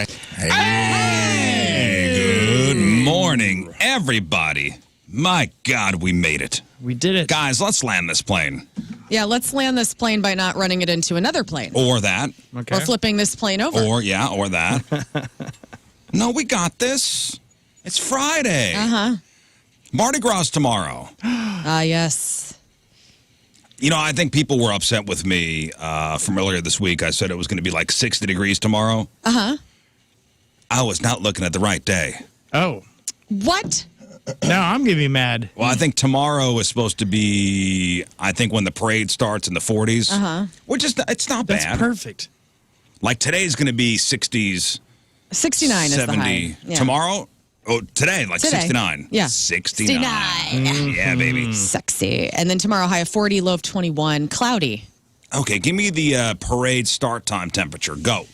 Hey, good morning, everybody. My God, we made it. We did it. Guys, let's land this plane. Yeah, let's land this plane by not running it into another plane. Or that. Okay. Or flipping this plane over. Or that. No, we got this. It's Friday. Uh-huh. Mardi Gras tomorrow. Yes. You know, I think people were upset with me from earlier this week. I said it was going to be like 60 degrees tomorrow. Uh-huh. I was not looking at the right day. Oh. What? Now I'm going to be mad. Well, I think tomorrow is supposed to be, I think, when the parade starts in the 40s. Uh-huh. Which is, it's not That's bad. perfect. Like today's going to be 60s. 69 70. is the high. Yeah. Tomorrow? Oh, today, like Today. 69. Yeah. 69. 69. Yeah, baby. Sexy. And then tomorrow, high of 40, low of 21. Cloudy. Okay, give me the parade start time temperature. Go.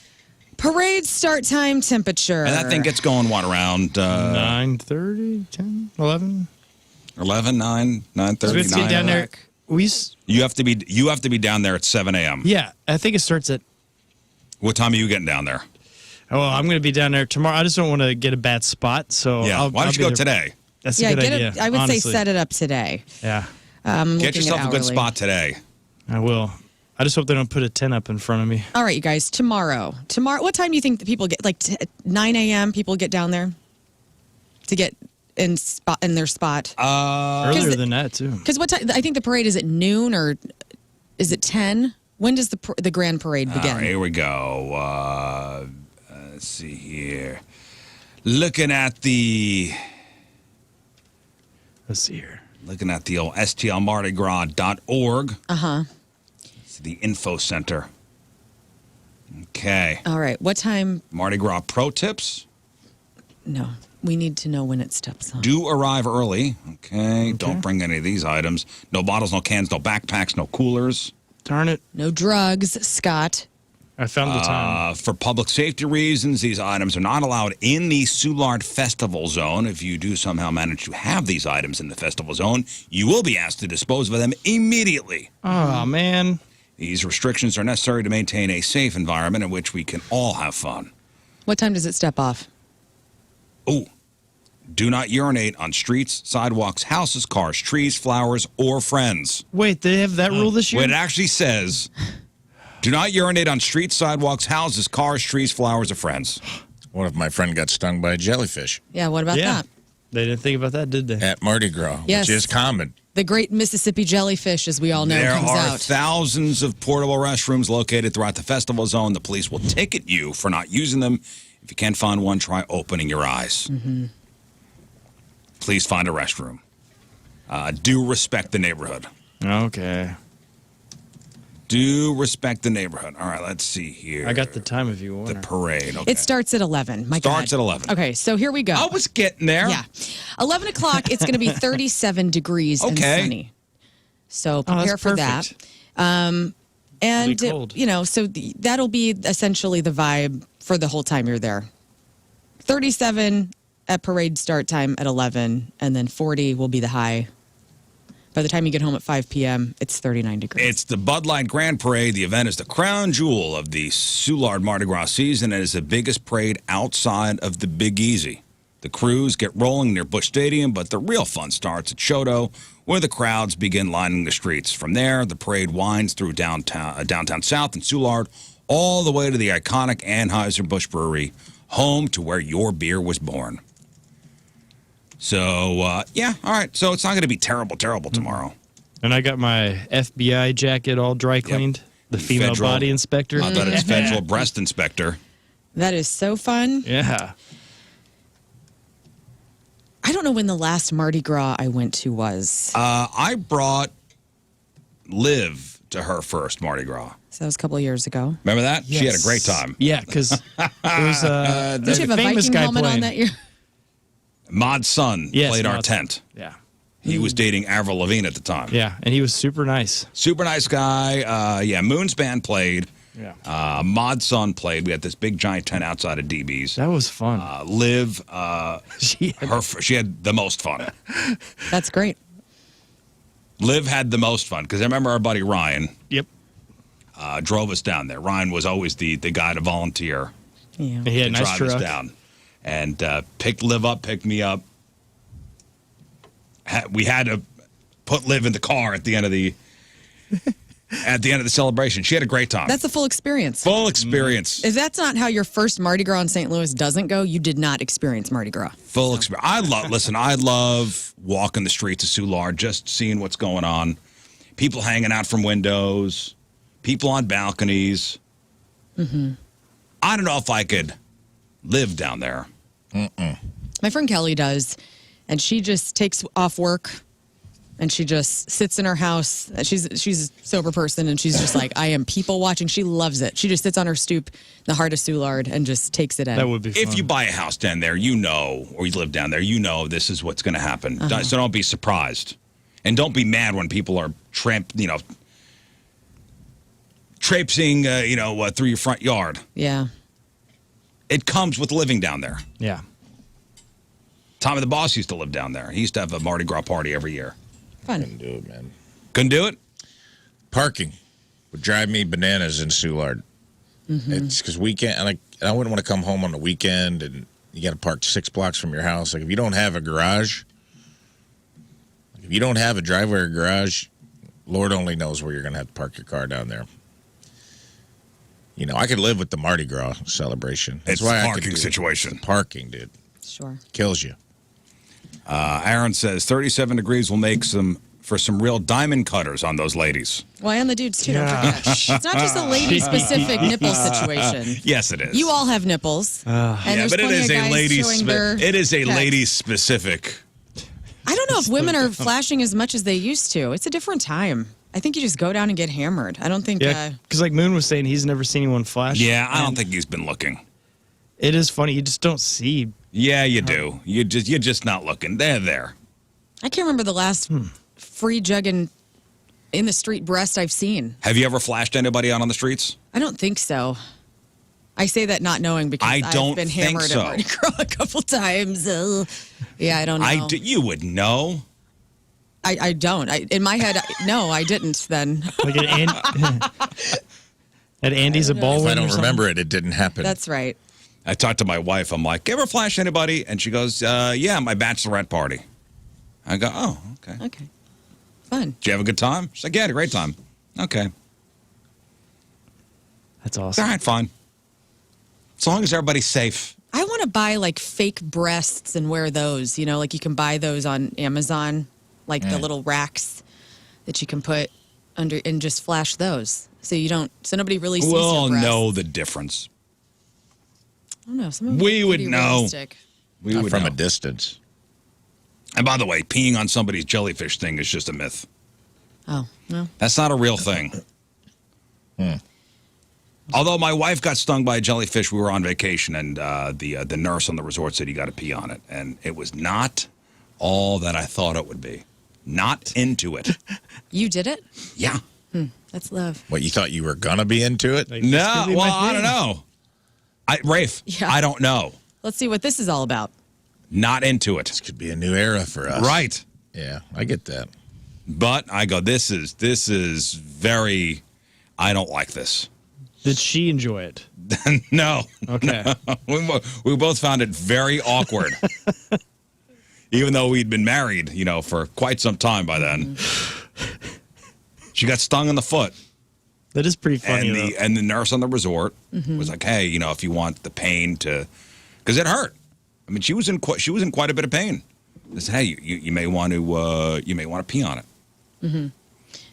Parade start time temperature. And that thing gets going, what, around 9:30, 10, 11? 11, 9, 9:30, So we have to get down there. You have to be down there at 7 a.m. Yeah, I think it starts at. What time are you getting down there? Oh, I'm going to be down there tomorrow. I just don't want to get a bad spot, so Yeah. Why don't you go today? That's a Yeah, good get idea. it. I would honestly. say set it up today. Yeah, Get yourself a good spot today. I will. I just hope they don't put a tent up in front of me. All right, you guys. Tomorrow. What time do you think that people get? Like 9 a.m. People get down there to get in their spot. Earlier than that too. Because what time? I think the parade is at noon, or is it 10? When does the grand parade begin? All right, here we go. Let's see here. Looking at the Let's see here. old stlmardigras.org. Uh-huh. It's the info center. Okay. All right. What time? Mardi Gras pro tips. No. We need to know when it steps on. Do arrive early. Okay. Don't bring any of these items. No bottles, no cans, no backpacks, no coolers. Darn it! No drugs, Scott. I found the time. For public safety reasons, these items are not allowed in the Soulard Festival Zone. If you do somehow manage to have these items in the Festival Zone, you will be asked to dispose of them immediately. Oh man! These restrictions are necessary to maintain a safe environment in which we can all have fun. What time does it step off? Oh, do not urinate on streets, sidewalks, houses, cars, trees, flowers, or friends. Wait, they have that rule this year? What it actually says, do not urinate on streets, sidewalks, houses, cars, trees, flowers, or friends. What if my friend got stung by a jellyfish? Yeah, what about that? They didn't think about that, did they? At Mardi Gras, Yes. which is common. The great Mississippi jellyfish, as we all know, There comes are out. thousands of portable restrooms located throughout the festival zone. The police will ticket you for not using them. If you can't find one, try opening your eyes. Mm-hmm. Please find a restroom. Do respect the neighborhood. Okay. Do respect the neighborhood. All right, let's see here. I got the time if you want. The parade. Okay. It starts at 11. My Starts God. at 11. Okay, so here we go. I was getting there. Yeah. 11 o'clock, it's going to be 37 degrees and Okay. sunny. So that's prepare for that. perfect. And, It'll be cold. so that'll be essentially the vibe for the whole time you're there. 37 at parade start time at 11, and then 40 will be the high. By the time you get home at 5 p.m., it's 39 degrees. It's the Bud Light Grand Parade. The event is the crown jewel of the Soulard Mardi Gras season and is the biggest parade outside of the Big Easy. The crews get rolling near Busch Stadium, but the real fun starts at Choteau, where the crowds begin lining the streets. From there, the parade winds through downtown South and Soulard, all the way to the iconic Anheuser-Busch Brewery, home to where your beer was born. So, yeah, all right. So it's not going to be terrible tomorrow. And I got my FBI jacket all dry cleaned. The female Federal- body inspector. I thought it's federal breast inspector. That is so fun. Yeah. I don't know when the last Mardi Gras I went to was. I brought Liv to her first Mardi Gras. So that was a couple of years ago. Remember that? She had a Yes. great time. Yeah, because it was Did you have a famous Viking guy helmet playing. on that year? Mod's son Yes, played our Mod's- tent. Yeah. He was dating Avril Lavigne at the time. Yeah, and he was super nice. Super nice guy. Moon's band played. Yeah. Mod's son played. We had this big giant tent outside of DB's. That was fun. Liv, she she had the most fun. That's great. Liv had the most fun because I remember our buddy Ryan Yep. drove us down there. Ryan was always the guy to volunteer. Yeah. He had a nice drive us truck. down. And picked Liv up, picked me up. We had to put Liv in the car at the end of the celebration. She had a great time. That's a full experience. Full experience. If that's not how your first Mardi Gras in St. Louis doesn't go, you did not experience Mardi Gras. Full experience. I love walking the streets of Soulard, just seeing what's going on. People hanging out from windows, people on balconies. Mm-hmm. I don't know if I could live down there. My friend Kelly does, and she just takes off work and she just sits in her house. She's a sober person, and she's just like, I am people watching. She loves it. She just sits on her stoop in the heart of Soulard and just takes it in. That would be fun. If you buy a house down there, you know, or you live down there, you know this is what's going to happen. So don't be surprised. And don't be mad when people are traipsing, through your front yard. Yeah. It comes with living down there. Yeah. Tommy the Boss used to live down there. He used to have a Mardi Gras party every year. Fun. Couldn't do it, man. Couldn't do it? Parking would drive me bananas in Soulard. It's because weekend, I wouldn't want to come home on the weekend, and you got to park 6 blocks from your house. Like, if you don't have a garage, if you don't have a driveway or garage, Lord only knows where you're going to have to park your car down there. I could live with the Mardi Gras celebration. That's It's why a I parking could do it. situation. It's the parking, dude. Sure. Kills you. Aaron says 37 degrees will make for some real diamond cutters on those ladies. Well, and the dudes, too. Don't forget. It's not just a lady-specific nipple situation. Yes, it is. You all have nipples. And Yeah, there's but it plenty is of a guys lady. showing their It is a pecs. lady specific. I don't know if women are flashing as much as they used to. It's a different time. I think you just go down and get hammered. I don't think. Yeah, because like Moon was saying, he's never seen anyone flash. Yeah, I don't And think he's been looking. It is funny. You just don't see. Yeah, you do. You're just not looking. They're there. I can't remember the last free jugging in the street breast I've seen. Have you ever flashed anybody out on the streets? I don't think so. I say that not knowing because I don't I've been think hammered so. at Mardi Gras a couple times. Yeah, I don't know. You would know. I don't. In my head, no, I didn't then. Like at Andy's a ball If I win or don't something? remember it, it didn't happen. That's right. I talked to my wife. I'm like, ever flash anybody? And she goes, yeah, my bachelorette party. I go, oh, okay. Okay. Fun. Did you have a good time? She's like, yeah, I had a great time. Okay. That's All awesome. right, fine. As long as everybody's safe. I want to buy like fake breasts and wear those. Like you can buy those on Amazon, like the little racks that you can put under and just flash those. So nobody really sees We'll your breasts. know the difference. I don't know. Some of them We are would pretty know. realistic. We Not would from know. a distance. And by the way, peeing on somebody's jellyfish thing is just a myth. Oh, no. That's not a real thing. Although my wife got stung by a jellyfish, we were on vacation, and the nurse on the resort said you got to pee on it, and it was not all that I thought it would be. Not into it. You did it? Yeah. That's love. What, you thought you were going to be into it? Like, this No. could be Well, my I don't thing. know. Rafe, Yeah. I don't know. Let's see what this is all about. Not into it. This could be a new era for us. Right. Yeah, I get that. But I go, this is very, I don't like this. Did she enjoy it? No. Okay. We both found it very awkward. Even though we'd been married, for quite some time by then. She got stung in the foot. That is pretty funny. And though. the nurse on the resort was like, hey, if you want the pain to, because it hurt. I mean, she was in quite a bit of pain. I said, hey, you may want to pee on it.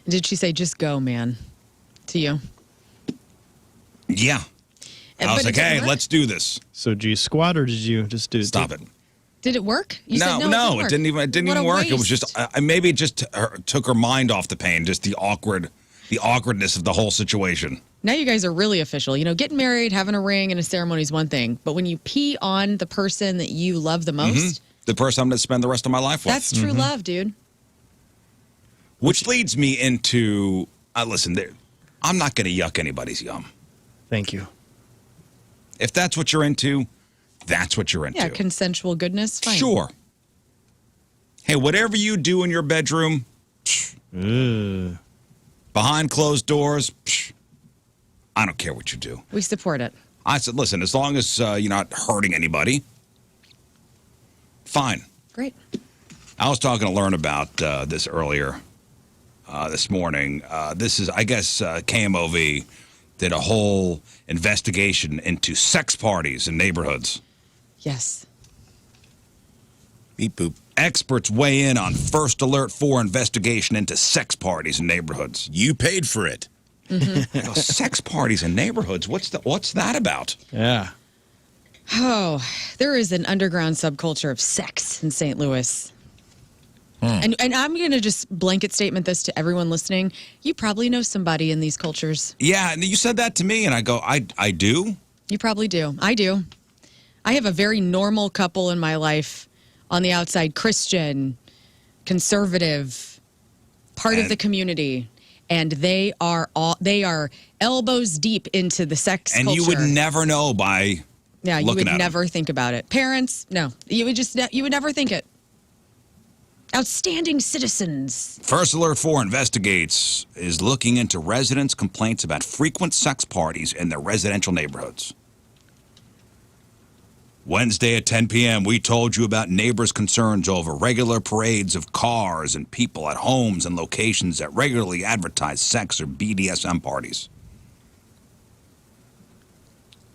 Did she say, just go, man, to you? Yeah. I was But like, it hey, didn't work? let's do this. So did you squat or did you just do it? Stop it. Did it work? You No, said it didn't even What a work. It was waste. just maybe it just took her mind off the pain, just the awkwardness of the whole situation. Now you guys are really official. Getting married, having a ring, and a ceremony is one thing. But when you pee on the person that you love the most, The person I'm going to spend the rest of my life with. that's true love, dude. Which leads me into, listen, I'm not going to yuck anybody's yum. Thank you. If that's what you're into, that's what you're into. Yeah, consensual goodness, fine. Sure. Hey, whatever you do in your bedroom, behind closed doors, I don't care what you do. We support it. I said, listen, as long as you're not hurting anybody, fine. Great. I was talking to Learn about this earlier this morning. This is, I guess, KMOV did a whole investigation into sex parties in neighborhoods. Yes. Beep boop. Experts weigh in on First Alert 4 investigation into sex parties in neighborhoods. You paid for it. I go, sex parties in neighborhoods? What's that about? Yeah. Oh, there is an underground subculture of sex in St. Louis. And I'm going to just blanket statement this to everyone listening. You probably know somebody in these cultures. Yeah, and you said that to me, and I go, I do? You probably do. I do. I have a very normal couple in my life on the outside, Christian, conservative, part of the community. And they are elbows deep into the sex culture. And you would never know by you looking would at never think about it. Parents, no. You would never think it. Outstanding citizens. First Alert 4 investigates is looking into residents' complaints about frequent sex parties in their residential neighborhoods. Wednesday at 10 p.m., we told you about neighbors' concerns over regular parades of cars and people at homes and locations that regularly advertise sex or BDSM parties.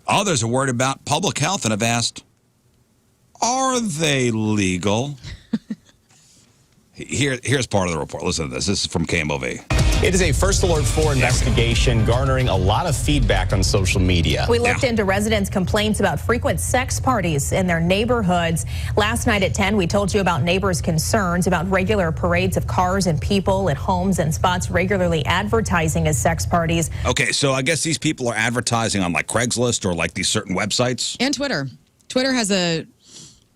Others are worried about public health and have asked, are they legal? Here's part of the report. Listen to this. This is from KMOV. It is a First Alert 4 investigation garnering a lot of feedback on social media. We looked into residents' complaints about frequent sex parties in their neighborhoods. Last night at 10, we told you about neighbors' concerns about regular parades of cars and people at homes and spots regularly advertising as sex parties. Okay, so I guess these people are advertising on like Craigslist or like these certain websites. And Twitter. Twitter has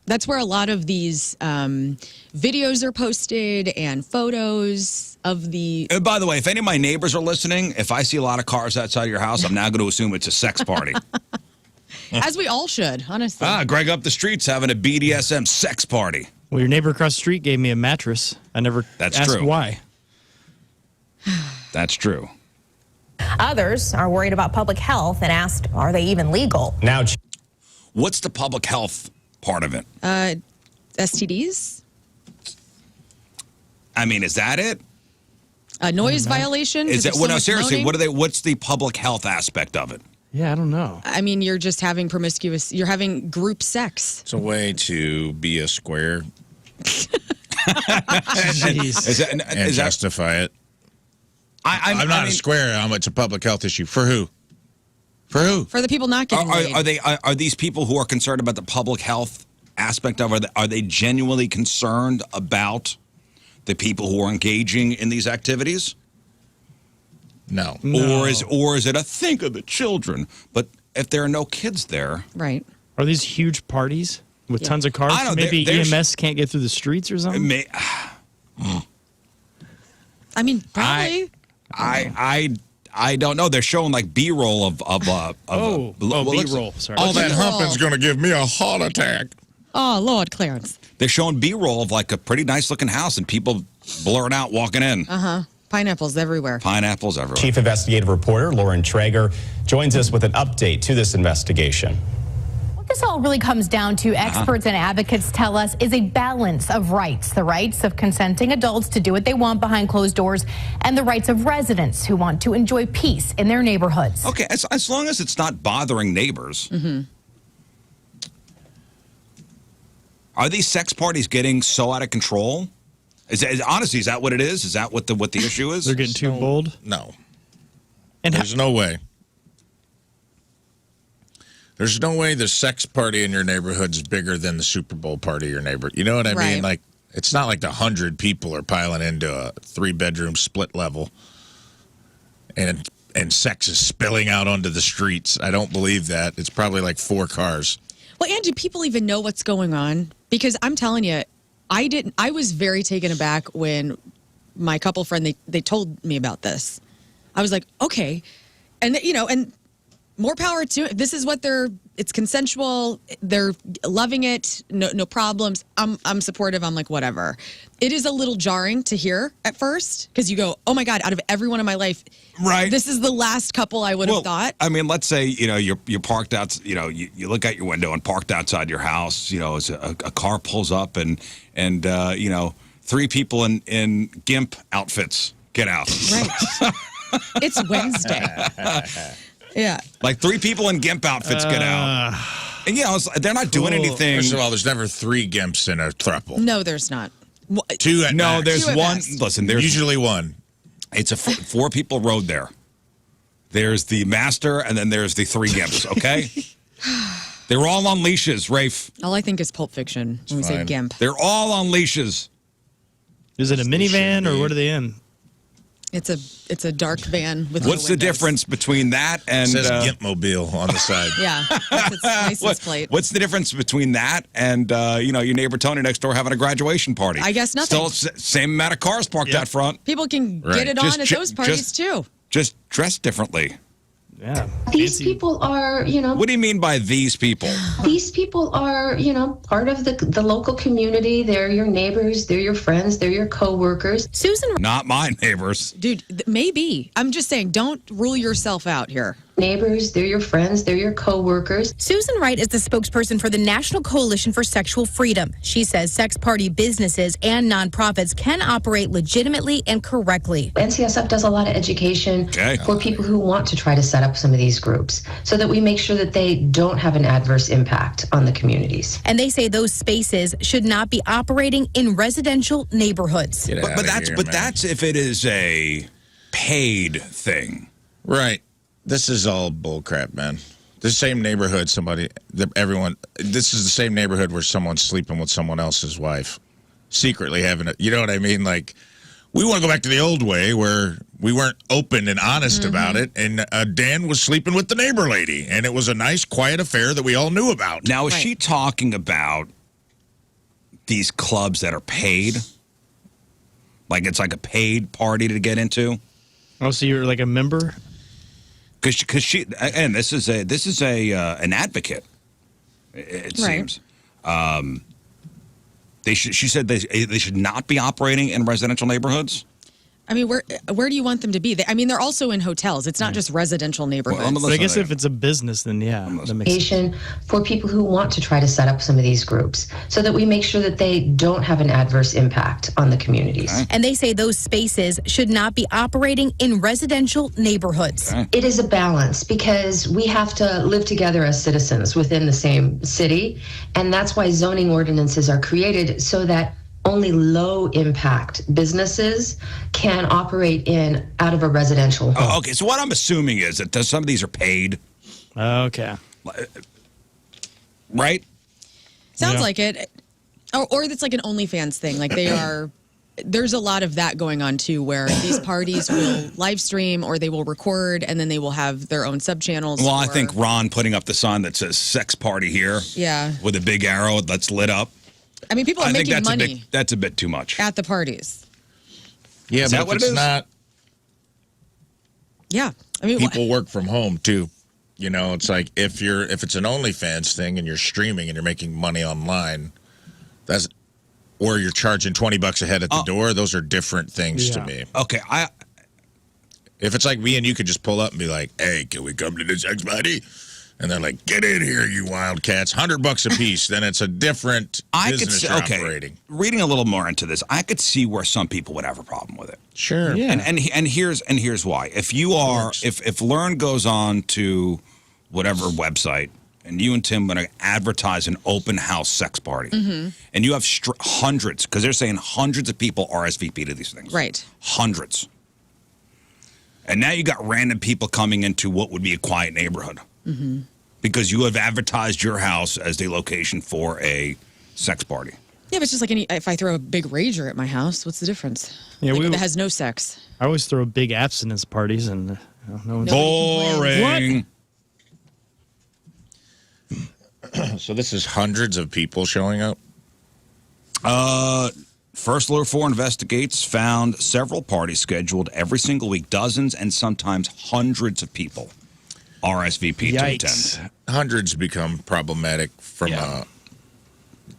that's where a lot of these videos are posted and photos of the... And by the way, if any of my neighbors are listening, if I see a lot of cars outside your house, I'm now going to assume it's a sex party. As we all should, honestly. Greg up the street's having a BDSM sex party. Well, your neighbor across the street gave me a mattress. I never asked true. why. That's true. Others are worried about public health and asked, are they even legal? Now, What's the public health part of it? STDs? I mean, is that it? A noise violation? Is that There's so no? much Seriously, moaning? what's the public health aspect of it? Yeah, I don't know. I mean, you're just having you're having group sex. It's a way to be a square Jeez. and justify it. I'm not a square. It's a public health issue. For who? For who? For the people not getting laid. Are these people who are concerned about the public health aspect of it? Are they genuinely concerned about the people who are engaging in these activities? No. Or is it a think of the children? But if there are no kids there, Right. Are these huge parties with tons of cars? I don't- Maybe there's- EMS can't get through the streets or it something? may, I mean, probably. I don't know. They're showing like B-roll of B-roll. Sorry. All that B-roll. humping's going to give me a heart attack. Oh, Lord, Clarence. They're showing B-roll of like a pretty nice looking house and people blurring out walking in. Pineapples everywhere. Pineapples everywhere. Chief Investigative Reporter Lauren Traeger joins us with an update to this investigation. What this all really comes down to, experts and advocates tell us, is a balance of rights. The rights of consenting adults to do what they want behind closed doors, and the rights of residents who want to enjoy peace in their neighborhoods. Okay, as long as it's not bothering neighbors. Are these sex parties getting so out of control? Honestly, is that what it is? Is that what the issue is? They're getting too bold? No. And There's no way. There's no way the sex party in your neighborhood's bigger than the Super Bowl party of your neighbor. You know what I Right. mean? Like, it's not like 100 people are piling into a 3-bedroom split level and sex is spilling out onto the streets. I don't believe that. It's probably like 4 cars. Well, and do people even know what's going on? Because I'm telling you, I was very taken aback when my couple friend, they told me about this. I was like, okay. And, and more power to it. This is what they're it's consensual. They're loving it. No problems. I'm supportive. I'm like, whatever. It is a little jarring to hear at first because you go, oh my God, out of everyone in my life, Right. this is the last couple I would have thought. I mean, let's say, you're parked out, you look out your window and parked outside your house, as a car pulls up and 3 people in GIMP outfits get out. Right. It's Wednesday. Yeah. Like 3 people in GIMP outfits get out. And, they're not doing anything. First of all, there's never 3 gimps in a throuple. No, there's not. 2 at max. There's 2 at one. best. Listen, there's Usually 1. It's a 4 people road there. There's the master, and then there's the 3 gimps, okay? They're all on leashes, Rafe. All I think is Pulp Fiction when we say fine. GIMP. They're all on leashes. Is it a minivan or be. what are they in? It's a dark van with What's the windows. difference between that and... It says Gimpmobile on the side. Yeah, that's its license plate. What's the difference between that and, your neighbor Tony next door having a graduation party? I guess nothing. Still same amount of cars parked out front. People can Right. get it Just on at ju- those parties just- too. Just dressed differently. Yeah. These Fancy. people are, What do you mean by these people? these people are, part of the local community. They're your neighbors, they're your friends, they're your coworkers. Susan, Not my neighbors. dude, maybe. I'm just saying, don't rule yourself out here. Neighbors, they're your friends, they're your coworkers. Susan Wright is the spokesperson for the National Coalition for Sexual Freedom. She says sex party businesses and nonprofits can operate legitimately and correctly. NCSF does a lot of education Okay. for people who want to try to set up some of these groups so that we make sure that they don't have an adverse impact on the communities. And they say those spaces should not be operating in residential neighborhoods. Get But outta that's here, but man. that's if it is a paid thing. Right. This is all bullcrap, man. The same neighborhood, this is the same neighborhood where someone's sleeping with someone else's wife, secretly having it. You know what I mean? Like, we want to go back to the old way where we weren't open and honest about it. And Dan was sleeping with the neighbor lady, and it was a nice, quiet affair that we all knew about. Now, is Right. she talking about these clubs that are paid? Like it's like a paid party to get into? Oh, so you're like a member? Because she and this is an advocate. It Right. seems. She said they should not be operating in residential neighborhoods. I mean, where do you want them to be? They're also in hotels. It's not just residential neighborhoods. Well, But I Listen, guess if it's a business, then yeah, that makes sense. Education for people who want to try to set up some of these groups so that we make sure that they don't have an adverse impact on the communities. And they say those spaces should not be operating in residential neighborhoods. It is a balance because we have to live together as citizens within the same city. And that's why zoning ordinances are created so that only low impact businesses can operate out of a residential home. Oh, okay, so what I'm assuming is that some of these are paid, Okay. right? Sounds Yeah. like it. Or it's like an OnlyFans thing. Like there's a lot of that going on too, where these parties will live stream or they will record and then they will have their own sub channels. Well, I think Ron putting up the sign that says "sex party here," Yeah. with a big arrow that's lit up. I mean, people are I think making that's money that's a bit too much. at the parties. Yeah, Is but that if what it it's is? not, Yeah. I mean, people work from home too. You know, it's like if it's an OnlyFans thing and you're streaming and you're making money online, or you're charging $20 a head at the door. Those are different things to Yeah. me. Okay, If it's like me and you could just pull up and be like, "Hey, can we come to this sex party?" And they're like, "Get in here, you wildcats! $100 a piece." Then it's a different business you're operating. Reading a little more into this, I could see where some people would have a problem with it. Sure. Yeah. And here's why. If you are if Learn goes on to whatever website and you and Tim want to advertise an open house sex party and you have hundreds, because they're saying hundreds of people RSVP to these things. right. Hundreds. And now you got random people coming into what would be a quiet neighborhood because you have advertised your house as the location for a sex party. Yeah, but it's just like if I throw a big rager at my house, what's the difference? Yeah, Like, we- that has no sex. I always throw big abstinence parties and no one's Boring. So this is hundreds of people showing up. First Alert 4 investigates found several parties scheduled every single week, dozens and sometimes hundreds of people. RSVP to Yikes. attend. Hundreds become problematic from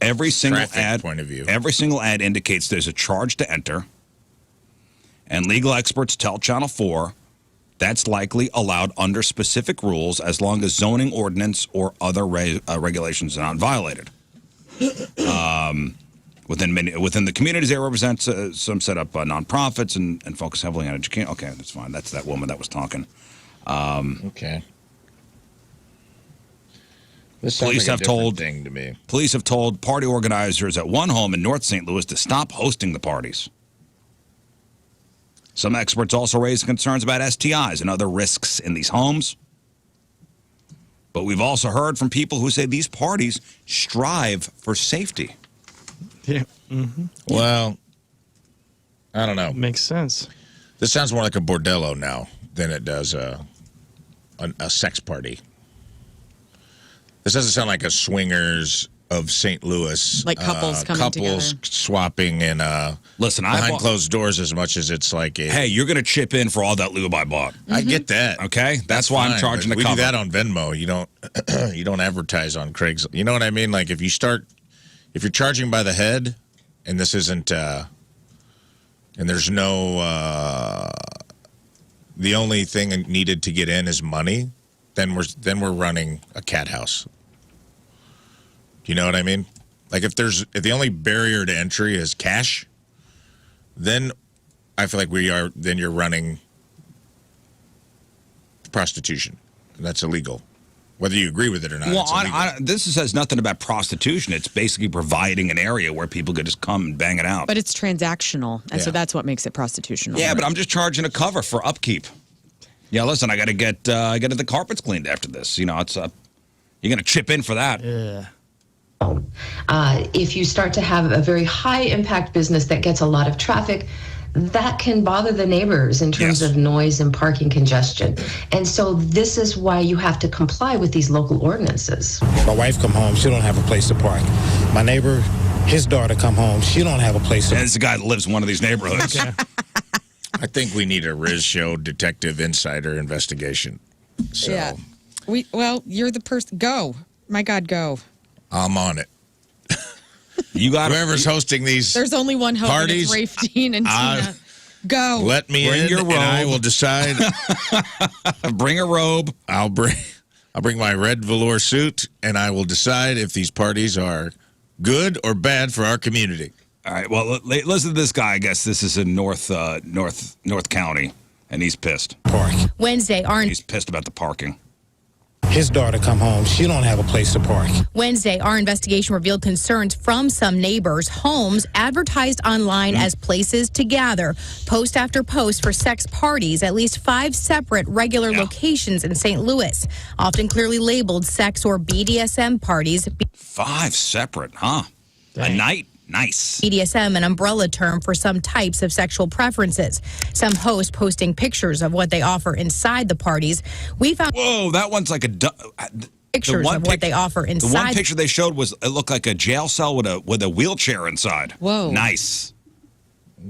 Every single traffic ad point of view. Every single ad indicates there's a charge to enter, and legal experts tell Channel 4 that's likely allowed under specific rules as long as zoning ordinance or other regulations are not violated. Within the communities they represent, some set up nonprofits and focus heavily on education. Okay, that's fine. That's that woman that was talking. Okay. This sounds Police like a have different told thing to me. Police have told party organizers at one home in North St. Louis to stop hosting the parties. Some experts also raised concerns about STIs and other risks in these homes. But we've also heard from people who say these parties strive for safety. Yeah. Well, I don't know. Makes sense. This sounds more like a bordello now than it does a sex party. This doesn't sound like a swingers of St. Louis. Like couples coming couples together. swapping and Listen, behind closed doors as much as it's like a. Hey, you're going to chip in for all that lube I bought. I get that. Okay? That's why I'm fine, charging but the we cover. do that on Venmo. You don't advertise on Craigslist. You know what I mean? Like if you're charging by the head, and this isn't, and there's no, the only thing needed to get in is money, then we're running a cat house. You know what I mean? Like if the only barrier to entry is cash, then I feel like then you're running prostitution. And that's illegal. Whether you agree with it or not, Well, it's illegal. this says nothing about prostitution. It's basically providing an area where people could just come and bang it out. But it's transactional, and so Yeah. that's what makes it prostitutional. Yeah, but I'm just charging a cover for upkeep. Yeah, listen, I got to get the carpets cleaned after this. You know, it's you're going to chip in for that. Yeah. If you start to have a very high impact business that gets a lot of traffic, that can bother the neighbors in terms Yes. of noise and parking congestion. And so this is why you have to comply with these local ordinances. My wife come home, she don't have a place to park. My neighbor, his daughter come home, she don't have a place to And it's the guy that lives in one of these neighborhoods. I think we need a Riz Show Detective Insider investigation. So Yeah. You're the person. Go. My God, go. I'm on it. You got Whoever's hosting these, There's only one hope, and it's Parties? Rafe Dean and Tina. Go. let me Bring in, your and I robe. will decide. bring a robe. I'll bring my red velour suit, and I will decide if these parties are good or bad for our community. All right. Well, listen to this guy. I guess this is in North County, and he's pissed. park. Wednesday, He's pissed about the parking. His daughter come home, she don't have a place to park. our investigation revealed concerns from some neighbors' homes advertised online as places to gather, post after post for sex parties, at least 5 separate regular locations in St. Louis, often clearly labeled sex or BDSM parties. 5 separate, huh? A night? Nice. BDSM, an umbrella term for some types of sexual preferences. Some hosts posting pictures of what they offer inside the parties. We found Whoa, that one's like a... pictures of what they offer The inside. one picture they showed it looked like a jail cell with a wheelchair inside. Whoa. Nice.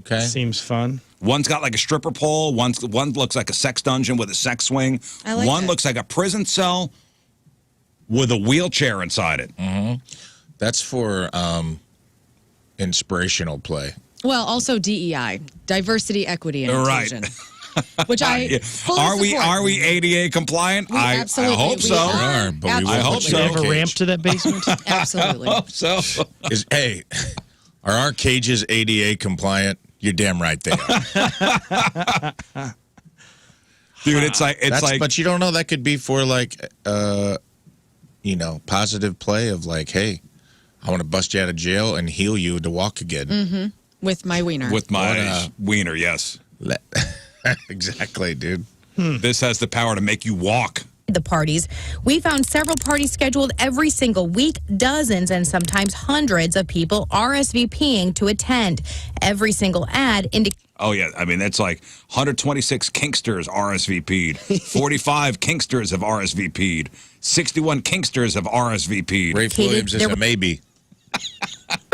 Okay. Seems fun. One's got like a stripper pole. One looks like a sex dungeon with a sex swing. I like One that. looks like a prison cell with a wheelchair inside it. That's for inspirational play. Well, also DEI, diversity, equity, and Right. inclusion. Which I fully support. Are we ADA compliant? We I absolutely hope we so. are. are, but we Absolutely. I hope Do so. they have a Cage. ramp to that basement? Absolutely. I hope so. Hey, are our cages ADA compliant? You're damn right they are. Dude, it's like But you don't know, that could be for like, positive play of like, hey, I want to bust you out of jail and heal you to walk again. With my wiener. with my wiener, yes. Exactly, dude. This has the power to make you walk. the parties. We found several parties scheduled every single week, dozens and sometimes hundreds of people RSVPing to attend. Every single ad indicates. Oh, yeah. I mean, that's like 126 Kinksters RSVP'd. 45 Kinksters have RSVP'd. 61 Kinksters have RSVP'd. Rafe Williams is a maybe.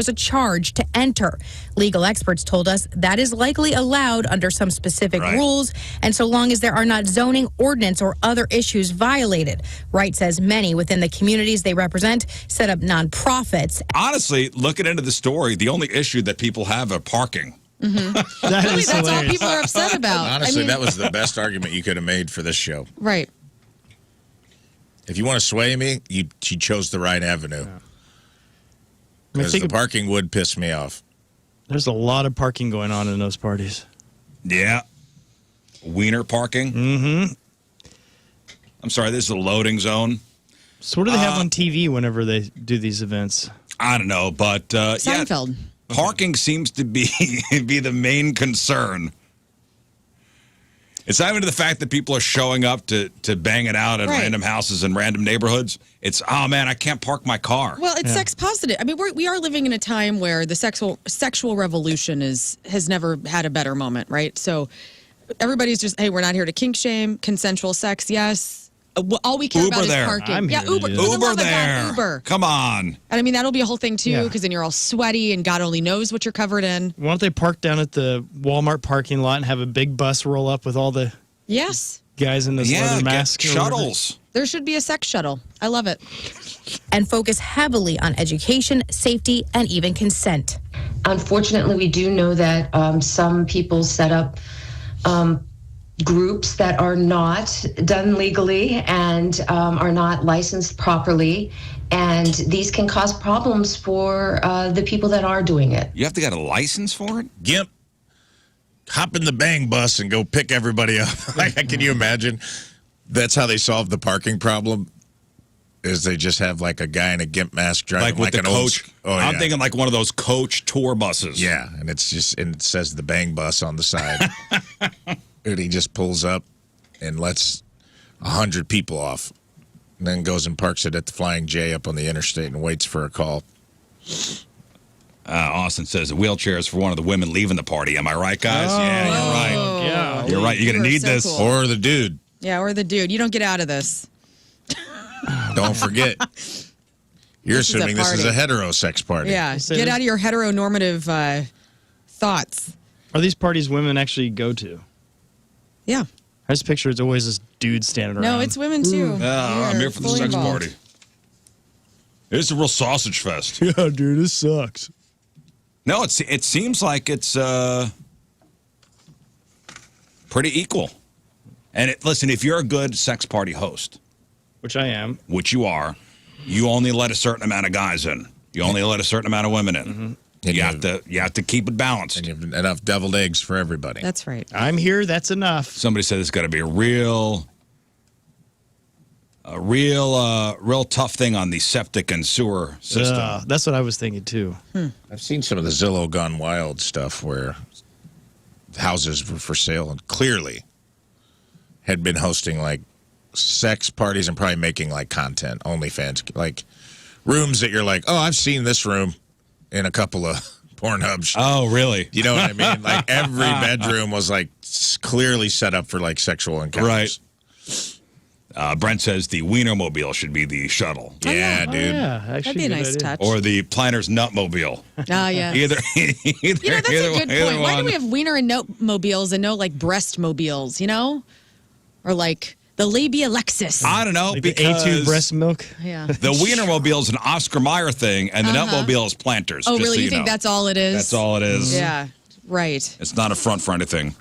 was a charge to enter. Legal experts told us that is likely allowed under some specific rules, and so long as there are not zoning, ordinance, or other issues violated. Wright says many within the communities they represent set up nonprofits. Honestly, looking into the story, the only issue that people have are parking. Mm-hmm. Really, that's all people are upset about. Honestly, that was the best argument you could have made for this show. Right. If you want to sway me, you chose the right avenue. Yeah. Because the parking would piss me off. There's a lot of parking going on in those parties. Yeah. Wiener parking. Mm-hmm. I'm sorry, this is a loading zone. So what do they have on TV whenever they do these events? I don't know, but Seinfeld. Parking seems to be the main concern. It's not even the fact that people are showing up to bang it out at random houses in random neighborhoods. It's, oh, man, I can't park my car. Well, it's sex positive. I mean, we are living in a time where the sexual revolution has never had a better moment, right? So everybody's just, hey, we're not here to kink shame, consensual sex, yes. All we care about is parking. I'm here Uber, Uber there. God, Uber. Come on. And I mean, that'll be a whole thing, too, because then you're all sweaty and God only knows what you're covered in. Why don't they park down at the Walmart parking lot and have a big bus roll up with all the guys in those leather masks? Shuttles. There should be a sex shuttle. I love it. And focus heavily on education, safety, and even consent. Unfortunately, we do know that some people set up groups that are not done legally and are not licensed properly. And these can cause problems for the people that are doing it. You have to get a license for it? Gimp, hop in the bang bus and go pick everybody up. Can you imagine? That's how they solve the parking problem. Is they just have like a guy in a gimp mask driving like with an the coach. I'm yeah. thinking like one of those coach tour buses. Yeah, and it says the bang bus on the side. And he just pulls up and lets 100 people off, and then goes and parks it at the Flying J up on the interstate and waits for a call. Austin says the wheelchair is for one of the women leaving the party. Am I right, guys? Oh, yeah, you're right. Yeah, you're right. You're going to need so this. cool. Or the dude. Yeah, or the dude. You don't get out of this. Don't forget. You're This is a assuming this is a party. heterosex party. Yeah, get out of your heteronormative thoughts. Are these parties women actually go to? Yeah. I just picture it's always this dude standing around. No, it's women too. I'm here for the fully sex involved. party. It's a real sausage fest. Yeah, dude, this sucks. No, it seems like it's pretty equal. And listen, if you're a good sex party host, which I am, which you are, you only let a certain amount of guys in. You only let a certain amount of women in. Mm-hmm. You have to keep it balanced. And you have enough deviled eggs for everybody. That's right. I'm here. That's enough. Somebody said it's got to be a real tough thing on the septic and sewer system. That's what I was thinking too. I've seen some of the Zillow Gone Wild stuff where houses were for sale and clearly had been hosting like sex parties and probably making like content, OnlyFans, like rooms that you're like, oh, I've seen this room in a couple of Pornhubs. Oh, really? You know what I mean? Like every bedroom was like clearly set up for like sexual encounters. Right. Brent says the Wienermobile should be the shuttle. Yeah, dude. Yeah, actually, That'd be a nice touch. Or the Planner's Nutmobile. Oh, yeah. Either, You know, that's a good point. Why do we have wiener and note mobiles and no like breast mobiles, you know? Or like the Libby Alexis. I don't know, like because the A2 breast milk. Yeah. the Wienermobile is an Oscar Mayer thing, and the Nutmobile is Planters. Oh, just really? so You think know. that's all it is? That's all it is. Yeah. Right. It's not a front for anything.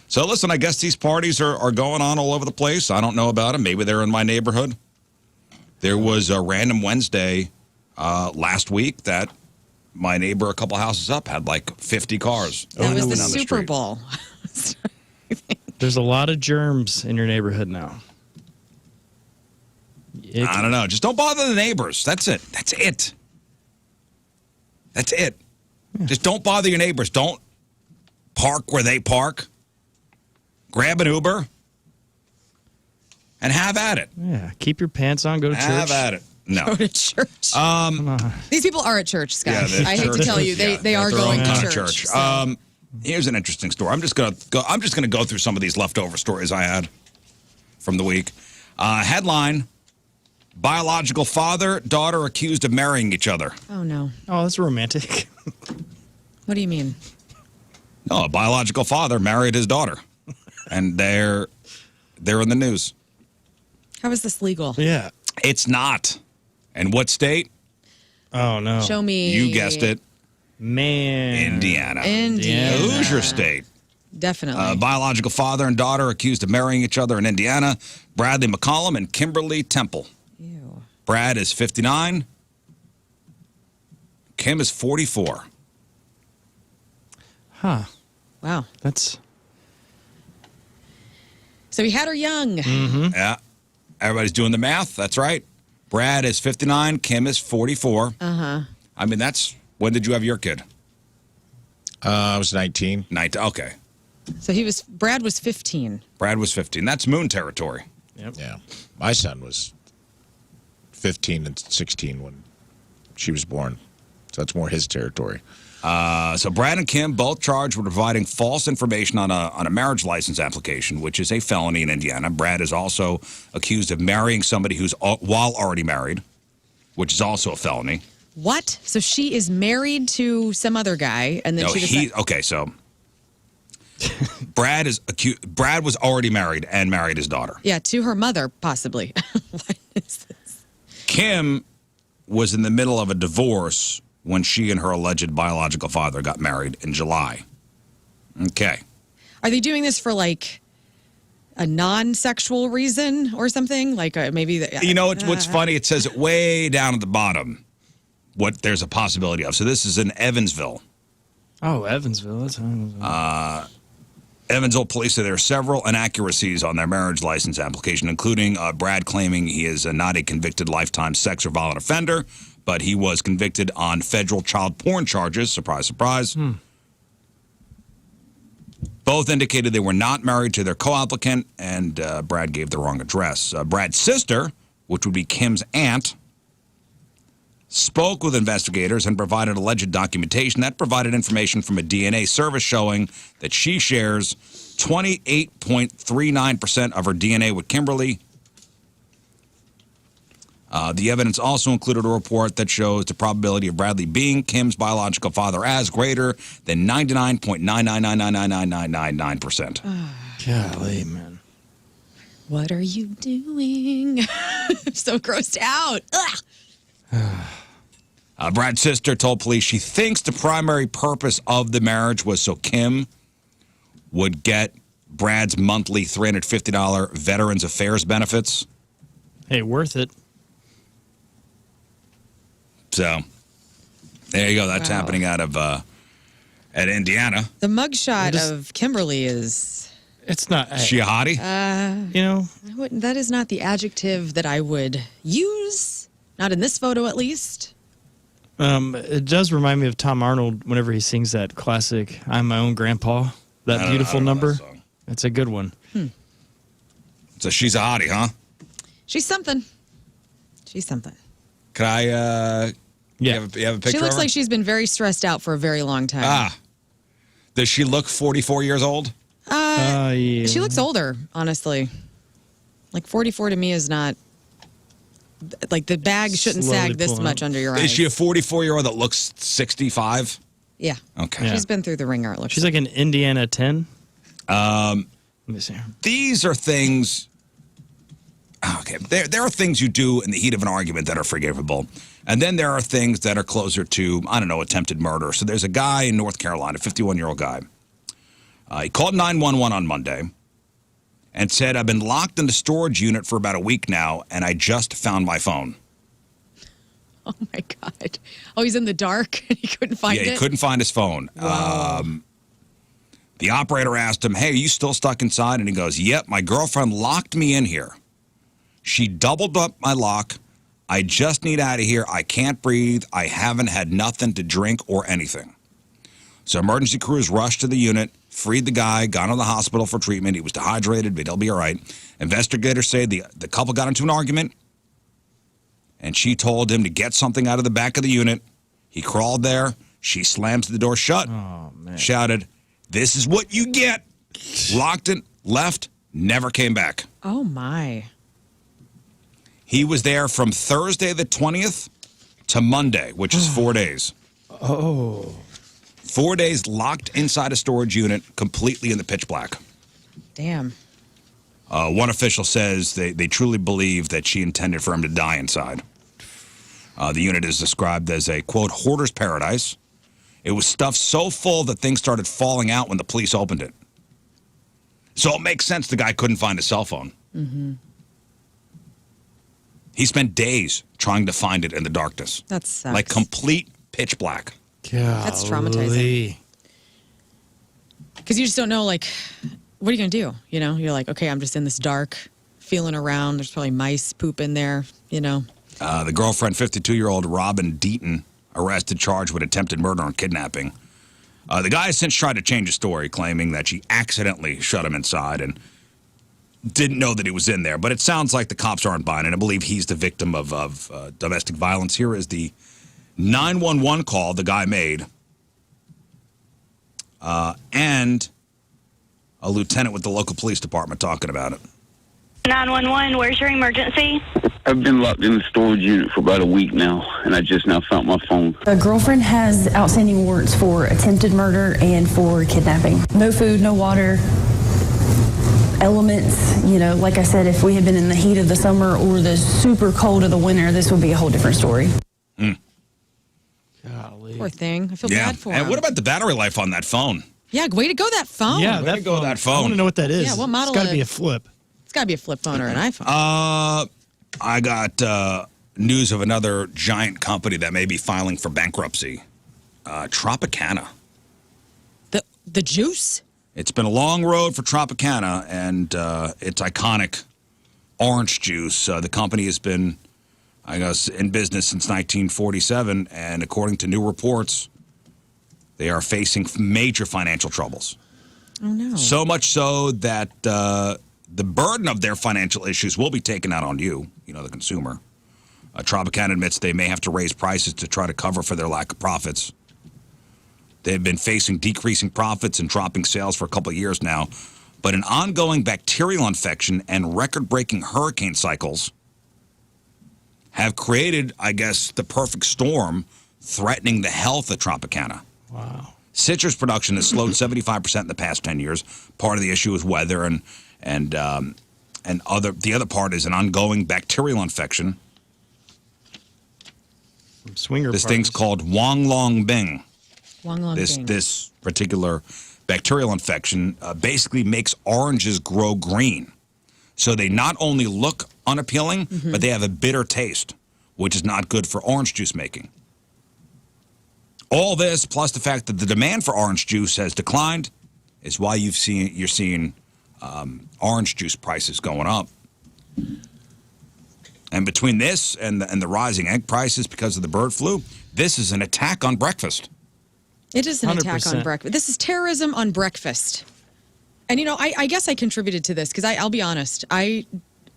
So listen, I guess these parties are going on all over the place. I don't know about them. Maybe they're in my neighborhood. There was a random Wednesday last week that my neighbor a couple houses up had like 50 cars. That was up the and down Super street. Bowl. There's a lot of germs in your neighborhood now. I don't know. Just don't bother the neighbors. That's it. That's it. That's it. Just don't bother your neighbors. Don't park where they park. Grab an Uber and have at it. Yeah, keep your pants on. Go to church. Have at it. No. Go to church. These people are at church, Scott. Yeah, I hate to tell you, they are they're going their own to kind of church. So. Here's an interesting story. I'm just gonna go through some of these leftover stories I had from the week. Headline: Biological father, daughter accused of marrying each other. Oh, no. Oh, that's romantic. What do you mean? Oh, a biological father married his daughter. And they're in the news. How is this legal? Yeah. It's not. And what state? Oh, no. Show me. You guessed it. Man. Indiana. Indiana. Hoosier State. Definitely. Biological father and daughter accused of marrying each other in Indiana. Bradley McCollum and Kimberly Temple. Ew. Brad is 59. Kim is 44. Huh. Wow. That's... So he had her young. Yeah. Everybody's doing the math. That's right. Brad is 59. Kim is 44. Uh-huh. I mean, that's... When did you have your kid? I was 19. 19. Okay. So Brad was 15. Brad was 15. That's moon territory. Yep. Yeah. My son was 15 and 16 when she was born. So that's more his territory. So Brad and Kim both charged with providing false information on a marriage license application, which is a felony in Indiana. Brad is also accused of marrying somebody who's while already married, which is also a felony. What? So she is married to some other guy, and then No, she decided... okay, so Brad is accused. Brad was already married and married his daughter. Yeah, to her mother, possibly. What is this? Kim was in the middle of a divorce when she and her alleged biological father got married in July. Okay. Are they doing this for, like, a non-sexual reason or something? Like, maybe... You know what's funny? It says it way down at the bottom what there's a possibility of. So this is in Evansville. Oh, Evansville. That's Evansville police say there are several inaccuracies on their marriage license application, including Brad claiming he is not a convicted lifetime sex or violent offender, but he was convicted on federal child porn charges. Surprise, surprise. Both indicated they were not married to their co-applicant, and Brad gave the wrong address. Brad's sister, which would be Kim's aunt, spoke with investigators and provided alleged documentation that provided information from a DNA service showing that she shares 28.39% of her DNA with Kimberly. The evidence also included a report that shows the probability of Bradley being Kim's biological father as greater than 99.999999999%. Golly, man. What are you doing? I'm so grossed out. Brad's sister told police she thinks the primary purpose of the marriage was so Kim would get Brad's monthly $350 Veterans Affairs benefits. Hey, worth it. So, there you go. That's happening out of at Indiana. The mugshot of Kimberly is... It's not... Is she a hottie? You know? That is not the adjective that I would use. Not in this photo, at least. It does remind me of Tom Arnold whenever he sings that classic "I'm My Own Grandpa." That beautiful number. It's a good one. So she's a hottie, huh? She's something. She's something. Could I? Yeah. You have a picture. She looks of her? like she's been very stressed out for a very long time. Does she look 44 years old? Yeah. She looks older, honestly. Like 44 to me is not. Like the bag shouldn't Slowly sag this pulling much up. under your eyes. Is she a 44-year-old that looks 65? Yeah. Okay. Yeah. She's been through the ringer, it looks She's like an Indiana 10. Let me see. These are things. Okay, there are things you do in the heat of an argument that are forgivable, and then there are things that are closer to, I don't know, attempted murder. So there's a guy in North Carolina, a 51-year-old guy. He called 911 on Monday and said, "I've been locked in the storage unit for about a week now, and I just found my phone." Oh, my God. Oh, he's in the dark and he couldn't find it? Yeah, he couldn't find his phone. Wow. The operator asked him, "Hey, are you still stuck inside?" And he goes, "Yep, my girlfriend locked me in here. She doubled up my lock. I just need out of here. I can't breathe. I haven't had nothing to drink or anything." So emergency crews rushed to the unit, freed the guy, got him to the hospital for treatment. He was dehydrated, but he'll be all right. Investigators say the couple got into an argument, and she told him to get something out of the back of the unit. He crawled there. She slams the door shut, shouted, "This is what you get." Locked it, left, never came back. Oh, my. He was there from Thursday the 20th to Monday, which is 4 days. Oh. 4 days locked inside a storage unit, completely in the pitch black. Damn. One official says they truly believe that she intended for him to die inside. The unit is described as a, quote, hoarder's paradise. It was stuffed so full that things started falling out when the police opened it. So it makes sense the guy couldn't find his cell phone. Mm-hmm. He spent days trying to find it in the darkness. That sucks. Like complete pitch black. That's traumatizing. Because you just don't know, like, what are you going to do? You know, you're like, okay, I'm just in this dark, feeling around. There's probably mice poop in there, you know. The girlfriend, 52-year-old Robin Deaton, arrested, charged with attempted murder and kidnapping. The guy has since tried to change his story, claiming that she accidentally shut him inside and didn't know that he was in there. But it sounds like the cops aren't buying it. I believe he's the victim of domestic violence. Here is the 911 call the guy made. And a lieutenant with the local police department talking about it. 911, where's your emergency? I've been locked in the storage unit for about a week now, and I just now found my phone. A girlfriend has outstanding warrants for attempted murder and for kidnapping. No food, no water, elements. You know, like I said, if we had been in the heat of the summer or the super cold of the winter, this would be a whole different story. Golly. Poor thing. I feel bad for him. And what about the battery life on that phone? Yeah, way to go, that phone. Yeah, Way to go, that phone. I want to know what that is. Yeah, what model It's got to of- be a flip. It's got to be a flip phone or an iPhone. I got news of another giant company that may be filing for bankruptcy. Tropicana. The juice? It's been a long road for Tropicana and its iconic orange juice. The company has been, I guess, in business since 1947, and according to new reports, they are facing major financial troubles. Oh, no. So much so that the burden of their financial issues will be taken out on you, the consumer. Tropicana admits they may have to raise prices to try to cover for their lack of profits. They've been facing decreasing profits and dropping sales for a couple of years now, but an ongoing bacterial infection and record-breaking hurricane cycles have created, I guess, the perfect storm threatening the health of Tropicana. Wow. Citrus production has slowed 75% in the past 10 years. Part of the issue is weather, and the other part is an ongoing bacterial infection. Swinger This parties. thing's called Wang Long Bing. Wang Long Bing. This particular bacterial infection basically makes oranges grow green. So they not only look unappealing, but they have a bitter taste, which is not good for orange juice making. All this, plus the fact that the demand for orange juice has declined, is why you're seeing orange juice prices going up. And between this and the rising egg prices because of the bird flu, this is an attack on breakfast. It is an attack 100%. on breakfast. This is terrorism on breakfast. And, I guess I contributed to this because I'll be honest. I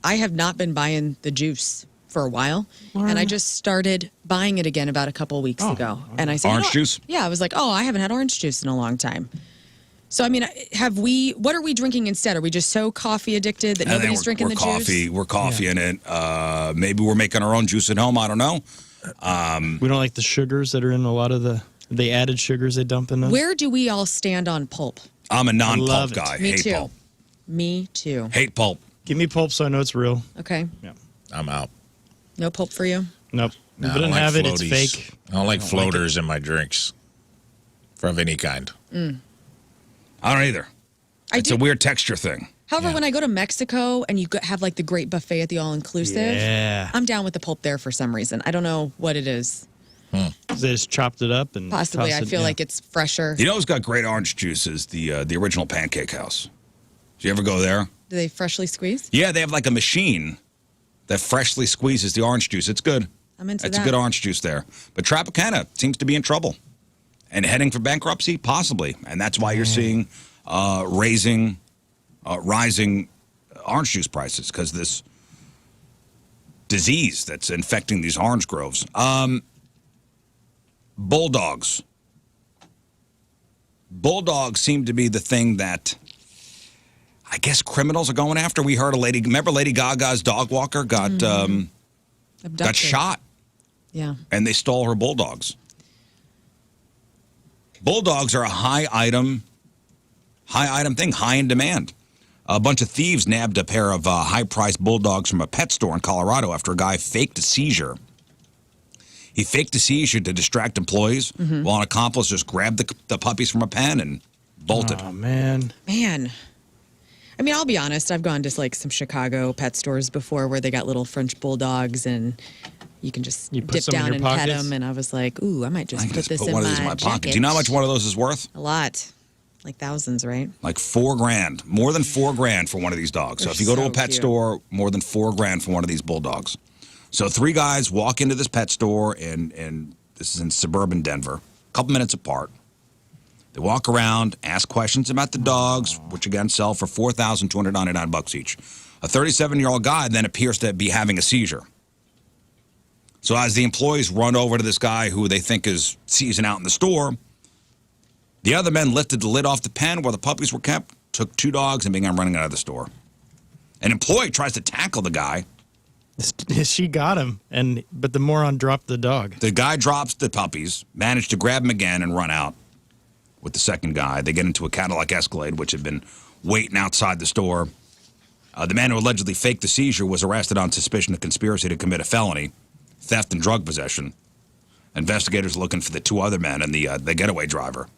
have not been buying the juice for a while. And I just started buying it again about a couple of weeks ago. And I said, Orange juice? Yeah, I was like, I haven't had orange juice in a long time. So, what are we drinking instead? Are we just so coffee addicted that nobody's drinking the juice? We're coffee in it. Maybe we're making our own juice at home. I don't know. We don't like the sugars that are in a lot of the added sugars they dump in those. Where do we all stand on pulp? I'm a love non-pulp it. guy. Me Hate too. pulp. Me too. Hate pulp. Give me pulp so I know it's real. Okay. Yeah. I'm out. No pulp for you? Nope. No, if I I don't didn't like have it, floaties. it's fake. I don't like floaters in my drinks. Of any kind. I don't either. I It's do. a weird texture thing. However, when I go to Mexico and you have like the great buffet at the all-inclusive, Yeah. I'm down with the pulp there for some reason. I don't know what it is. They just chopped it up and Possibly, tossed I it- feel yeah. like it's fresher. You know who's got great orange juice is the original Pancake House. Did you ever go there? Do they freshly squeeze? Yeah, they have like a machine that freshly squeezes the orange juice. It's good. I'm into It's that. a good orange juice there. But Tropicana seems to be in trouble and heading for bankruptcy, possibly. And that's why you're seeing rising orange juice prices, because this disease that's infecting these orange groves. Bulldogs. Bulldogs seem to be the thing that I guess criminals are going after. We heard remember Lady Gaga's dog walker got Abducted. got shot, Yeah. and they stole her bulldogs. Bulldogs are a high item thing, high in demand. A bunch of thieves nabbed a pair of high-priced bulldogs from a pet store in Colorado after a guy faked a seizure. He faked a seizure to distract employees, while an accomplice just grabbed the puppies from a pen and bolted. Oh, man. Man. I mean, I'll be honest. I've gone to like some Chicago pet stores before where they got little French bulldogs and you can just put dip some in down your and pet pockets? them. And I was like, ooh, I might just I put just this put in one my of these in my pocket. jacket. Do you know how much one of those is worth? A lot. Like thousands, right? Like $4,000, more than $4,000 for one of these dogs. So They're if you go to a so pet cute. store, more than $4,000 for one of these bulldogs. So 3 guys walk into this pet store, and this is in suburban Denver, a couple minutes apart. They walk around, ask questions about the dogs, which again sell for $4,299 each. A 37-year-old guy then appears to be having a seizure. So as the employees run over to this guy who they think is seizing out in the store, the other men lifted the lid off the pen where the puppies were kept, took 2 dogs, and began running out of the store. An employee tries to tackle the guy. She got him, but the moron dropped the dog. The guy drops the puppies, managed to grab him again and run out with the second guy. They get into a Cadillac Escalade, which had been waiting outside the store. The man who allegedly faked the seizure was arrested on suspicion of conspiracy to commit a felony, theft and drug possession. Investigators are looking for the 2 other men and the getaway driver.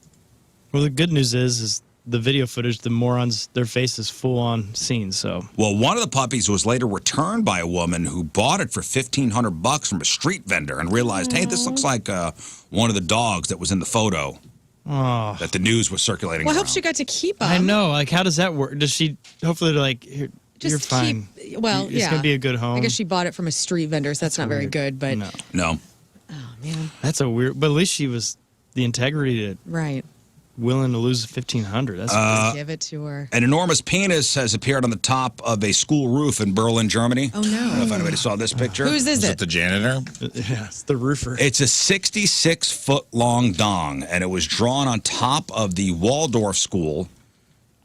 Well, the good news is the video footage, the morons, their face is full on seen, so. Well, one of the puppies was later returned by a woman who bought it for $1,500 from a street vendor and realized, hey, this looks like one of the dogs that was in the photo that the news was circulating Well, I around. hope she got to keep them. I know. Like, how does that work? Does she, hopefully, like, here, Just you're fine. Well, It's yeah. going to be a good home. I guess she bought it from a street vendor, so that's not very good. But No. oh man, That's a weird, but at least she was the integrity to right. willing to lose $1,500. That's Just give it to her. An enormous penis has appeared on the top of a school roof in Berlin, Germany. Oh, no. I don't know if anybody saw this picture. Whose is it? The janitor? yeah, it's the roofer. It's a 66-foot-long dong, and it was drawn on top of the Waldorf School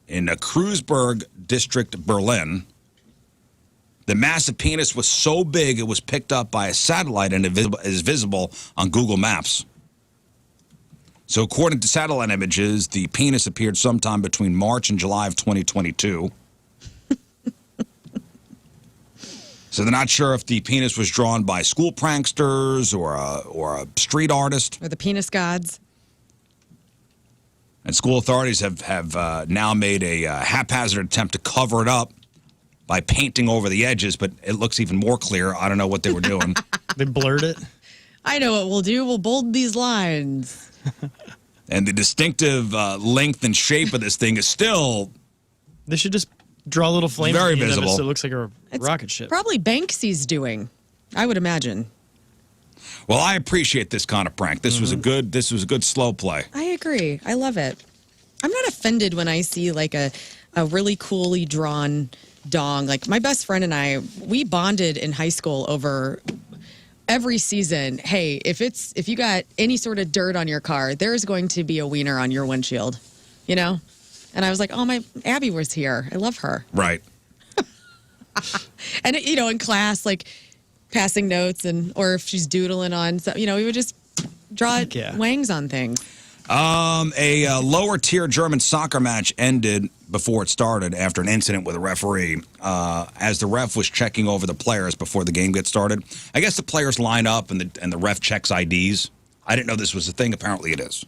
in Kreuzberg district, Berlin. The massive penis was so big it was picked up by a satellite and is visible on Google Maps. So according to satellite images, the penis appeared sometime between March and July of 2022. So they're not sure if the penis was drawn by school pranksters or a street artist. Or the penis gods. And school authorities have now made a haphazard attempt to cover it up by painting over the edges, but it looks even more clear. I don't know what they were doing. They blurred it. I know what we'll do. We'll bold these lines. And the distinctive length and shape of this thing is still... They should just draw a little flame Very at the end of it visible. so it looks like a It's rocket ship. Probably Banksy's doing, I would imagine. Well, I appreciate this kind of prank. This was a good slow play. I agree. I love it. I'm not offended when I see like a really coolly drawn dong. Like my best friend and I, we bonded in high school over every season. Hey, if you got any sort of dirt on your car, there's going to be a wiener on your windshield, you know? And I was like, oh, my Abby was here. I love her. Right. And you know, in class, like passing notes or if she's doodling on, you know, we would just draw wangs on things. A lower tier German soccer match ended before it started after an incident with a referee. As the ref was checking over the players before the game gets started, I guess the players line up and the ref checks IDs. I didn't know this was a thing. Apparently it is.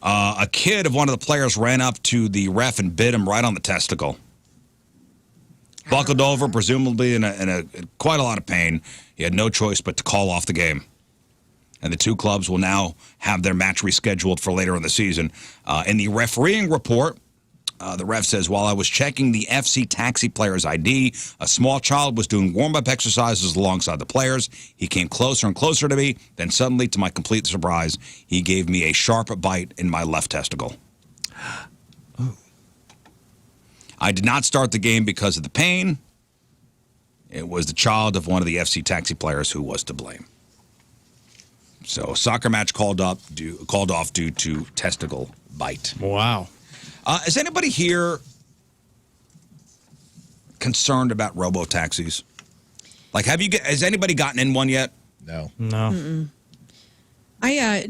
A kid of one of the players ran up to the ref and bit him right on the testicle. Buckled over, presumably in quite a lot of pain. He had no choice but to call off the game. And the 2 clubs will now have their match rescheduled for later in the season. In the refereeing report, the ref says, while I was checking the FC Taxi player's ID, a small child was doing warm-up exercises alongside the players. He came closer and closer to me. Then suddenly, to my complete surprise, he gave me a sharp bite in my left testicle. Ooh. I did not start the game because of the pain. It was the child of one of the FC Taxi players who was to blame. So, soccer match called off due to testicle bite. Wow. Is anybody here concerned about robo-taxis? Like, has anybody gotten in one yet? No. No.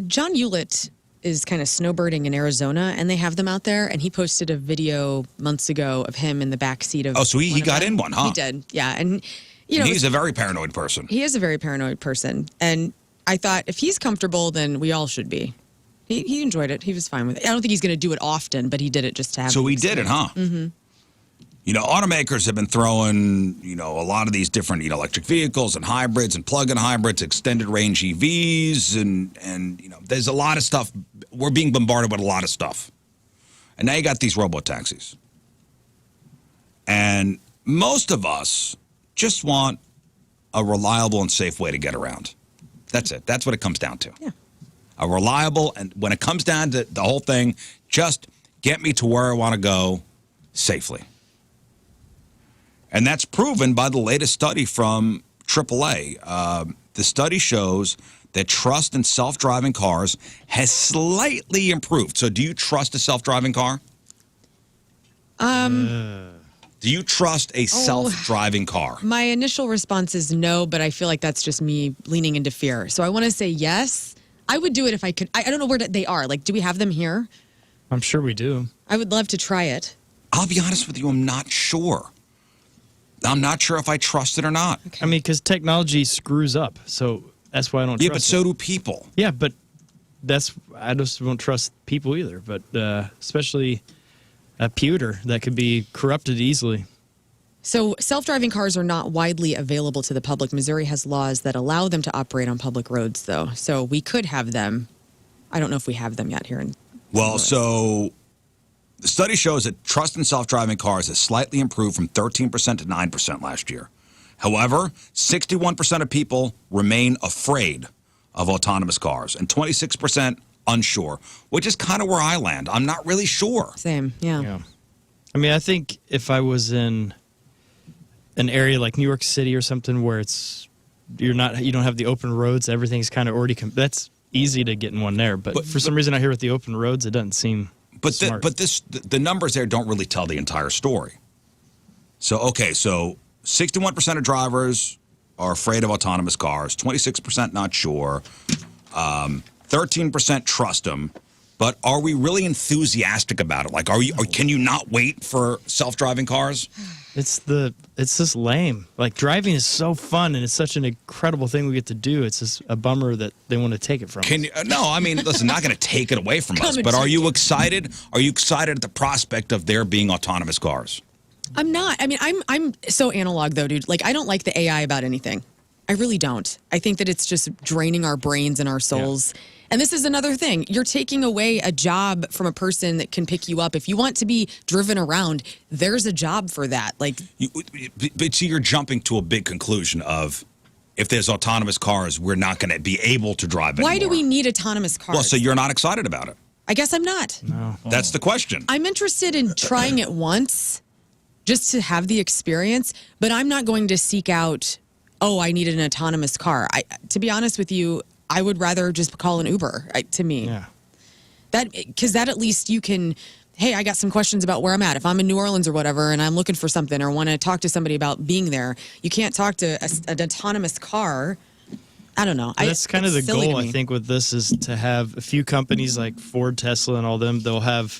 John Hewlett is kind of snowbirding in Arizona, and they have them out there. And he posted a video months ago of him in the back seat of. Oh, so he got in one, huh? He did, yeah. And he's a very paranoid person. He is a very paranoid person, and I thought if he's comfortable, then we all should be. He enjoyed it. He was fine with it. I don't think he's going to do it often, but he did it just to have. So he did it, huh? Mm-hmm. Automakers have been throwing, a lot of these different, electric vehicles and hybrids and plug-in hybrids, extended range EVs, and there's a lot of stuff. We're being bombarded with a lot of stuff. And now you got these robo-taxis. And most of us just want a reliable and safe way to get around. That's it. That's what it comes down to. Yeah. A reliable, and when it comes down to the whole thing, just get me to where I want to go safely. And that's proven by the latest study from AAA. The study shows that trust in self-driving cars has slightly improved. So do you trust a self-driving car? Do you trust a self-driving car? My initial response is no, but I feel like that's just me leaning into fear. So I want to say yes. I would do it if I could. I don't know where they are. Like, do we have them here? I'm sure we do. I would love to try it. I'll be honest with you, I'm not sure. I'm not sure if I trust it or not. Okay. I mean, because technology screws up, so that's why I don't trust it. Yeah, but so do people. Yeah, but I just won't trust people either, but especially a pewter that could be corrupted easily. So self-driving cars are not widely available to the public. Missouri has laws that allow them to operate on public roads, though. So we could have them. I don't know if we have them yet here in Well, so the study shows that trust in self-driving cars has slightly improved from 13% to 9% last year. However, 61% of people remain afraid of autonomous cars and 26% unsure, which is kind of where I land. I'm not really sure. Same, yeah. I mean, I think if I was in an area like New York City or something where you don't have the open roads, everything's kind of already that's easy to get in one there. But for some reason, I hear with the open roads, it doesn't seem. The numbers there don't really tell the entire story. So 61% of drivers are afraid of autonomous cars, 26% not sure, 13% trust them. But are we really enthusiastic about it? Like, can you not wait for self-driving cars? It's just lame. Like, driving is so fun, and it's such an incredible thing we get to do. It's just a bummer that they want to take it from us. No, I mean, listen, not going to take it away from us. But are you excited? Are you excited at the prospect of there being autonomous cars? I'm not. I mean, I'm so analog, though, dude. Like, I don't like the AI about anything. I really don't. I think that it's just draining our brains and our souls. Yeah. And this is another thing. You're taking away a job from a person that can pick you up. If you want to be driven around, there's a job for that. But see, you're jumping to a big conclusion of if there's autonomous cars, we're not going to be able to drive anymore. Why do we need autonomous cars? Well, so you're not excited about it. I guess I'm not. No. That's the question. I'm interested in trying it once just to have the experience, but I'm not going to seek out, I need an autonomous car. To be honest with you, I would rather just call an Uber, to me. Yeah. Because that at least you can, hey, I got some questions about where I'm at. If I'm in New Orleans or whatever and I'm looking for something or want to talk to somebody about being there, you can't talk to an autonomous car. I don't know. That's kind of the goal, I think, with this is to have a few companies like Ford, Tesla, and all them. They'll have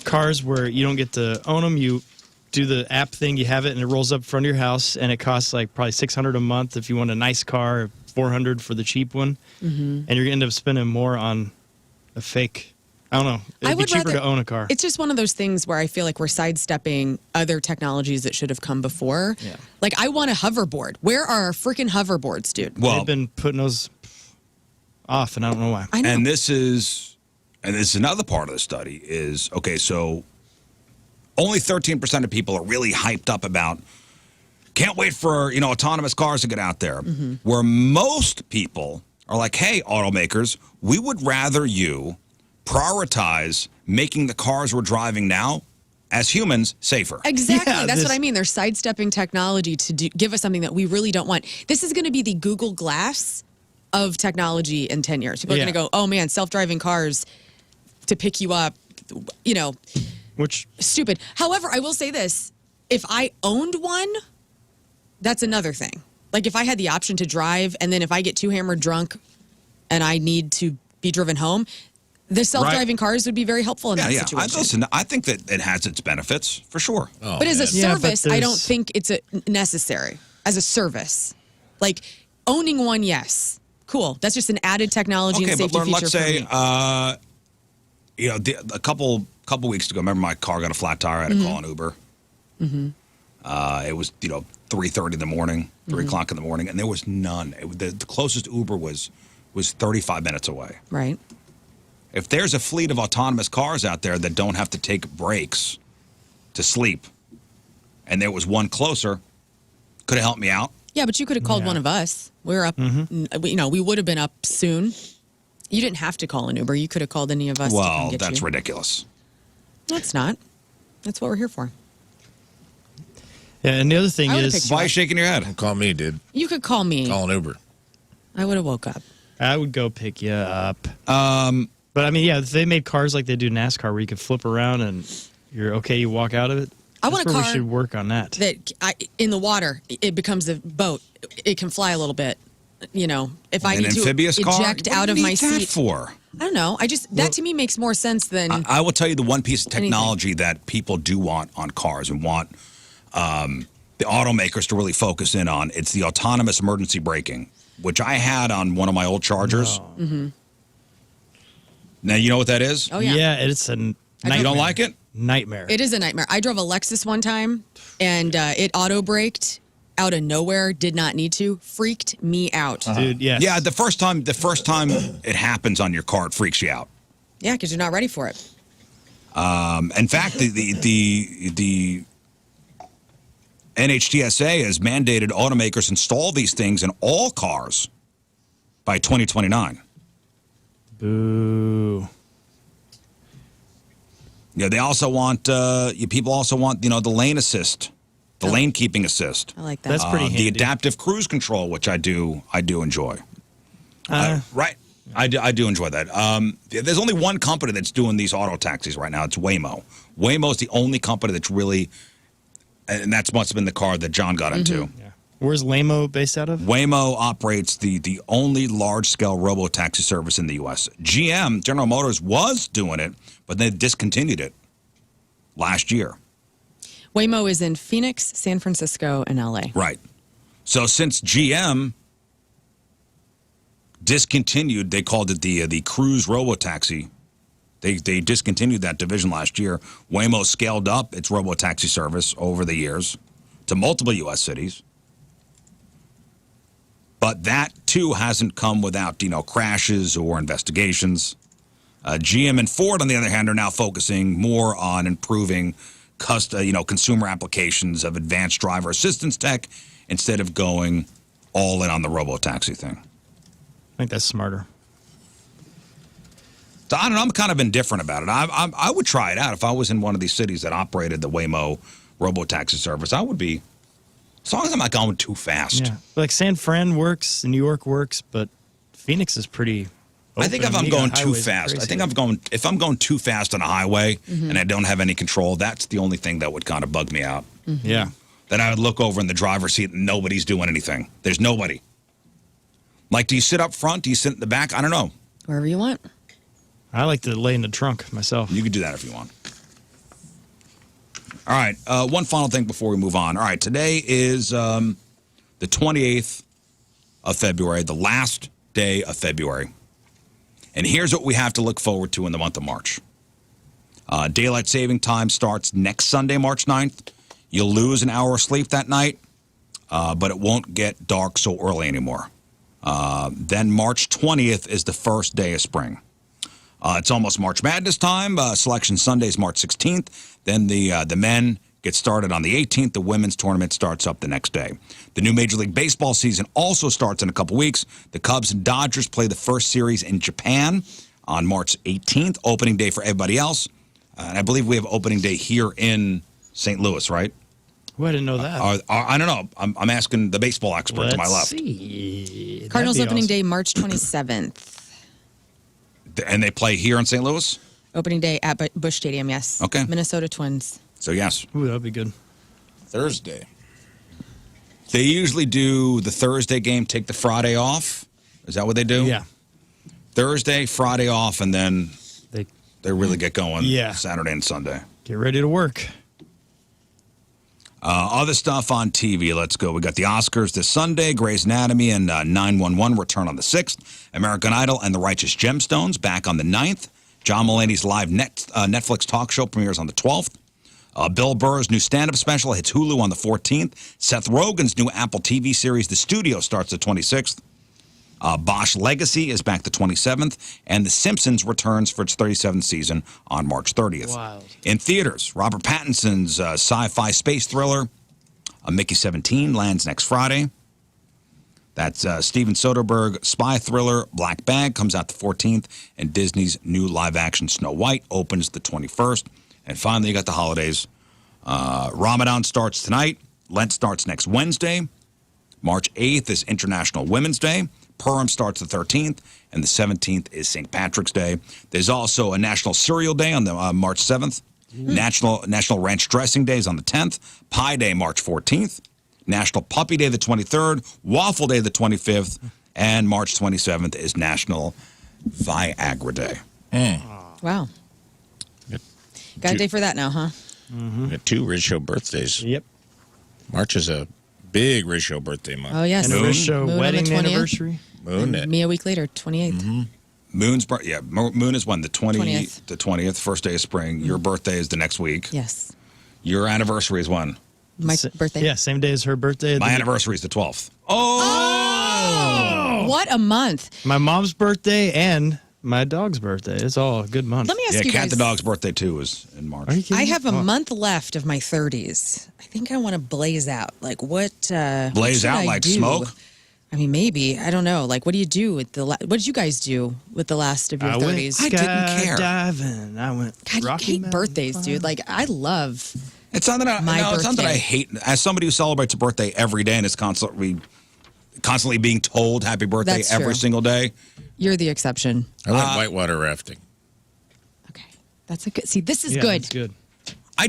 cars where you don't get to own them. You do the app thing, you have it, and it rolls up in front of your house, and it costs like probably $600 a month if you want a nice car, $400 for the cheap one, and you're gonna end up spending more on a fake. I don't know. It'd be cheaper to own a car. It's just one of those things where I feel like we're sidestepping other technologies that should have come before. Yeah. Like, I want a hoverboard. Where are our freaking hoverboards, dude? Well, they've been putting those off, and I don't know why. I know. And this is another part of the study is, so only 13% of people are really hyped up about can't wait for, autonomous cars to get out there. Mm-hmm. Where most people are like, hey, automakers, we would rather you prioritize making the cars we're driving now as humans safer. Exactly. Yeah, that's what I mean. They're sidestepping technology to give us something that we really don't want. This is going to be the Google Glass of technology in 10 years. People are going to go, oh, man, self-driving cars to pick you up, Which stupid. However, I will say this. If I owned one, that's another thing. Like if I had the option to drive, and then if I get too hammered drunk and I need to be driven home, the self-driving cars would be very helpful in that situation. Listen, I think that it has its benefits, for sure. But as a service, I don't think it's necessary as a service. Like owning one, yes. Cool. That's just an added technology and safety feature let's say, a couple weeks ago, remember my car got a flat tire, I had to call an Uber. It was, 3:30 in the morning, 3 o'clock in the morning, and there was none. The closest Uber was 35 minutes away. Right. If there's a fleet of autonomous cars out there that don't have to take breaks to sleep, and there was one closer, could have helped me out. Yeah, but you could have called one of us. We're up. We would have been up soon. You didn't have to call an Uber. You could have called any of us. Well, to come get that's you. ridiculous. No, it's not. That's what we're here for. Yeah, and the other thing is, why are you shaking your head? Call me, dude. You could call me. Call an Uber. I would have woke up. I would go pick you up. But I mean, yeah, if they made cars like they do NASCAR, where you can flip around and you're okay, you walk out of it. I want a car. We should work on that. In the water, it becomes a boat. It can fly a little bit. If I An need to amphibious eject car? out of my What do you need seat. that for? I don't know. That to me makes more sense than. I will tell you the one piece of technology that people do want on cars and want the automakers to really focus in on. It's the autonomous emergency braking, which I had on one of my old Chargers. Now, you know what that is? Oh, yeah. Yeah, it's a nightmare. You don't like it? Nightmare. It is a nightmare. I drove a Lexus one time, and it auto-braked out of nowhere. Did not need to. Freaked me out. Dude, yes. Yeah, the first time it happens on your car, it freaks you out. Yeah, because you're not ready for it. In fact, the NHTSA has mandated automakers install these things in all cars by 2029. Boo. Yeah, they also want people also want the lane assist, the lane keeping assist. I like that. That's pretty handy. The adaptive cruise control, which I do enjoy. Right, I do enjoy that. There's only one company that's doing these auto taxis right now. It's Waymo. Waymo's the only company that's really, and that's must have been the car that John got into. Yeah. Where's Waymo based out of? Waymo operates the only large-scale robo-taxi service in the U.S. GM, General Motors, was doing it, but they discontinued it last year. Waymo is in Phoenix, San Francisco, and L.A. Right. So since GM discontinued, they called it the Cruise robo-taxi. They discontinued that division last year. Waymo scaled up its robo-taxi service over the years to multiple U.S. cities. But that, too, hasn't come without, crashes or investigations. GM and Ford, on the other hand, are now focusing more on improving consumer applications of advanced driver assistance tech instead of going all in on the robo-taxi thing. I think that's smarter. So I don't know. I'm kind of indifferent about it. I would try it out if I was in one of these cities that operated the Waymo robo-taxi service. I would be, as long as I'm not going too fast. Yeah. Like San Fran works, New York works, but Phoenix is pretty open. I think if I'm going too fast, if I'm going too fast on a highway and I don't have any control, that's the only thing that would kind of bug me out. Yeah. Then I would look over in the driver's seat and nobody's doing anything. There's nobody. Like, do you sit up front? Do you sit in the back? I don't know. Wherever you want. I like to lay in the trunk myself. You could do that if you want. All right. One final thing before we move on. All right. Today is the 28th of February, the last day of February. And here's what we have to look forward to in the month of March. Daylight saving time starts next Sunday, March 9th. You'll lose an hour of sleep that night, but it won't get dark so early anymore. Then March 20th is the first day of spring. It's almost March Madness time. Selection Sunday is March 16th. Then the men get started on the 18th. The women's tournament starts up the next day. The new Major League Baseball season also starts in a couple weeks. The Cubs and Dodgers play the first series in Japan on March 18th, opening day for everybody else. And I believe we have opening day here in St. Louis, right? Oh, I didn't know that. I don't know. I'm asking the baseball expert to my left. See. Cardinals opening day, March 27th. And they play here in St. Louis? Opening day at Busch Stadium, yes. Okay. Minnesota Twins. So, yes. Ooh, that'd be good. Thursday. They usually do the Thursday game, take the Friday off. Is that what they do? Yeah. Thursday, Friday off, and then they really get going Yeah. Saturday and Sunday. Get ready to work. Other stuff on TV. Let's go. We got the Oscars this Sunday. Grey's Anatomy and 911 return on the 6th. American Idol and The Righteous Gemstones back on the 9th. John Mulaney's live Netflix talk show premieres on the 12th. Bill Burr's new stand-up special hits Hulu on the 14th. Seth Rogen's new Apple TV series, The Studio, starts the 26th. Bosch Legacy is back the 27th. And The Simpsons returns for its 37th season on March 30th. Wild. In theaters, Robert Pattinson's sci-fi space thriller, Mickey 17, lands next Friday. That's Steven Soderbergh spy thriller, Black Bag, comes out the 14th. And Disney's new live-action Snow White opens the 21st. And finally, you got the holidays. Ramadan starts tonight. Lent starts next Wednesday. March 8th is International Women's Day. Purim starts the 13th. And the 17th is St. Patrick's Day. There's also a National Cereal Day on the March 7th. National Ranch Dressing Day is on the 10th. Pie Day, March 14th. National Puppy Day, the 23rd. Waffle Day, the 25th. And March 27th is National Viagra Day. Wow. Got a day for that now, huh? We got 2 Riz Show birthdays. Yep. March is a big Riz Show birthday month. Oh, yes. And Riz Show Moon on the wedding 20th. anniversary. Moon. And me a week later, 28th. Moon is when? The 20th. The 20th, first day of spring. Your birthday is the next week. Yes. Your anniversary is when? My birthday. Yeah, same day as her birthday. My anniversary is the 12th. Oh! What a month. My mom's birthday and my dog's birthday. It's all a good month. Let me ask Yeah, you Cat guys. the dog's birthday, too, is in March. Are you kidding I me? have a Oh. month left of my 30s. I think I want to blaze out. Like, what? Blaze what should out I like do? smoke? I mean, maybe. I don't know. Like, what do you do with what did you guys do with the last of your I went 30s? I didn't care. skydiving. I went God, you Rocky hate Mountain birthdays, climbing. dude. Like, I love. It's not that I, My no, it's not that I birthday. hate. As somebody who celebrates a birthday every day and is constantly being told happy birthday That's every true. single day. You're the exception. I went whitewater rafting. Okay, that's a good. See, this is Yeah, good. It's good.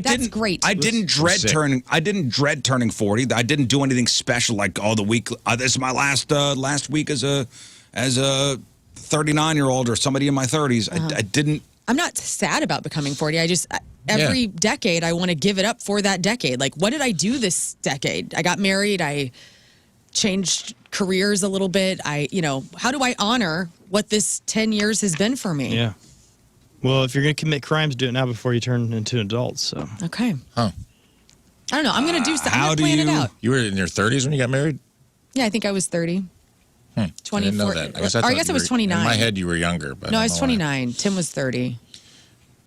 That's great. I didn't dread sick. turning. I didn't dread turning 40. I didn't do anything special like the week. This is my last week as a 39-year-old or somebody in my 30s. I didn't. I'm not sad about becoming 40. Every decade, I want to give it up for that decade. Like, what did I do this decade? I got married. I changed careers a little bit. How do I honor what this 10 years has been for me? Yeah. Well, if you're going to commit crimes, do it now before you turn into adults. So. Okay. Huh. I don't know. I'm going to do something. how I'm do going to plan you- it out. You were in your 30s when you got married? Yeah, I think I was 30. I didn't know that. Or I thought guess you I was were- 29. In my head, you were younger. But No, I don't was know why. 29. Tim was 30.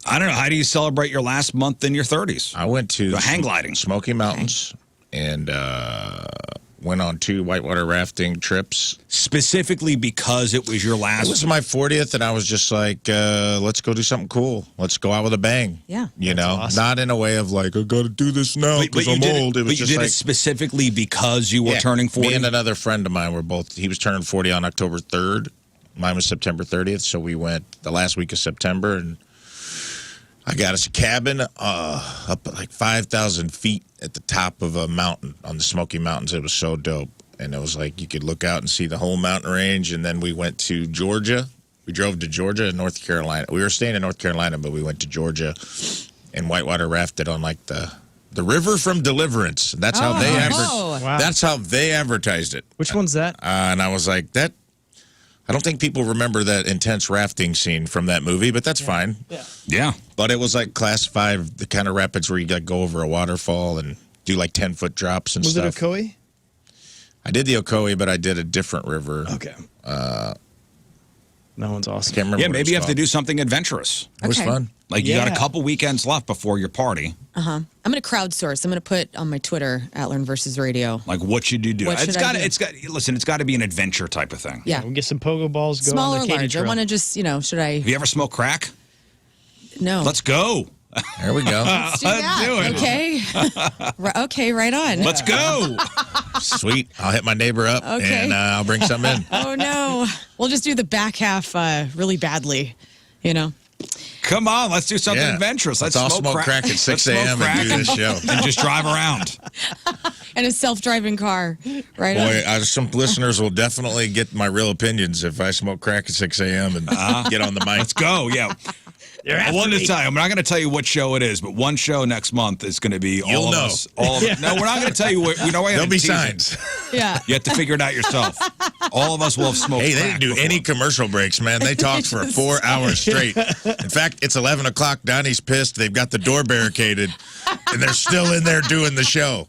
I don't know. How do you celebrate your last month in your 30s? I went to Go hang gliding. Smoky Mountains and went on 2 whitewater rafting trips. Specifically because it was your It last. was my 40th, and I was just like, let's go do something cool. Let's go out with a bang. Yeah. You know, awesome. not in a way of like, I got to do this now because I'm old. It was but you just did like, it specifically because you were yeah, turning 40. Me and another friend of mine were both, he was turning 40 on October 3rd. Mine was September 30th. So we went the last week of September, and I got us a cabin up at like 5,000 feet at the top of a mountain on the Smoky Mountains. It was so dope. And it was like you could look out and see the whole mountain range. And then we went to Georgia. We drove to Georgia and North Carolina. We were staying in North Carolina, but we went to Georgia and whitewater rafted on like the river from Deliverance. That's how they Wow. That's how they advertised it. Which one's that? And I was like, that. I don't think people remember that intense rafting scene from that movie, but that's fine. Yeah. But it was like class 5, the kind of rapids where you got to go over a waterfall and do like 10-foot drops and Was stuff. it Ocoee? I did the Ocoee, but I did a different river. Okay. That one's awesome. Can't remember. Yeah, what maybe it's you have to called. do something adventurous. It was Okay. fun. Like you got a Yeah. couple weekends left before your party. I'm going to crowdsource. I'm going to put on my Twitter, Learn versus Radio. Like what should you do? What should I do? Listen, it's got to be an adventure type of thing. Yeah. We'll get some pogo balls going. Small on or the Katy large? I Trail. want to just, should I? Have you ever smoked crack? No. Let's go. There we go. Let's do that. do it. Okay. Okay, right on. Let's go. Sweet. I'll hit my neighbor up Okay. and I'll bring something in. Oh, no. We'll just do the back half really badly, Come on, let's do something adventurous. Let's all smoke crack at 6 a.m. and do this show. And just drive around. And a self-driving car, right? Boy, some listeners will definitely get my real opinions if I smoke crack at 6 a.m. and get on the mic. Let's go, yeah. I wanted to tell you, I'm not going to tell you what show it is, but one show next month is going to be all of us. No, we're not going to tell you what. There'll be signs. Yeah. You have to figure it out yourself. All of us will have smoked Hey, they crack didn't do any commercial breaks, man. They talked for 4 hours straight. In fact, it's 11 o'clock. Donnie's pissed. They've got the door barricaded, and they're still in there doing the show.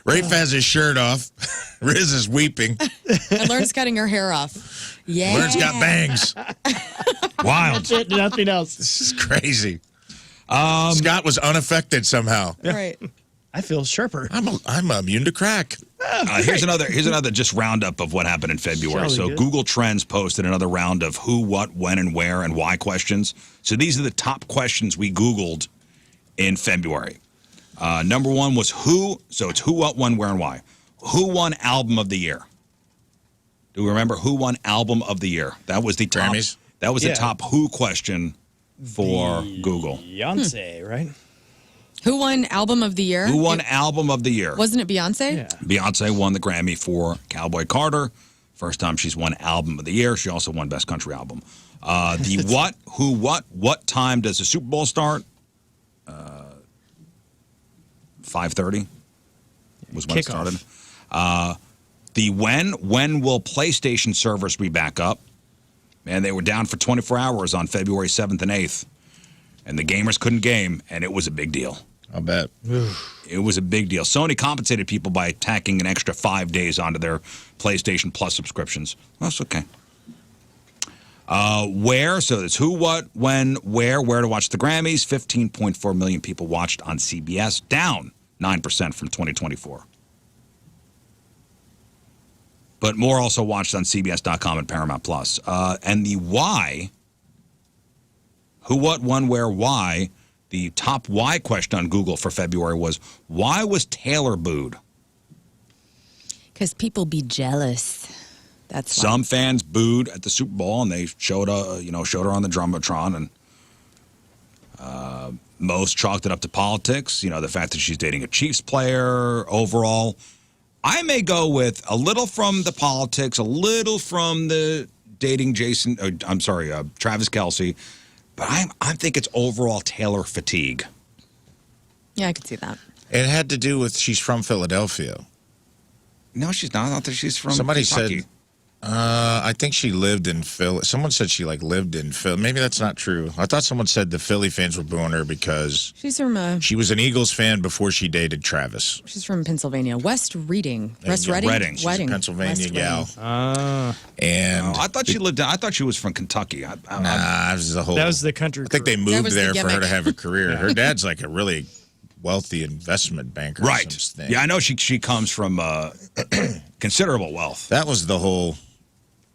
Rafe has his shirt off. Riz is weeping. And Lauren's cutting her hair off. Yeah. Lauren's got bangs. Wild. Nothing else. This is crazy. Scott was unaffected somehow. Right. I feel sharper. I'm immune to crack. Here's another just roundup of what happened in February. Jolly So good. Google Trends posted another round of who, what, when, and where, and why questions. So these are the top questions we Googled in February. Number one was who. So it's who, what, when, where, and why. Who won album of the year? Do we remember who won album of the year? That was the top. Grammys? That was the top who question for Google. Beyonce, right? Who won album of the year? Who won album of the year? Wasn't it Beyonce? Yeah. Beyonce won the Grammy for Cowboy Carter. First time she's won album of the year. She also won best country album. The what, who, what time does the Super Bowl start? 5:30 was when it started. The when will PlayStation servers be back up? Man, they were down for 24 hours on February 7th and 8th. And the gamers couldn't game, and it was a big deal. I'll bet. It was a big deal. Sony compensated people by tacking an extra 5 days onto their PlayStation Plus subscriptions. That's okay. Where? So it's who, what, when, where to watch the Grammys. 15.4 million people watched on CBS, down 9% from 2024. But more also watched on CBS.com and Paramount Plus. And the why, who, what, when, where, why, the top why question on Google for February was, why was Taylor booed? Because people be jealous. That's why. Some fans booed at the Super Bowl, and they showed her on the Jumbotron, and most chalked it up to politics. The fact that she's dating a Chiefs player overall. I may go with a little from the politics, a little from the dating Travis Kelce, but I think it's overall Taylor fatigue. Yeah, I could see that. It had to do with she's from Philadelphia. No, she's not. I thought she's from Somebody Kentucky. said, I think she lived in Philly. Someone said she lived in Philly. Maybe that's not true. I thought someone said the Philly fans were booing her because She's from she was an Eagles fan before she dated Travis. she's from Pennsylvania. West Reading. West Yeah, Reading? Reading. She's a Wedding. Pennsylvania West gal. Reading. And I thought she lived. I thought she was from Kentucky. Nah, this is a whole. That was the country. I think they That moved was the there for her gimmick. to have a career. Her dad's like a really wealthy investment banker. or Right. some thing. Yeah, I know she comes from considerable wealth. That was the whole.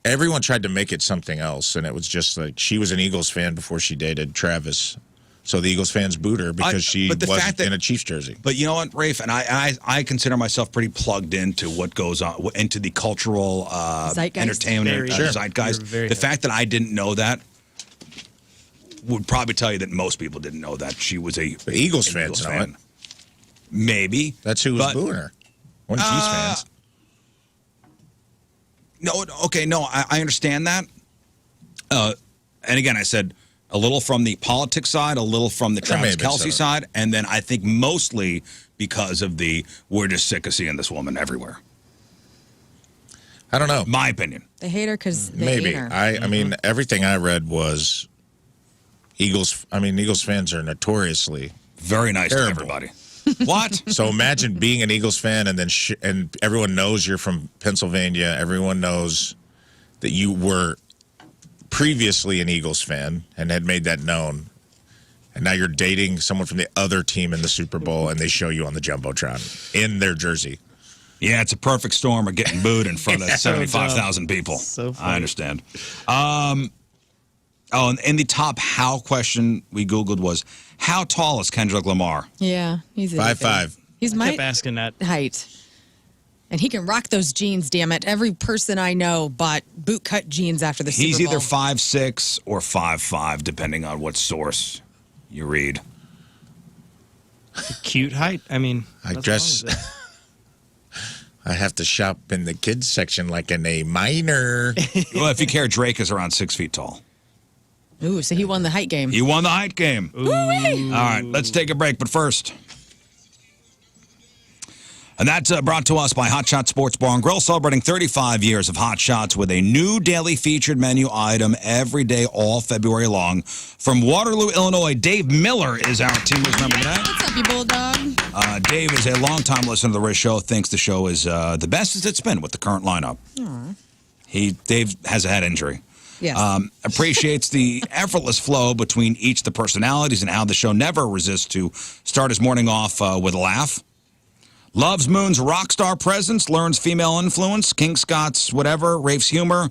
Everyone tried to make it something else, and it was just like she was an Eagles fan before she dated Travis. So the Eagles fans booed her because she but the fact wasn't that- in a Chiefs jersey. But you know what, Rafe, and I consider myself pretty plugged into what goes on, into the cultural Zeitgeist? entertainment Very. Sure. zeitgeist. You're very The fact that I didn't know that would probably tell you that most people didn't know that she was The Eagles fans know it. Maybe. That's who was But- booing her. One Chiefs fans. No, okay, no, I understand that. And again, I said a little from the politics side, a little from the That may Travis have been Kelce so. side, and then I think mostly because of we're just sick of seeing this woman everywhere. I don't know. My opinion. They hate her because they Maybe. hate her. I mean, everything I read was Eagles fans are notoriously Very nice terrible. to everybody. What? So imagine being an Eagles fan and then and everyone knows you're from Pennsylvania. Everyone knows that you were previously an Eagles fan and had made that known. And now you're dating someone from the other team in the Super Bowl and they show you on the Jumbotron in their jersey. Yeah, it's a perfect storm of getting booed in front of So 75,000 people. So funny. I understand. And the top how question we Googled was, how tall is Kendrick Lamar? Yeah, he's 5'5". He's I my kept asking that. height. And he can rock those jeans, damn it. Every person I know bought bootcut jeans after the Super Bowl. He's either 5'6" or 5'5", depending on what source you read. Cute height. I mean, I guess I have to shop in the kids section like an A minor. Well, if you care, Drake is around 6 feet tall. Ooh, so he won the height game. He won the height game. Ooh-wee. All right, let's take a break. But first, and that's brought to us by Hot Shot Sports Bar and Grill, celebrating 35 years of Hot Shots with a new daily featured menu item every day, all February long. From Waterloo, Illinois, Dave Miller is our team. Remember that? What's up, you bulldog? Dave is a longtime listener to the Riz Show. Thinks the show is the best as it's been with the current lineup. Dave has a head injury. Yes. Appreciates the effortless flow between each of the personalities and how the show never resists to start his morning off with a laugh. Loves Moon's rock star presence, learns female influence, King Scott's whatever, Rafe's humor,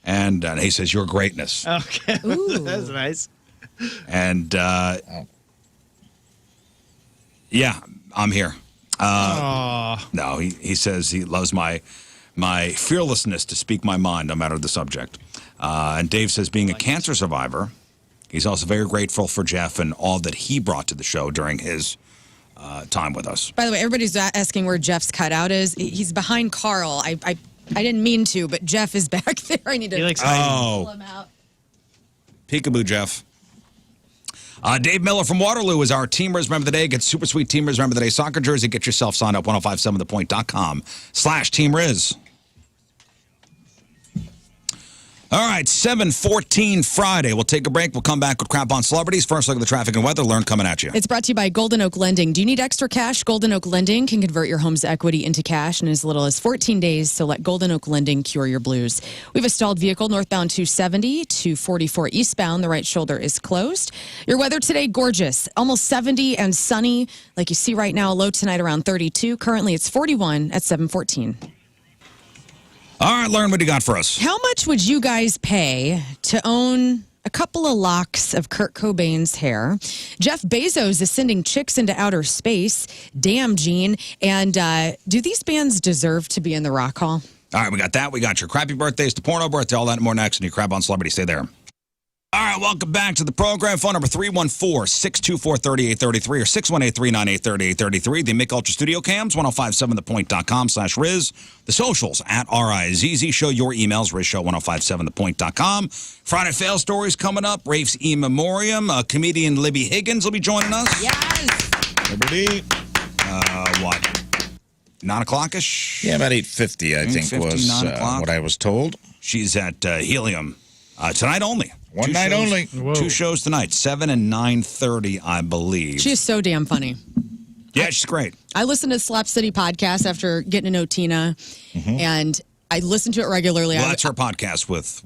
and he says, your greatness. Okay. That's nice. And, yeah, I'm here. No, he says he loves my fearlessness to speak my mind, no matter the subject. And Dave says, being a cancer survivor, he's also very grateful for Jeff and all that he brought to the show during his time with us. By the way, everybody's asking where Jeff's cutout is. He's behind Carl. I didn't mean to, but Jeff is back there. I need to pull him out. Peekaboo, Jeff. Dave Miller from Waterloo is our Teamers Remember the Day. Get super sweet Teamers Remember the Day soccer jersey. Get yourself signed up, 1057thepoint.com/TeamRiz. All right, 7:14 Friday. We'll take a break. We'll come back with Crap on Celebrities. First, look at the traffic and weather. Learn coming at you. It's brought to you by Golden Oak Lending. Do you need extra cash? Golden Oak Lending can convert your home's equity into cash in as little as 14 days, so let Golden Oak Lending cure your blues. We have a stalled vehicle northbound 270 to 44 eastbound. The right shoulder is closed. Your weather today, gorgeous. Almost 70 and sunny, like you see right now. Low tonight around 32. Currently, it's 41 at 7:14. All right, Lauren, what do you got for us? How much would you guys pay to own a couple of locks of Kurt Cobain's hair? Jeff Bezos is sending chicks into outer space. Damn, Gene. And do these bands deserve to be in the Rock Hall? All right, we got that. We got your crappy birthdays to porno birthday, all that and more next, and your Crap on Celebrity. Stay there. All right, welcome back to the program. Phone number 314-624-3833 or 618-398-3833. The Mick Ultra Studio Cams, 1057thepoint.com/Riz. The socials at RIZZ. Show your emails, RizShow1057thepoint.com. Friday Fail Stories coming up. Rafe's E-memorium. Comedian Libby Higgins will be joining us. Yes. Liberty. What? 9 o'clock-ish? Yeah, about 8:50, I think, was 9 o'clock. what I was told. She's at Helium tonight only. One night only. Whoa. 2 shows tonight, 7 and 9:30, I believe. She is so damn funny. Yeah, she's great. I listened to Slap City podcast after getting to know Tina, and I listen to it regularly. Well, that's her podcast with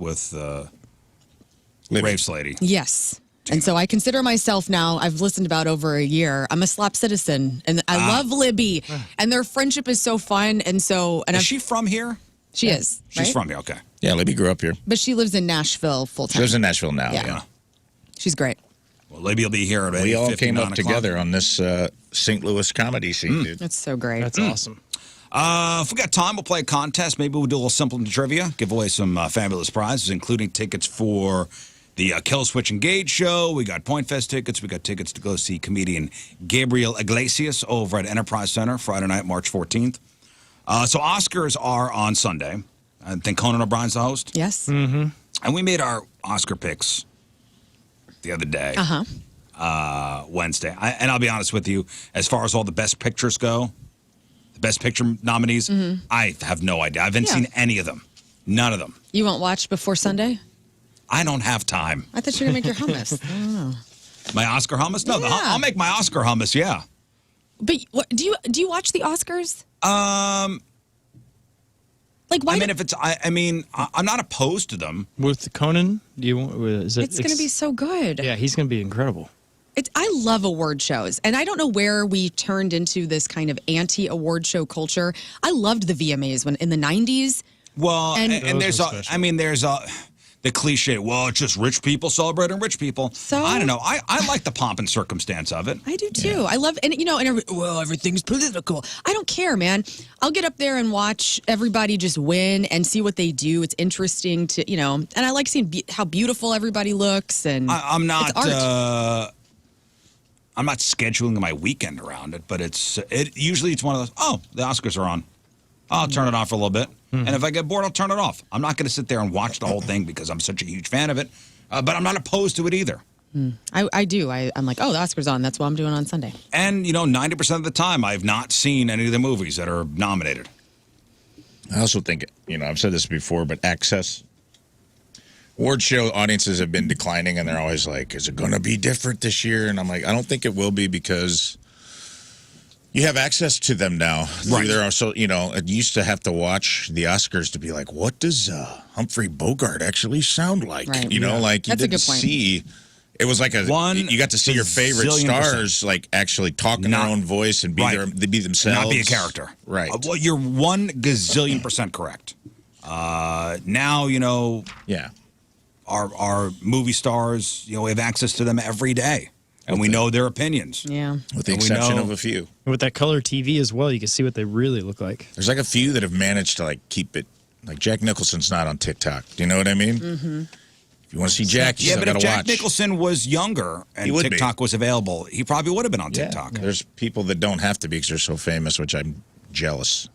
Rave's lady. Yes. And so I consider myself now, I've listened about over a year. I'm a Slap citizen, and I love Libbie, and their friendship is so fun. And so, and Is she from here? She is. She's right? from here, okay. Yeah, Libby grew up here. But she lives in Nashville full She time. lives in Nashville now. Yeah. She's great. Well, Libby will be here at 8:50. We all came up 9 together on this St. Louis comedy scene, dude. That's so great. That's awesome. If we got time, we'll play a contest. Maybe we'll do a little simple trivia, give away some fabulous prizes, including tickets for the Kill Switch Engage show. We got Point Fest tickets. We got tickets to go see comedian Gabriel Iglesias over at Enterprise Center Friday night, March 14th. So Oscars are on Sunday. I think Conan O'Brien's the host. Yes. And we made our Oscar picks the other day, Wednesday. And I'll be honest with you, as far as all the best pictures go, the best picture nominees, I have no idea. I haven't seen any of them. None of them. You won't watch before Sunday? I don't have time. I thought you were going to make your hummus. I don't know. My Oscar hummus? No, Yeah. I'll make my Oscar hummus, yeah. But what, do you watch the Oscars? Like, why? I mean, if it's, I'm not opposed to them. With Conan, is it? It's going to be so good. Yeah, he's going to be incredible. I love award shows, and I don't know where we turned into this kind of anti-award show culture. I loved the VMAs when in the 90s. Well, and there's Those were a, special. I mean, there's the cliche, well, it's just rich people celebrating rich people. So? I don't know. I like the pomp and circumstance of it. I do too. I love, and everything's political. I don't care, man. I'll get up there and watch everybody just win and see what they do. It's interesting to, and I like seeing how beautiful everybody looks. And I'm not. it's art. I'm not scheduling my weekend around it, but usually it's one of those. Oh, the Oscars are on. I'll turn it on for a little bit. And if I get bored, I'll turn it off. I'm not going to sit there and watch the whole thing because I'm such a huge fan of it. But I'm not opposed to it either. I do. I'm like, oh, the Oscars on. That's what I'm doing on Sunday. And, 90% of the time, I've not seen any of the movies that are nominated. I also think, I've said this before, but access. Award show audiences have been declining, and they're always like, is it going to be different this year? And I'm like, I don't think it will be because you have access to them now. Right. There are I used to have to watch the Oscars to be like, what does Humphrey Bogart actually sound like? Right. Like you That's a didn't good point. see. It was like you got to see your favorite stars like actually talk in their own voice and be be themselves, not be a character. Right. Well, you're 1 gazillion% correct. Now Yeah. Our movie stars, we have access to them every day. And we know their opinions. Yeah. With the exception of a few. And with that color TV as well, you can see what they really look like. There's like a few that have managed to keep it. Like Jack Nicholson's not on TikTok. Do you know what I mean? Mm-hmm. If you want to see Jack, you still got to watch. Yeah, but if Jack Nicholson was younger and TikTok was available, he probably would have been on TikTok. There's people that don't have to be because they're so famous, which I'm jealous.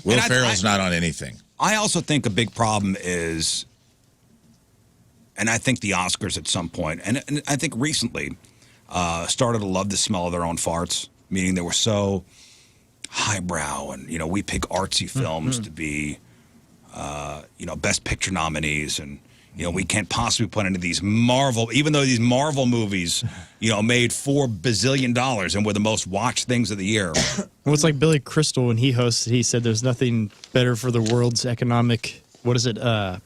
Will Ferrell's not on anything. I also think a big problem is, and I think the Oscars at some point, and I think recently, started to love the smell of their own farts, meaning they were so highbrow, and we pick artsy films to be, Best Picture nominees, and we can't possibly put into these Marvel, even though these Marvel movies, made $4 bazillion and were the most watched things of the year. Well, it's like Billy Crystal when he hosted. He said there's nothing better for the world's economic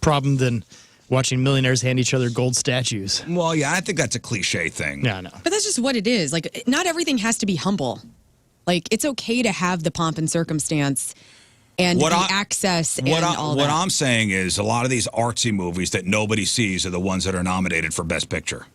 problem than watching millionaires hand each other gold statues. Well, yeah, I think that's a cliche thing. Yeah, no. But that's just what it is. Like, not everything has to be humble. Like, it's okay to have the pomp and circumstance and access and all that. What I'm saying is a lot of these artsy movies that nobody sees are the ones that are nominated for Best Picture.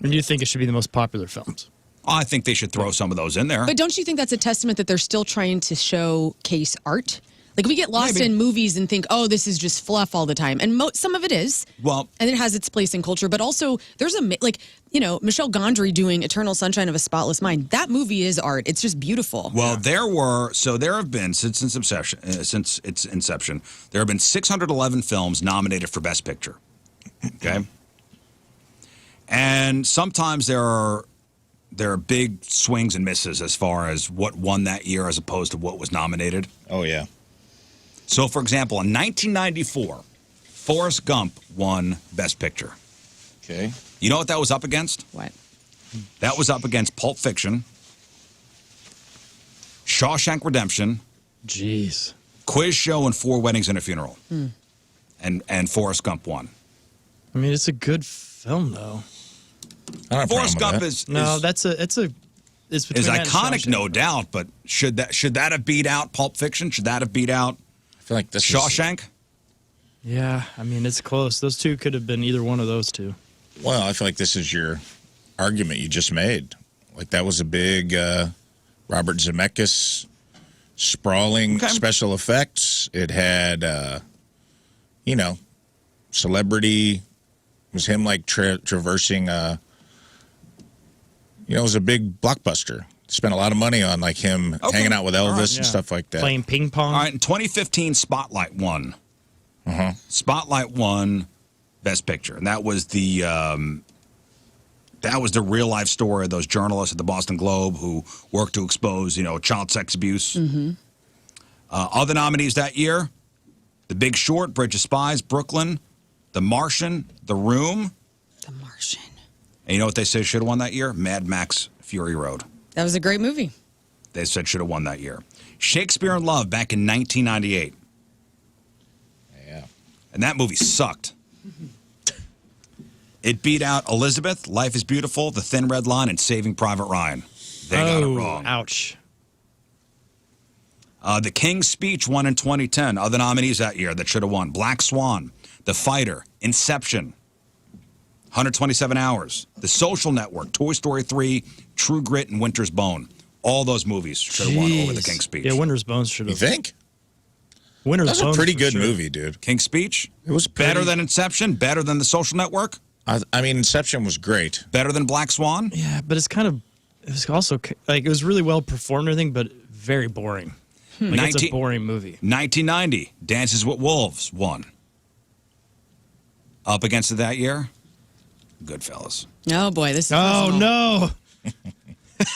And you think it should be the most popular films? I think they should throw some of those in there. But don't you think that's a testament that they're still trying to showcase art? Like, we get lost in movies and think, oh, this is just fluff all the time. And some of it is. Well, and it has its place in culture. But also, there's Michel Gondry doing Eternal Sunshine of a Spotless Mind. That movie is art. It's just beautiful. Well, there have been, since its inception, there have been 611 films nominated for Best Picture. Okay? And sometimes there are big swings and misses as far as what won that year as opposed to what was nominated. Oh, yeah. So, for example, in 1994, Forrest Gump won Best Picture. Okay. You know what that was up against? What? That was up against Pulp Fiction, Shawshank Redemption, Jeez, Quiz Show, and 4 Weddings and a Funeral. And Forrest Gump won. I mean, it's a good film, though. Forrest Gump is iconic, no doubt. But should that have beat out Pulp Fiction? Should that have beat out? I feel like this Shawshank. Yeah, I mean, it's close. Those two could have been either one of those two. Well, I feel like this is your argument you just made. Like, that was a big Robert Zemeckis sprawling special effects. It had, celebrity. It was him, traversing, it was a big blockbuster. Spent a lot of money on, him hanging out with Elvis and stuff like that. Playing ping pong. All right, in 2015, Spotlight won. Spotlight won Best Picture, and that was the real life story of those journalists at the Boston Globe who worked to expose, child sex abuse. Other nominees that year: The Big Short, Bridge of Spies, Brooklyn, The Martian, The Room. The Martian. And you know what they said should have won that year? Mad Max: Fury Road. That was a great movie. They said should have won that year. Shakespeare in Love back in 1998. Yeah. And that movie sucked. It beat out Elizabeth, Life is Beautiful, The Thin Red Line, and Saving Private Ryan. They got it wrong. Ouch. The King's Speech won in 2010. Other nominees that year that should have won: Black Swan, The Fighter, Inception, 127 Hours, The Social Network, Toy Story 3, True Grit, and Winter's Bone. All those movies should have won over The King's Speech. Yeah, Winter's Bone should have. You think? Winter's That's Bone a pretty for good sure. movie, dude. King's Speech? It was better than Inception, better than The Social Network, I mean, Inception was great. better than Black Swan. Yeah, but it's kind of. It was also like it was really well performed and everything, but very boring. Like it's a boring movie. 1990, Dances with Wolves won. Up against it that year, Goodfellas. Oh boy, this is Oh personal. no!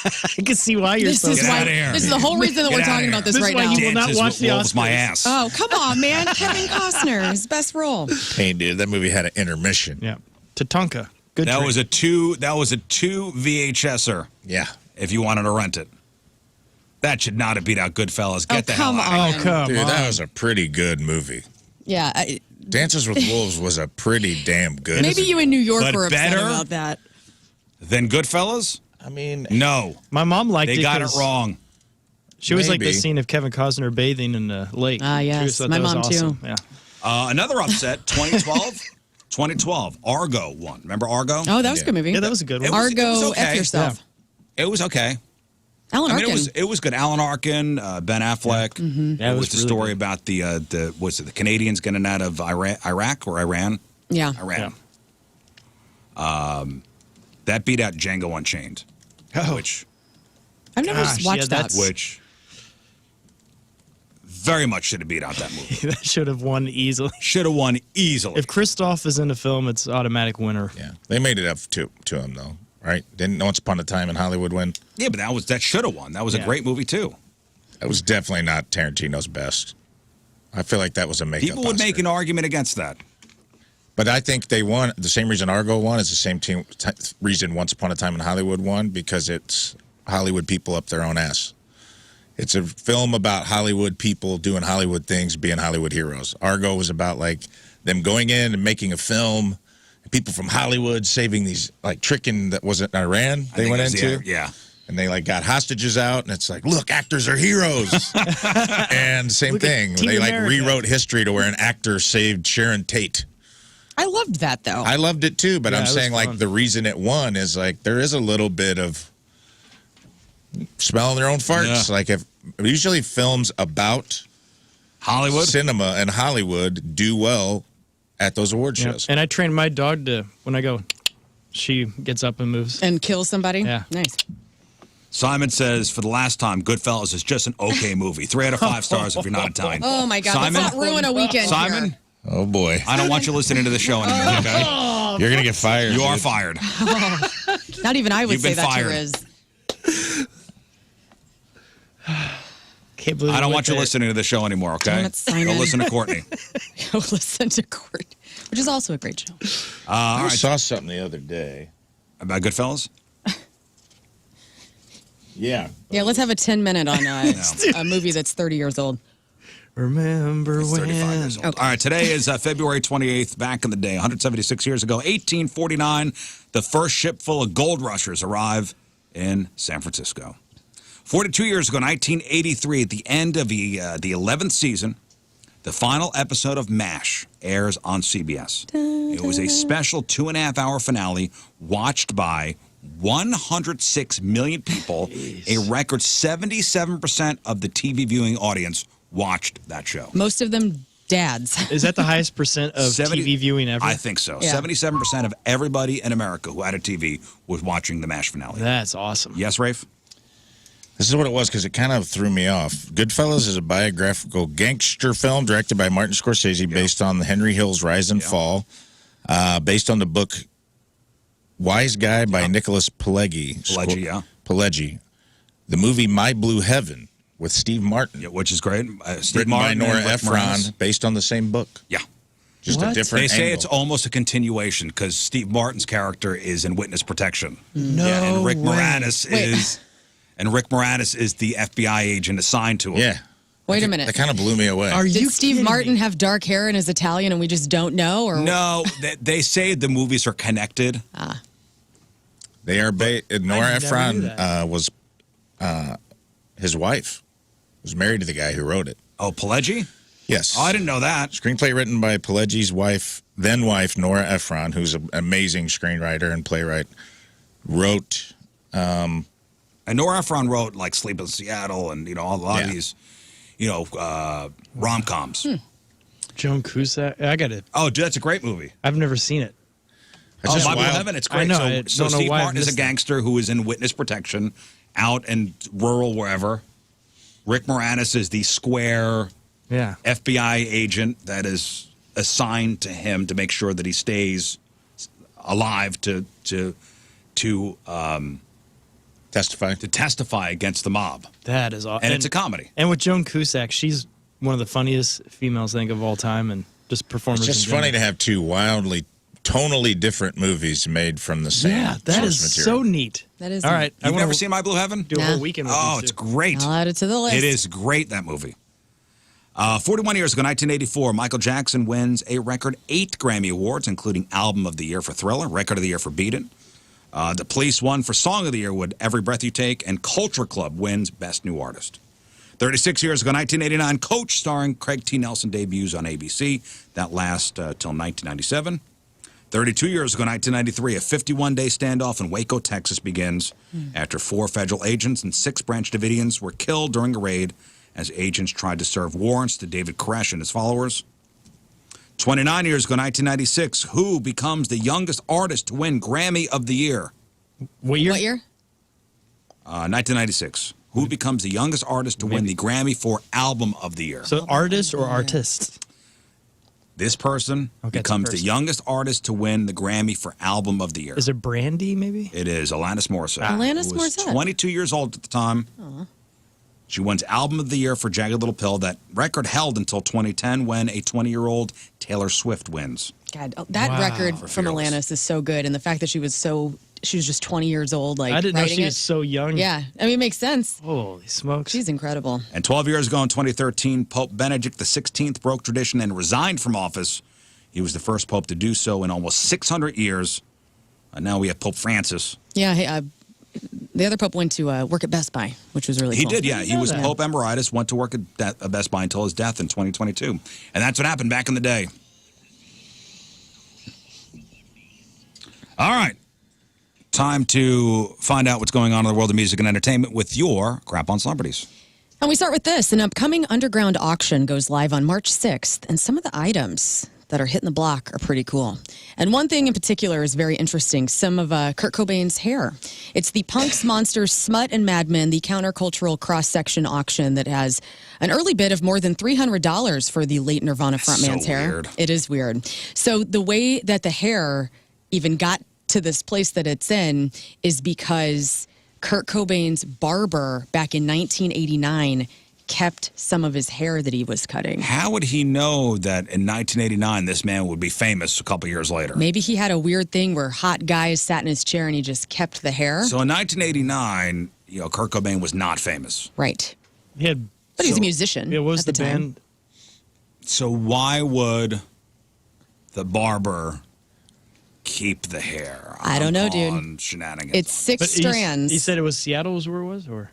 I can see why you're This so. is Get why. outta here. This is the whole reason that Get we're outta talking here. about this, This is right why now. you will not Dances watch with the Wolves, my Oscars. ass. Oh, come on, man. Kevin Costner, his best role. Hey, dude, that movie had an intermission. Yeah, Tatanka. Good. That trick. was a two VHSer. Yeah. If you wanted to rent it. That should not have beat out Goodfellas. Get the hell come out. on. Oh come Dude, on! that was a pretty good movie. Yeah. Dances with Wolves was a pretty damn good Maybe you in New York But were upset better? about that. Then Goodfellas? I mean, No. My mom liked it. They got it 'cause wrong. She was like the Maybe. scene of Kevin Costner bathing in the lake. Ah, She yes. just thought My that was mom, too. awesome. Yeah. Another upset, 2012. 2012, Argo won. Remember Argo? Oh, that was a good movie. Yeah, that was a good one. It was Argo, okay. F yourself. It was okay. Alan I mean, Arkin. it was good. Alan Arkin, Ben Affleck. Yeah, it it was was the really story good. about the Canadians getting out of Iraq or Iran? Yeah. Iran. That beat out Django Unchained. Oh. Which I've never Gosh, watched yeah, that. that's- which very much should have beat out that movie. That should have won easily. Should have won easily. If Christoph is in the film, it's automatic winner. Yeah, they made it up to him though, right? Didn't Once Upon a Time in Hollywood win? Yeah, but that should have won. That was a Yeah. great movie too. That was definitely not Tarantino's best. I feel like that was a makeup. People would make an argument against that. But I think they won. The same reason Argo won is the same reason Once Upon a Time in Hollywood won, because it's Hollywood people up their own ass. It's a film about Hollywood people doing Hollywood things, being Hollywood heroes. Argo was about like them going in and making a film, and people from Hollywood saving these, like tricking, that wasn't Iran I they think went it was, into. yeah. And they like got hostages out, and it's like, look, actors are heroes. And same Look at thing. Team They like America. rewrote history to where an actor saved Sharon Tate. I loved that, though. I loved it too, but Yeah, I'm it was saying like fun. the reason it won is like there is a little bit of smelling their own farts. Yeah. Like if usually films about Hollywood? cinema and Hollywood do well at those award Yeah. shows. And I train my dog to, when I go, she gets up and moves. And kill somebody? Yeah. Nice. Simon says, for the last time, Goodfellas is just an okay movie. 3 out of 5 stars if you're not Italian. Oh, my God. Simon? Let's not ruin a weekend Simon? here. Oh boy, I don't want you listening to the show anymore, okay? you're gonna get fired. You are dude. fired. Not even I would You've say been that fired. to Riz. Can't believe I don't we want you went there. listening to the show anymore, okay? Damn it, Simon. Go listen to Courtney. Go listen to Court, which is also a great show. All I right. saw something the other day. About Goodfellas? Yeah, Yeah, let's have a 10-minute on a movie that's 30 years old. Remember It's 35 when? years old. All right, today is February 28th. Back in the day, 176 years ago, 1849, the first ship full of gold rushers arrive in San Francisco. 42 years ago, 1983, at the end of the 11th season, the final episode of MASH airs on CBS. It was a special 2.5-hour finale watched by 106 million people. A record 77% of the TV viewing audience watched that show. Most of them dads. Is that the highest percent of 70 TV viewing ever? I think so. Yeah. 77% of everybody in America who had a TV was watching the MASH finale. That's awesome. Yes, Rafe? this is what it was because it kind of threw me off. Goodfellas is a biographical gangster film directed by Martin Scorsese based on the Henry Hill's Rise and Fall, based on the book Wise Guy by Nicholas Pileggi. Pileggi, yeah. Pileggi. The movie My Blue Heaven with Steve Martin. Yeah, which is great. Steve Written Martin by Nora and Rick Moranis. Ephron, based on the same book. Yeah. Just a What? different They say angle. it's almost a continuation because Steve Martin's character is in witness protection. No and Rick way. Moranis is the FBI agent assigned to him. Yeah. Wait a That minute. kind of blew me away. Are Did you Steve kidding Martin me? have dark hair and is Italian and we just don't know? Or No, they say the movies are connected. They are Nora never knew Ephron that. was his wife. Was married to the guy who wrote it. Oh, Pileggi? Yes. Oh, I didn't know that. Screenplay written by Pileggi's then wife, Nora Ephron, who's an amazing screenwriter and playwright, wrote. And Nora Ephron wrote like Sleep in Seattle and, a lot of these, rom-coms. Joan Cusack. I got it. Oh, dude, that's a great movie. I've never seen it. Oh, My Blue Heaven, it's great. I know, I So don't know Steve why I've Martin is a missed that. gangster who is in witness protection out in rural wherever. Rick Moranis is the square FBI agent that is assigned to him to make sure that he stays alive to testify against the mob. That is awesome. And it's a comedy. And with Joan Cusack, she's one of the funniest females I think of all time, and just performers. It's just in general. funny to have two wildly, tonally different movies made from the same that source is material. so neat. That is all neat. right. You've never seen My Blue Heaven? Do a whole weekend with Oh, these it's two. great. I'll add it to the list. It is great, that movie. 41 years ago, 1984, Michael Jackson wins a record 8 Grammy Awards, including Album of the Year for Thriller, Record of the Year for Beat It. The Police won for Song of the Year with Every Breath You Take, and Culture Club wins Best New Artist. 36 years ago, 1989, Coach, starring Craig T. Nelson, debuts on ABC. That lasts till 1997. 32 years ago, 1993, a 51-day standoff in Waco, Texas begins after 4 federal agents and 6 Branch Davidians were killed during a raid as agents tried to serve warrants to David Koresh and his followers. 29 years ago, 1996, who becomes the youngest artist to win Grammy of the Year? What year? 1996. Who becomes the youngest artist to win the Grammy for Album of the Year? So artist or artist? This person becomes the youngest artist to win the Grammy for Album of the Year. Is it Brandy, maybe? It is Alanis Morissette. Alanis who was Morissette. 22 years old at the time. She wins Album of the Year for Jagged Little Pill. That record held until 2010 when a 20-year-old Taylor Swift wins. God, that record from Alanis is so good. And the fact that she was just 20 years old. Like, I didn't know writing she was so young. Yeah. I mean, it makes sense. Holy smokes. She's incredible. And 12 years ago in 2013, Pope Benedict XVI broke tradition and resigned from office. He was the first pope to do so in almost 600 years. And now we have Pope Francis. Yeah. Hey, the other pope went to work at Best Buy, which was really He cool. did, yeah. He was Pope Emeritus, went to work at Best Buy until his death in 2022. And that's what happened back in the day. All right. Time to find out what's going on in the world of music and entertainment with your Crap on Celebrities. And we start with this. An upcoming underground auction goes live on March 6th, and some of the items that are hitting the block are pretty cool. And one thing in particular is very interesting, some of Kurt Cobain's hair. It's the Punks, Monsters, Smut, and Madmen, the countercultural cross-section auction that has an early bid of more than $300 for the late Nirvana frontman's hair. Weird. It is weird. So the way that the hair even got to this place that it's in is because Kurt Cobain's barber back in 1989 kept some of his hair that he was cutting. How would he know that in 1989 this man would be famous a couple years later? Maybe he had a weird thing where hot guys sat in his chair and he just kept the hair. So in 1989, Kurt Cobain was not famous. Right. But he's a musician. Yeah, what was at the time. band? So why would the barber keep the hair? I don't know, calling dude. Shenanigans. It's 6 strands. He said it was Seattle was where it was, or?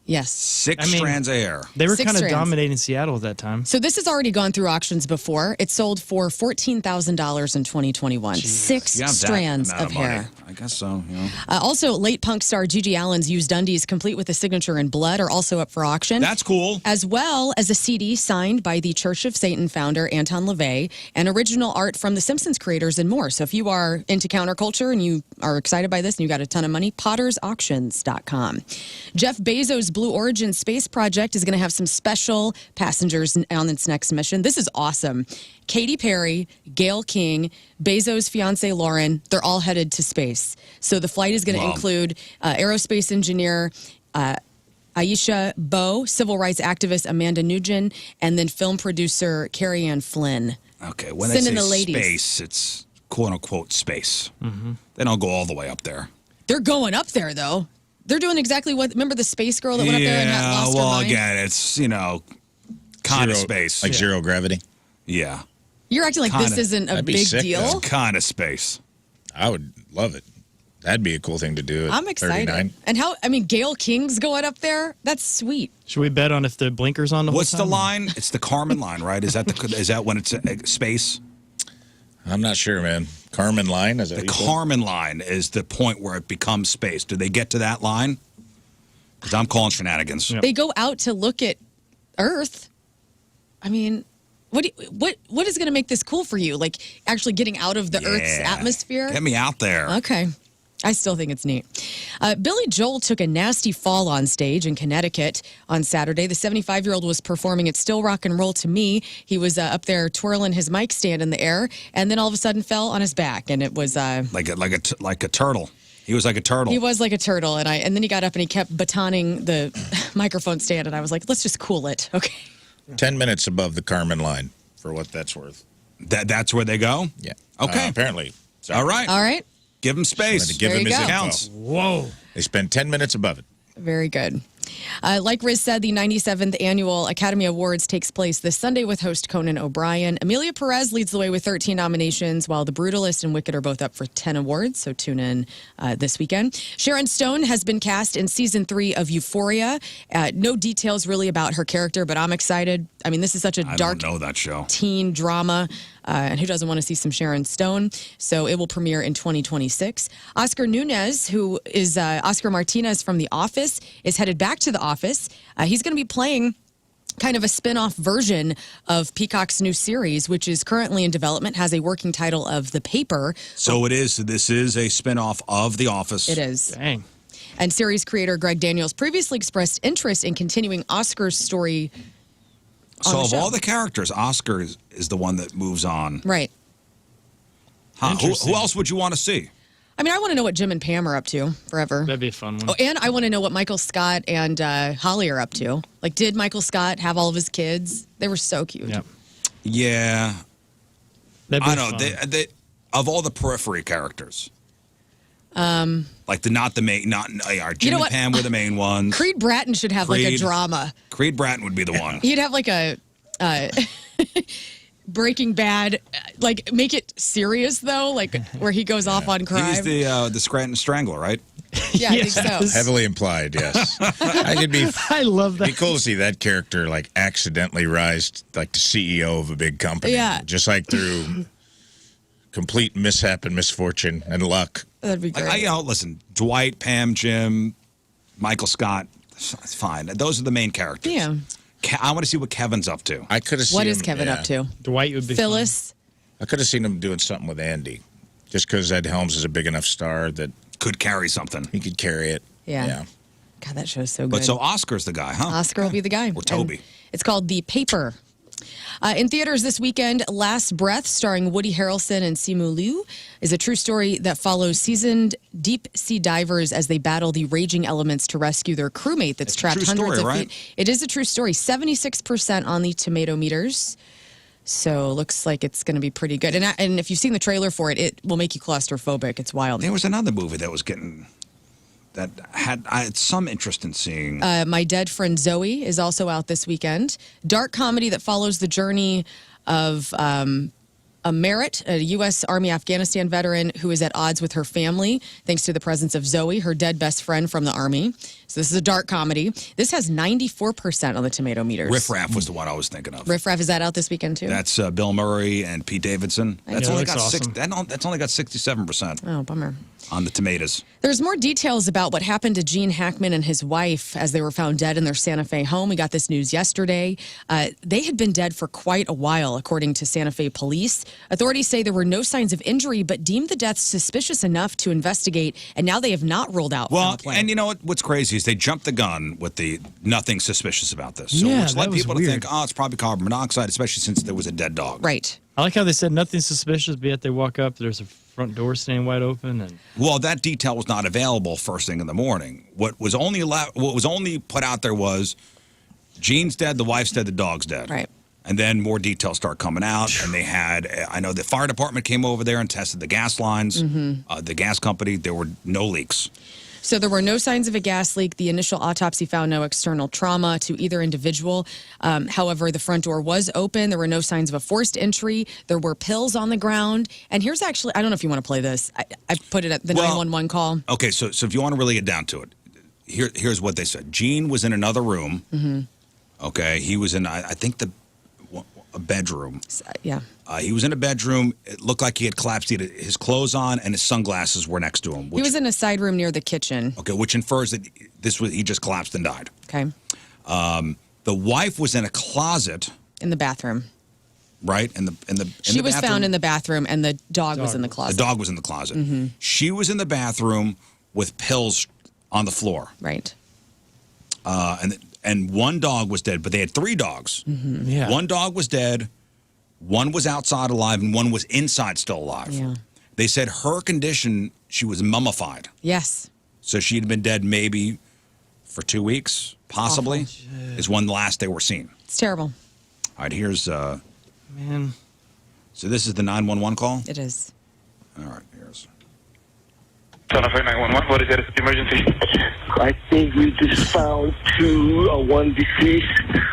Yes. 6 strands of hair. They were 6 kind of strands. dominating Seattle at that time. So this has already gone through auctions before. It sold for $14,000 in 2021. 6 You have that strands amount of money. hair. I guess so. Also, late punk star Gigi Allen's used undies, complete with a signature in blood, are also up for auction. That's cool. As well as a CD signed by the Church of Satan founder Anton LaVey, and original art from The Simpsons creators, and more. So if you are into counterculture and you are excited by this and you got a ton of money, pottersauctions.com. Jeff Bezos' Blue Origin space project is going to have some special passengers on its next mission. This is awesome. Katy Perry, Gail King, Bezos' fiance Lauren, they're all headed to space. So the flight is going to include aerospace engineer Aisha Bowe, civil rights activist Amanda Nugent, and then film producer Carrie Ann Flynn. Okay, when they Sending say the ladies. space, it's quote-unquote space. They don't go all the way up there. They're going up there, though. They're doing exactly what. Remember the space girl that went up there and had lost her mind? Again, it's, kind of space. Like zero gravity? Yeah. You're acting like this isn't a big deal. Kind of space. I would love it. That'd be a cool thing to do. At I'm excited. 39. And Gail King's going up there. That's sweet. Should we bet on if the blinker's on the whole What's the time? line? It's the Carmen line, right? Is that when it's space? I'm not sure, man. Carmen line? Is that The what you said? Carmen line is the point where it becomes space. Do they get to that line? Because I'm calling shenanigans. They go out to look at Earth. I mean, what is going to make this cool for you? Like actually getting out of the Earth's atmosphere? Get me out there. Okay. I still think it's neat. Billy Joel took a nasty fall on stage in Connecticut on Saturday. The 75-year-old was performing at Still Rock and Roll to Me. He was up there twirling his mic stand in the air, and then all of a sudden fell on his back, and it was like a turtle. He was like a turtle. He was like a turtle, and then he got up and he kept batoning the microphone stand, and I was like, let's just cool it, okay? 10 minutes above the Carmen line, for what that's worth. That's where they go? Yeah. Okay. Apparently. Sorry. All right. All right. Give him space. To give There him you his go. Counts. Whoa. They spend 10 minutes above it. Very good. Like Riz said, the 97th Annual Academy Awards takes place this Sunday with host Conan O'Brien. Amelia Perez leads the way with 13 nominations, while The Brutalist and Wicked are both up for 10 awards, so tune in this weekend. Sharon Stone has been cast in Season 3 of Euphoria. No details really about her character, but I'm excited. I mean, this is such a I dark don't know that show. teen drama, and who doesn't want to see some Sharon Stone? So it will premiere in 2026. Oscar Nunez, who is Oscar Martinez from The Office, is headed back to The Office. He's going to be playing kind of a spin-off version of Peacock's new series, which is currently in development, has a working title of The Paper. So this is a spinoff of The Office. It is. Dang. And series creator Greg Daniels previously expressed interest in continuing Oscar's story on So the of show. all the characters, Oscar is the one that moves on. Right. Huh? Who else would you want to see? I mean, I want to know what Jim and Pam are up to forever. That'd be a fun one. Oh, and I want to know what Michael Scott and Holly are up to. Like, did Michael Scott have all of his kids? They were so cute. Yeah. Yeah. That'd be I know. fun. They, of all the periphery characters, like Jim and what? Pam were the main ones. Creed Bratton should have like a Creed. drama. Creed Bratton would be the one. He'd have like a Breaking Bad, like make it serious though, like where he goes off on crime. He's the Scranton Strangler, right? Yeah, I think so. Heavily implied, yes. I could be. I love that. It'd be cool to see that character like accidentally rise to, like the CEO of a big company. Yeah. Just like through complete mishap and misfortune and luck. That'd be great. Listen, Dwight, Pam, Jim, Michael Scott, it's fine. Those are the main characters. Yeah. I want to see what Kevin's up to. I could have seen What is him- Kevin yeah. up to? Dwight would be Phyllis. I could have seen him doing something with Andy. Just because Ed Helms is a big enough star that Could carry something. he could carry it. Yeah. God, that show's so good. But so Oscar's the guy, huh? Oscar will be the guy. Or Toby. And it's called The Paper. In theaters this weekend, Last Breath, starring Woody Harrelson and Simu Liu, is a true story that follows seasoned deep-sea divers as they battle the raging elements to rescue their crewmate that's It's a trapped true hundreds story, of right? feet. It is a true story. 76% on the tomato meters. So looks like it's going to be pretty good. And if you've seen the trailer for it, it will make you claustrophobic. It's wild. There was another movie that had some interest in seeing. My Dead Friend Zoe is also out this weekend. Dark comedy that follows the journey of a Merritt, a U.S. Army Afghanistan veteran who is at odds with her family thanks to the presence of Zoe, her dead best friend from the Army. So this is a dark comedy. This has 94% on the tomato meters. Riff Raff was the one I was thinking of. Riff Raff, is that out this weekend too? That's Bill Murray and Pete Davidson. That's know. only Looks got awesome. that's only got 67% Oh, bummer. on the tomatoes. There's more details about what happened to Gene Hackman and his wife as they were found dead in their Santa Fe home. We got this news yesterday. They had been dead for quite a while, according to Santa Fe police. Authorities say there were no signs of injury, but deemed the deaths suspicious enough to investigate, and now they have not ruled out Well, foul play. and you know what's crazy is they jumped the gun with the nothing suspicious about this. So Yeah, which led that was people to weird. think, it's probably carbon monoxide, especially since there was a dead dog. Right. I like how they said nothing suspicious, but yet they walk up, there's a front door staying wide open, and Well, that detail was not available first thing in the morning. What was only put out there was Gene's dead, the wife's dead, the dog's dead. Right. And then more details start coming out, and they had, I know the fire department came over there and tested the gas lines, Mm-hmm. the gas company, there were no leaks. So there were no signs of a gas leak. The initial autopsy found no external trauma to either individual. However, the front door was open. There were no signs of a forced entry. There were pills on the ground. And here's actually, I don't know if you want to play this. I put it at the 911 call. Okay, so if you want to really get down to it, here's what they said. Gene was in another room. Mm-hmm. Okay, he was in, I think, a bedroom. Yeah. He was in a bedroom. It looked like he had collapsed. He had his clothes on, and his sunglasses were next to him. He was in a side room near the kitchen. Okay, which infers that he just collapsed and died. Okay. The wife was in a closet. In the bathroom. Right? She was found in the bathroom, and the dog was in the closet. The dog was in the closet. Mm-hmm. She was in the bathroom with pills on the floor. Right. And one dog was dead, but they had 3 dogs. Mm-hmm. Yeah. One dog was dead, one was outside alive, and one was inside still alive. Yeah. They said her condition, she was mummified. Yes. So she'd been dead maybe for 2 weeks, possibly, is when last they were seen. It's terrible. All right, here's... Man. So this is the 911 call? It is. All right, here's... Santa Fe 911, what is it? Is it emergency? I think we just found one deceased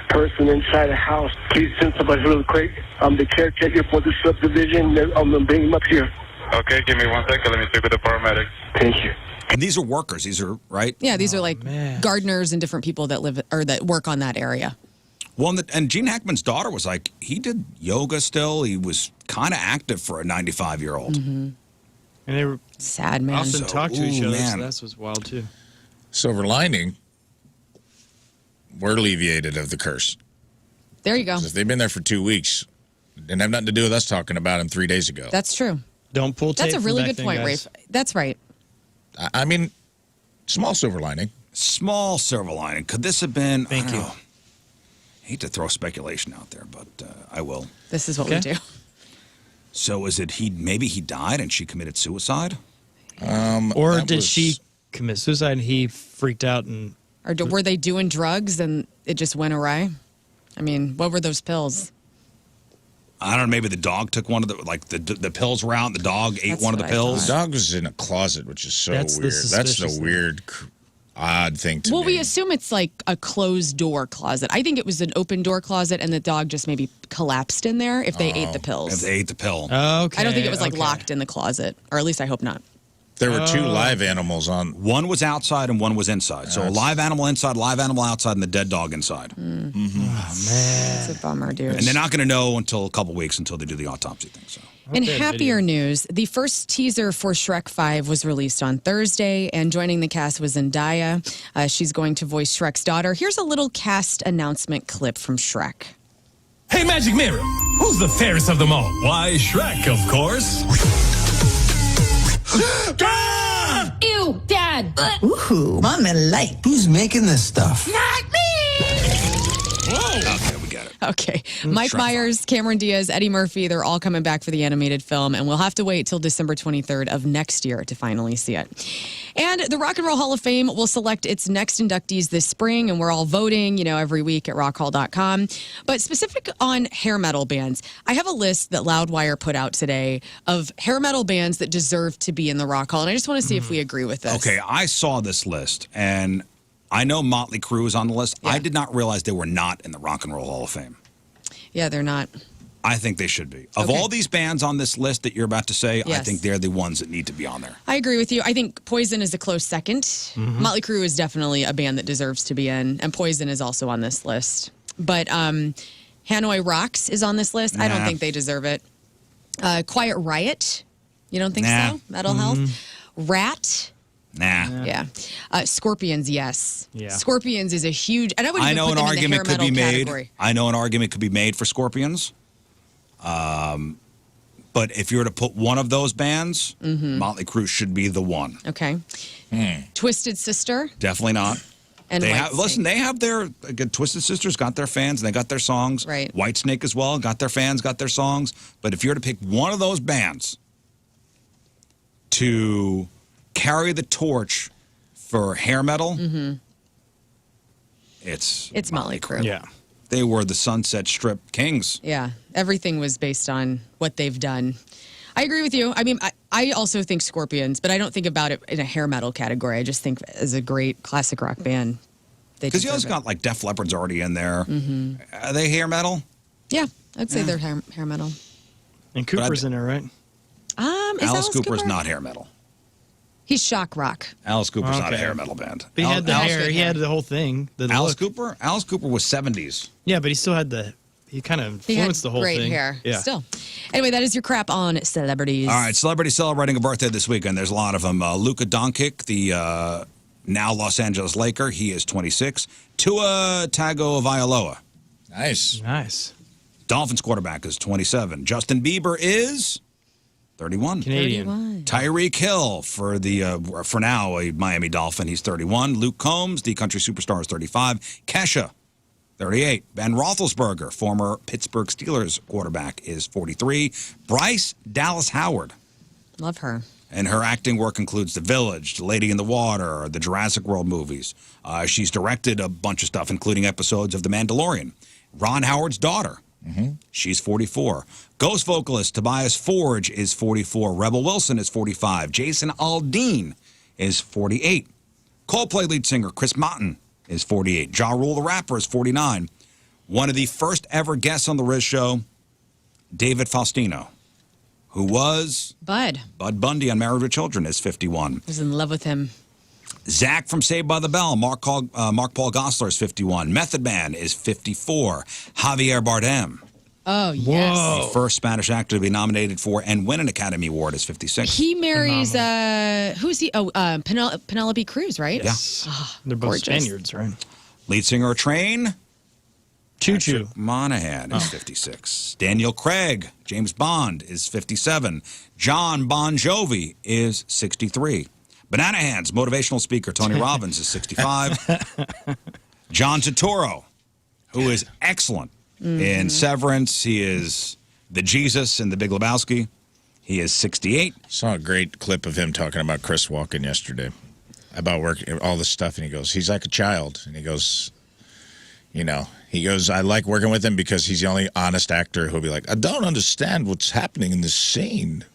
person inside the house. Please send somebody really quick. I'm the caretaker for the subdivision. I'm going to bring him up here. Okay, give me 1 second. Let me speak with the paramedics. Thank you. And these are workers. These are, right? Yeah, these are like gardeners and different people that live or that work on that area. Well, and Gene Hackman's daughter was like, he did yoga still. He was kind of active for a 95-year-old. Mm-hmm. And they were sad, man. often talk to each other, man. so that was wild, too. Silver lining, we're alleviated of the curse. There you go. If they've been there for 2 weeks, and have nothing to do with us talking about them 3 days ago. That's true. Don't pull tape. That's a really good point, Rafe. That's right. I mean, small silver lining. Small silver lining. Could this have been... Thank you. I hate to throw speculation out there, but I will. This is what we do. So is it maybe he died and she committed suicide? Or did she commit suicide and he freaked out and... Or were they doing drugs and it just went awry? I mean, what were those pills? I don't know. Maybe the dog took one of the pills were out and the dog ate one of the pills. The dog was in a closet, which is so weird. That's the weird, odd thing to me. Well, we assume it's like a closed door closet. I think it was an open door closet and the dog just maybe collapsed in there if they ate the pills. If they ate the pill. Okay. I don't think it was like locked in the closet, or at least I hope not. There were 2 live animals on. One was outside and one was inside. So a live animal inside, live animal outside, and the dead dog inside. Mm. Oh, man. It's a bummer, dude. And they're not going to know until a couple weeks until they do the autopsy thing. So. In happier news, the first teaser for Shrek 5 was released on Thursday, and joining the cast was Zendaya. She's going to voice Shrek's daughter. Here's a little cast announcement clip from Shrek. Hey, Magic Mirror, who's the fairest of them all? Why, Shrek, of course. Ew, Dad. Ooh, Mama light. Who's making this stuff? Not me. Okay, we got it. Okay. Mike Myers, Cameron Diaz, Eddie Murphy, they're all coming back for the animated film, and we'll have to wait till December 23rd of next year to finally see it. And the Rock and Roll Hall of Fame will select its next inductees this spring, and we're all voting, every week at rockhall.com. But specific on hair metal bands, I have a list that Loudwire put out today of hair metal bands that deserve to be in the Rock Hall, and I just want to see if we agree with this. Okay, I saw this list, and I know Motley Crue is on the list. I did not realize they were not in the Rock and Roll Hall of Fame. Yeah, they're not. I think they should be. Of all these bands on this list that you're about to say, I Yes. think they're the ones that need to be on there. I agree with you. I think Poison is a close second. Motley Crue is definitely a band that deserves to be in, and Poison is also on this list. But Hanoi Rocks is on this list. I don't think they deserve it. Quiet Riot, you don't think so? Mental Health. Rat. Nah. Yeah. Scorpions, yes. Yeah. Scorpions is a huge, and I would even know put an them in the argument hair could metal be made. category. I know an argument could be made for Scorpions. But if you were to put one of those bands, Motley Crue should be the one. Okay. Twisted Sister. Definitely not. And Whitesnake. They have their Twisted Sisters got their fans and they got their songs. Right. Whitesnake as well got their fans, got their songs. But if you were to pick one of those bands to carry the torch for hair metal, it's Motley Crue. Yeah. They were the Sunset Strip kings. Yeah, everything was based on what they've done. I agree with you. I mean, I also think Scorpions, but I don't think about it in a hair metal category. I just think as a great classic rock band. Because you always got like Def Leppard's already in there. Mm-hmm. Are they hair metal? Yeah, I'd say they're hair metal. And Cooper's in there, right? Is Alice Cooper's not hair metal. He's shock rock. Alice Cooper's not a hair metal band. But he had the hair. He had the whole thing. Alice Cooper? Alice Cooper was 70s. Yeah, but he still had he kind of influenced the whole great thing. hair. Yeah. Still. Anyway, that is your crap on celebrities. All right, celebrities celebrating a birthday this weekend. There's a lot of them. Luka Doncic, the now Los Angeles Laker, he is 26. Tua Tagovailoa. Nice. Dolphins quarterback is 27. Justin Bieber is 31. Canadian. 31. Tyreek Hill for now a Miami Dolphin. He's 31. Luke Combs, the country superstar, is 35. Kesha, 38. Ben Roethlisberger, former Pittsburgh Steelers quarterback, is 43. Bryce Dallas Howard. Love her. And her acting work includes The Village, The Lady in the Water, the Jurassic World movies. She's directed a bunch of stuff, including episodes of The Mandalorian. Ron Howard's daughter. She's 44. Ghost vocalist Tobias Forge is 44. Rebel Wilson is 45. Jason Aldean is 48. Coldplay lead singer Chris Martin is 48. Ja Rule the rapper is 49. One of the first ever guests on the Riz Show, David Faustino, who was Bud Bundy on Married with Children, is 51. I was in love with him. Zach from Saved by the Bell, Mark Paul Gosselaar is 51. Method Man is 54. Javier Bardem, Oh, yes. the first Spanish actor to be nominated for and win an Academy Award, is 56. He marries, who's he? Oh, Penelope Cruz, right? Yeah. Oh, They're both gorgeous. Spaniards, right? Lead singer of Train, Choo Choo. Monahan is 56. Daniel Craig, James Bond, is 57. John Bon Jovi is 63. Banana Hands, motivational speaker Tony Robbins, is 65. John Turturro, who is excellent in Severance. He is the Jesus in The Big Lebowski. He is 68. Saw a great clip of him talking about Chris Walken yesterday, about working all this stuff, and he goes, he's like a child, and he goes, I like working with him because he's the only honest actor who'll be like, I don't understand what's happening in this scene.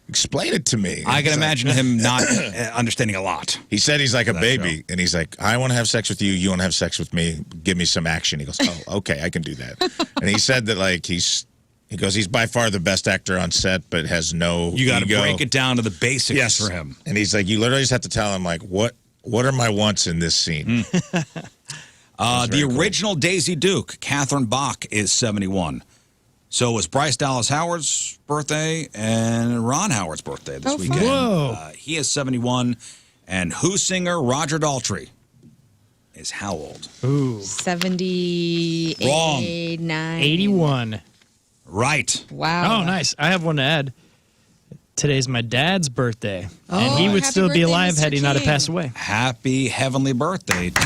Explain it to me. I can imagine him not understanding a lot. He said he's like a baby, and he's like, I want to have sex with you. You want to have sex with me. Give me some action. He goes, oh, okay, I can do that. And he said that, like, he's by far the best actor on set, but has no You got to ego. break it down to the basics for him. And he's like, you literally just have to tell him, like, what are my wants in this scene? The original Daisy Duke, Catherine Bach, is 71. So it was Bryce Dallas Howard's birthday and Ron Howard's birthday this weekend. Whoa. He is 71. And Who singer Roger Daltrey is how old? Ooh. 78. Wrong. 81. Right. Wow. Oh, nice. I have one to add. Today's my dad's birthday. Oh, and he would happy still be birthday, alive Mr. had he not have King. passed away. Happy heavenly birthday to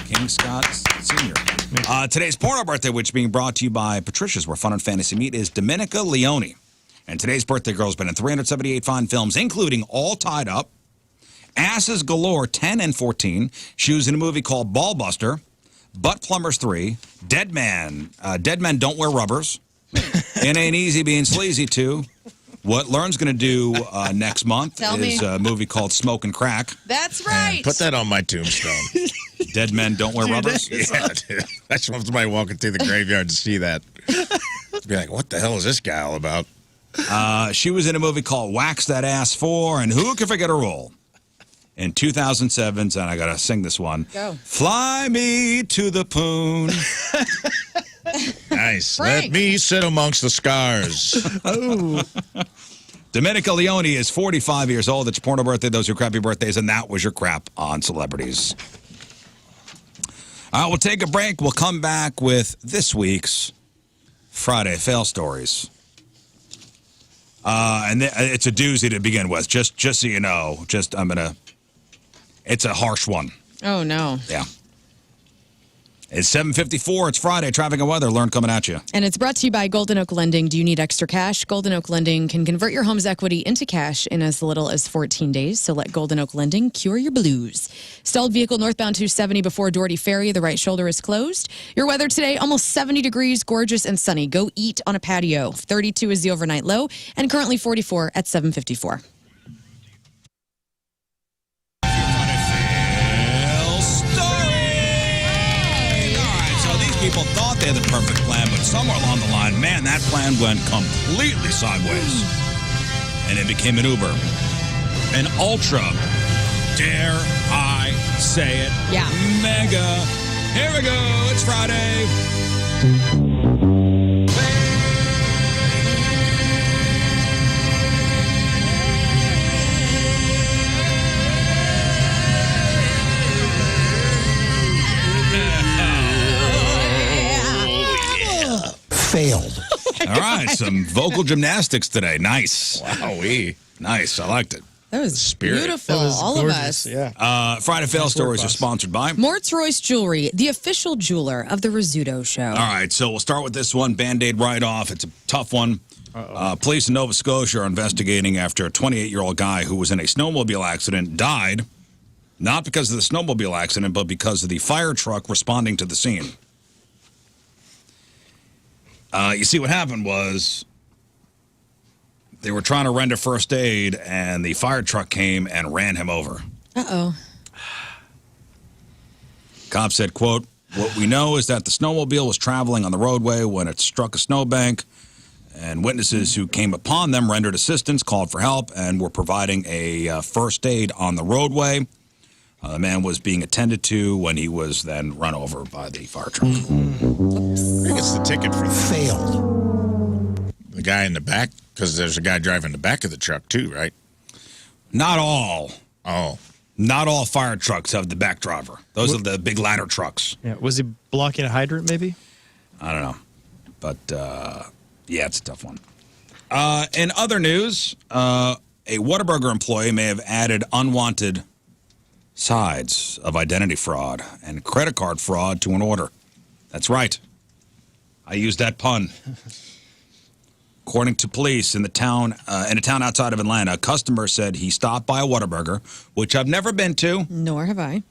King Scott Sr. Today's porno birthday, which is being brought to you by Patricia's, where fun and fantasy meet, is Dominica Leone. And today's birthday girl has been in 378 fine films, including All Tied Up, Asses Galore 10 and 14. She was in a movie called Ballbuster, Butt Plumbers 3, Dead Men Don't Wear Rubbers, It Ain't Easy Being Sleazy 2. What Learn's going to do next month is a movie called Smoke and Crack. That's right. Put that on my tombstone. Dead Men Don't Wear Rubbers. Yeah, dude. I just want somebody walking through the graveyard to see that. Be like, what the hell is this guy all about? She was in a movie called Wax That Ass 4 and Who Can Forget a Role? In 2007, and I got to sing this one. Go. Fly me to the poon. Nice. Frank. Let me sit amongst the scars. Oh. Dominica Leone is 45 years old. It's your porno birthday. Those are your crappy birthdays, and that was your crap on celebrities. All right, we'll take a break. We'll come back with this week's Friday Fail Stories. And it's a doozy to begin with. Just so you know, it's a harsh one. Oh, no. Yeah. It's 7:54. It's Friday. Traffic and weather. Learn coming at you. And it's brought to you by Golden Oak Lending. Do you need extra cash? Golden Oak Lending can convert your home's equity into cash in as little as 14 days. So let Golden Oak Lending cure your blues. Stalled vehicle northbound 270 before Doherty Ferry. The right shoulder is closed. Your weather today, almost 70 degrees, gorgeous and sunny. Go eat on a patio. 32 is the overnight low, and currently 44 at 7:54. People thought they had the perfect plan, but somewhere along the line, man, that plan went completely sideways. And it became an Uber. An ultra, dare I say it, mega. Here we go. It's Friday. Failed. All right, some vocal gymnastics today. Nice. Wowee. Nice. I liked it. That was Spirit. beautiful. That was All gorgeous, of us. Yeah. Friday Fail Stories are sponsored by Mort's Royce Jewelry, the official jeweler of the Rizzuto Show. All right, so we'll start with this one, Band-Aid write-off. It's a tough one. Police in Nova Scotia are investigating after a 28-year-old guy who was in a snowmobile accident died, not because of the snowmobile accident, but because of the fire truck responding to the scene. You see, what happened was they were trying to render first aid, and the fire truck came and ran him over. Uh-oh. Cops said, quote, "What we know is that the snowmobile was traveling on the roadway when it struck a snowbank, and witnesses who came upon them rendered assistance, called for help, and were providing a first aid on the roadway. The man was being attended to when he was then run over by the fire truck." I think it's the ticket for Failed. the guy in the back, because there's a guy driving the back of the truck too, right? Not all. Oh. Not all fire trucks have the back driver. Those are the big ladder trucks. Yeah. Was he blocking a hydrant, maybe? I don't know. But, yeah, it's a tough one. In other news, a Whataburger employee may have added unwanted sides of identity fraud and credit card fraud to an order. That's right. I used that pun. According to police in a town outside of Atlanta, a customer said he stopped by a Whataburger, which I've never been to. Nor have I.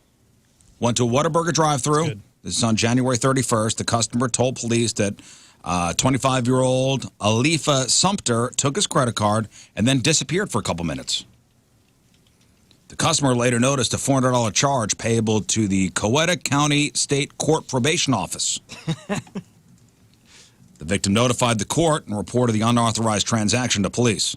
Went to a Whataburger drive-thru. This is on January 31st. The customer told police that 25-year-old Alifa Sumter took his credit card and then disappeared for a couple minutes. The customer later noticed a $400 charge payable to the Coweta County State Court Probation Office. The victim notified the court and reported the unauthorized transaction to police.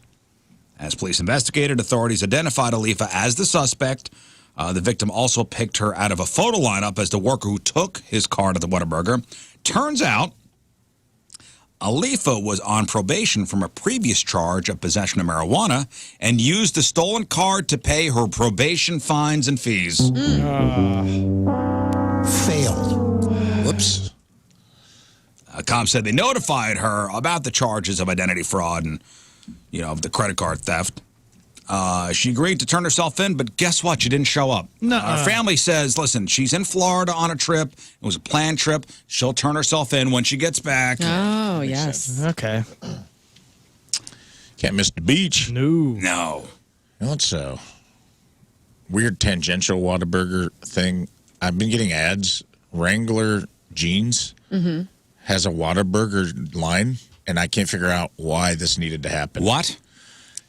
As police investigated, authorities identified Alifa as the suspect. The victim also picked her out of a photo lineup as the worker who took his card at the Whataburger. Turns out, Alifa was on probation from a previous charge of possession of marijuana and used the stolen card to pay her probation fines and fees. Failed. Whoops. Cops said they notified her about the charges of identity fraud and, of the credit card theft. She agreed to turn herself in, but guess what? She didn't show up. Her family says, listen, she's in Florida on a trip. It was a planned trip. She'll turn herself in when she gets back. Oh, yes. Okay. Can't miss the beach. No. It's a weird tangential Whataburger thing. I've been getting ads. Wrangler Jeans has a Whataburger line, and I can't figure out why this needed to happen. What?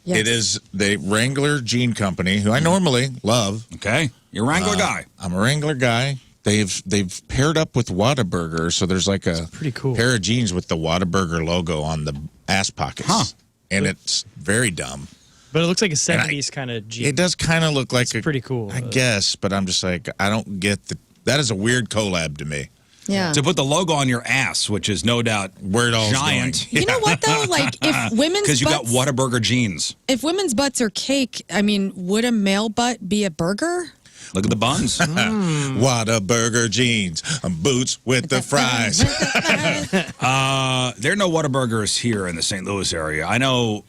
Yes. It is the Wrangler Jean Company, who I normally love. Okay. You're a Wrangler guy. I'm a Wrangler guy. They've paired up with Whataburger, so there's like a pretty cool pair of jeans with the Whataburger logo on the ass pockets. And it's very dumb. But it looks like a 70s kind of jean. It does kind of look like it's pretty cool. I guess, but I'm just like, I don't get that is a weird collab to me. Yeah. To put the logo on your ass, which is no doubt where it all giant. You know what, though? Like, if women's because you got butts, Whataburger jeans. if women's butts are cake, I mean, would a male butt be a burger? Look at the buns. Whataburger jeans, boots with the fries. There are no Whataburgers here in the St. Louis area. I know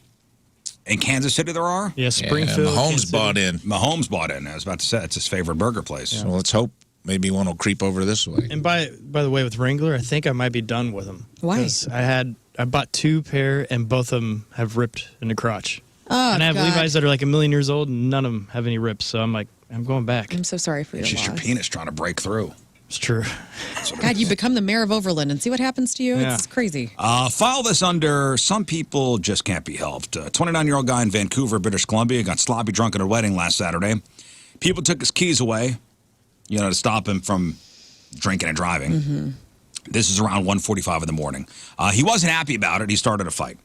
in Kansas City there are. Yeah, Springfield. Mahomes bought in. Mahomes bought in. I was about to say it's his favorite burger place. So let's hope maybe one will creep over this way. And by the way, with Wrangler, I think I might be done with them. Why? 'Cause I bought 2 pair, and both of them have ripped in the crotch. Oh, and I have God. Levi's that are like 1,000,000 years old, and none of them have any rips. So I'm like, I'm going back. I'm so sorry for your It's just your loss. penis trying to break through. It's true. God, you become the mayor of Overland and see what happens to you. Yeah. It's crazy. File this under some people just can't be helped. A 29-year-old guy in Vancouver, British Columbia, got sloppy drunk at a wedding last Saturday. People took his keys away, to stop him from drinking and driving. Mm-hmm. This is around 1:45 in the morning. He wasn't happy about it. He started a fight.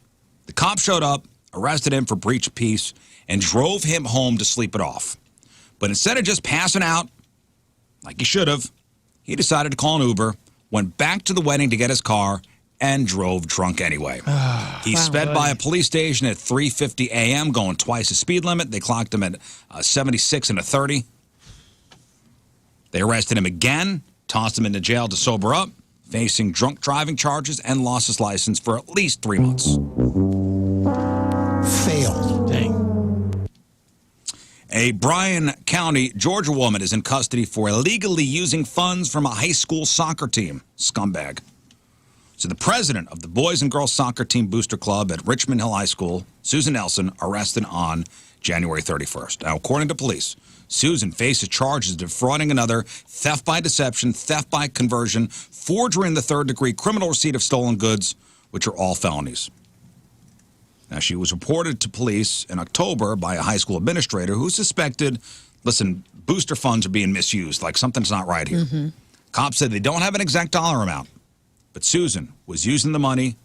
The cops showed up, arrested him for breach of peace, and drove him home to sleep it off. But instead of just passing out, like he should have, he decided to call an Uber, went back to the wedding to get his car, and drove drunk anyway. He sped by a police station at 3:50 a.m., going twice the speed limit. They clocked him at 76 and a 30. They arrested him again, tossed him into jail to sober up, facing drunk driving charges and lost his license for at least 3 months. Failed. Dang. A Bryan County, Georgia woman is in custody for illegally using funds from a high school soccer team. Scumbag. So the president of the boys and girls soccer team booster club at Richmond Hill High School, Susan Nelson, arrested on January 31st. Now, according to police, Susan faces charges of defrauding another, theft by deception, theft by conversion, forgery in the 3rd degree, criminal receipt of stolen goods, which are all felonies. Now, she was reported to police in October by a high school administrator who suspected, listen, booster funds are being misused, like something's not right here. Mm-hmm. Cops said they don't have an exact dollar amount, but Susan was using the money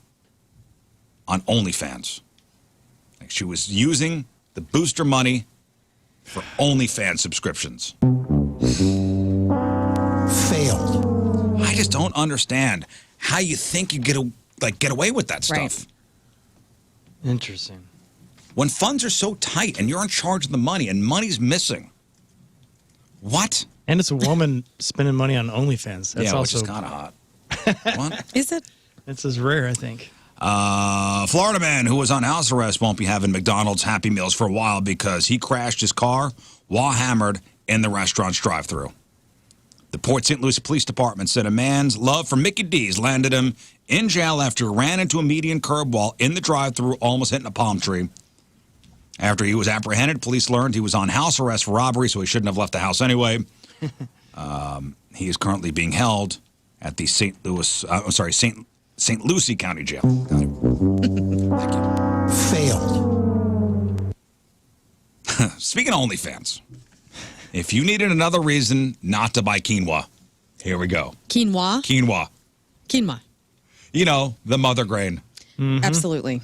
on OnlyFans. Like she was using the booster money for OnlyFans subscriptions. Failed. I just don't understand how you think you get away with that stuff. Right. Interesting. When funds are so tight and you're in charge of the money and money's missing. What? And it's a woman spending money on OnlyFans. That's yeah, also which is kind of hot. What? Is it? It's as rare, I think. Florida man who was on house arrest won't be having McDonald's Happy Meals for a while because he crashed his car while hammered in the restaurant's drive-thru. The Port St. Lucie Police Department said a man's love for Mickey D's landed him in jail after he ran into a median curb wall in the drive-thru, almost hitting a palm tree. After he was apprehended, police learned he was on house arrest for robbery, so he shouldn't have left the house anyway. He is currently being held at the St. Lucie County Jail. Got it. Failed. Speaking of OnlyFans, if you needed another reason not to buy quinoa, here we go. Quinoa? Quinoa. Quinoa. You know, the mother grain. Absolutely.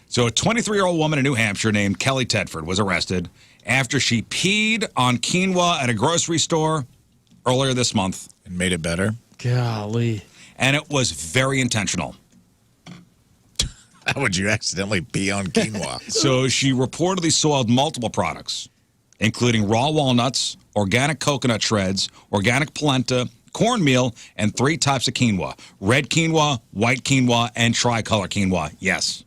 So a 23-year-old woman in New Hampshire named Kelly Tedford was arrested after she peed on quinoa at a grocery store earlier this month. And made it better. Golly. And it was very intentional. How would you accidentally pee on quinoa? So she reportedly soiled multiple products, including raw walnuts, organic coconut shreds, organic polenta, cornmeal, and 3 types of quinoa. Red quinoa, white quinoa, and tricolor quinoa. Yes.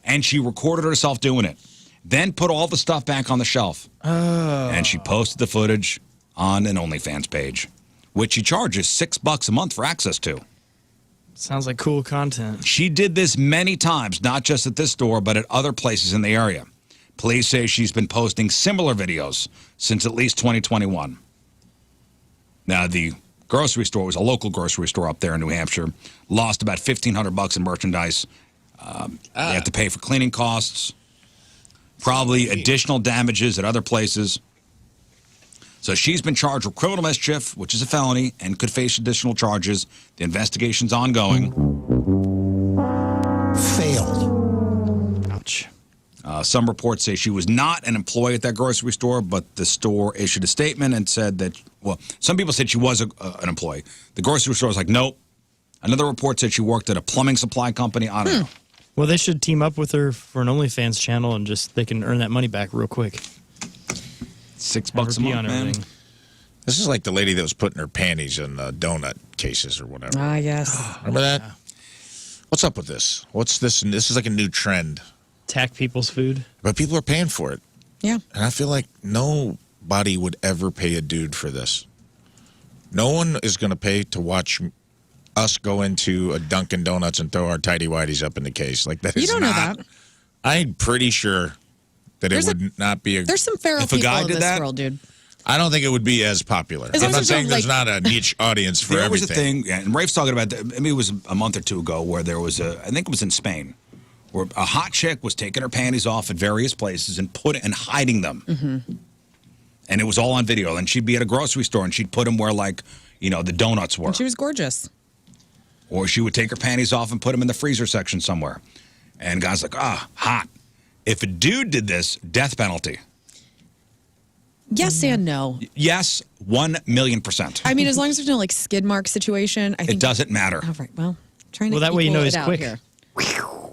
And she recorded herself doing it. Then put all the stuff back on the shelf. Oh. And she posted the footage on an OnlyFans page, which she charges $6 a month for access to. Sounds like cool content. She did this many times, not just at this store, but at other places in the area. Police say she's been posting similar videos since at least 2021. Now, the grocery store was a local grocery store up there in New Hampshire. Lost about $1,500 in merchandise. They have to pay for cleaning costs, probably additional damages at other places. So she's been charged with criminal mischief, which is a felony, and could face additional charges. The investigation's ongoing. Failed. Ouch. Some reports say she was not an employee at that grocery store, but the store issued a statement and said that, well, some people said she was an employee. The grocery store was like, nope. Another report said she worked at a plumbing supply company. I don't know. Well, they should team up with her for an OnlyFans channel and they can earn that money back real quick. $6 a month, man. This is like the lady that was putting her panties in donut cases or whatever. Ah, yes. Remember that? What's up with this? What's this? This is like a new trend. Attack people's food. But people are paying for it. Yeah. And I feel like no nobody would ever pay a dude for this. No one is going to pay to watch us go into a Dunkin' Donuts and throw our tighty whities up in the case. Like that. You is don't know not, that. I'm pretty sure that it would not be. There's some feral if a people guy in did this that, world, dude. I don't think it would be as popular. As I'm long not as saying you there's don't, not a niche audience for there was a everything. thing, and Rafe's talking about, I mean, it was a month or two ago where there was I think it was in Spain, where a hot chick was taking her panties off at various places and hiding them. Mm-hmm. And it was all on video. And she'd be at a grocery store and she'd put them where, like, you know, the donuts were. And she was gorgeous. Or she would take her panties off and put them in the freezer section somewhere. And guys like, hot. If a dude did this, death penalty. Yes and no. Yes, 1,000,000%. I mean, as long as there's no like skid mark situation, I think it doesn't matter. All right. Well, trying to Well, that way you equal know it he's out quick. here.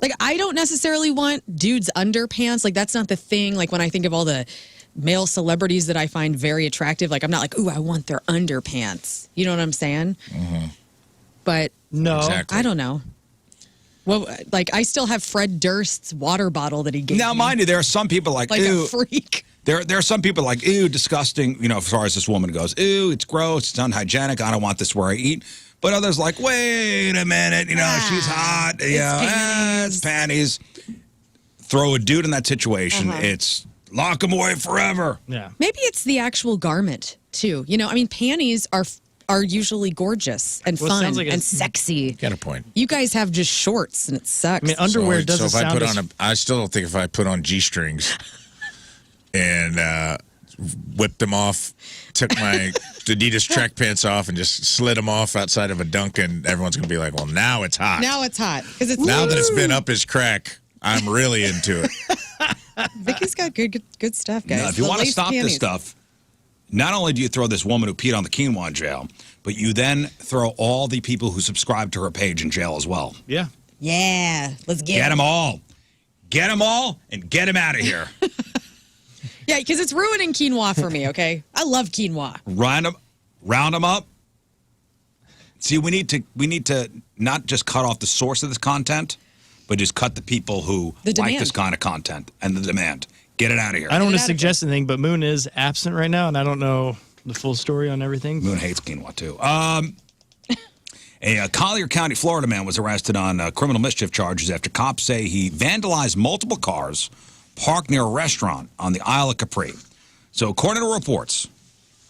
Like, I don't necessarily want dudes' underpants. Like, that's not the thing. Like, when I think of all the male celebrities that I find very attractive, like, I'm not like, ooh, I want their underpants. You know what I'm saying? Mm-hmm. But no, I don't know. Well, like, I still have Fred Durst's water bottle that he gave Now, me. mind you, there are some people like a ew. freak. There are some people like, ew, disgusting, you know, as far as this woman goes. Ew, it's gross, it's unhygienic, I don't want this where I eat. But others like, wait a minute, you know, she's hot. It's panties. Throw a dude in that situation, it's lock him away forever. Yeah. Maybe it's the actual garment, too. You know, I mean, panties are usually gorgeous and Well, it fun sounds like and it's- sexy. Got a point. You guys have just shorts, and it sucks. I mean, underwear doesn't So if I sound put as- on I still don't think if I put on G-strings and whipped them off, took my Adidas track pants off and just slid them off outside of a Dunkin', everyone's going to be like, well, now it's hot. Now it's hot. Because it's Now that it's been up his crack, I'm really into it. Vicky's got good stuff, guys. Now, if you The want to lace stop this panties. stuff, not only do you throw this woman who peed on the quinoa in jail, but you then throw all the people who subscribe to her page in jail as well. Yeah. Yeah, let's Get them all. Get them all and get them out of here. Yeah, because it's ruining quinoa for me, okay? I love quinoa. Round them up. See, we need to not just cut off the source of this content, but just cut the people who The like demand. this kind of content and the demand. Get it out of here. I don't want to suggest anything, but Moon is absent right now, and I don't know the full story on everything. Moon hates quinoa, too. A Collier County, Florida man was arrested on criminal mischief charges after cops say he vandalized multiple cars parked near a restaurant on the Isle of Capri. So according to reports,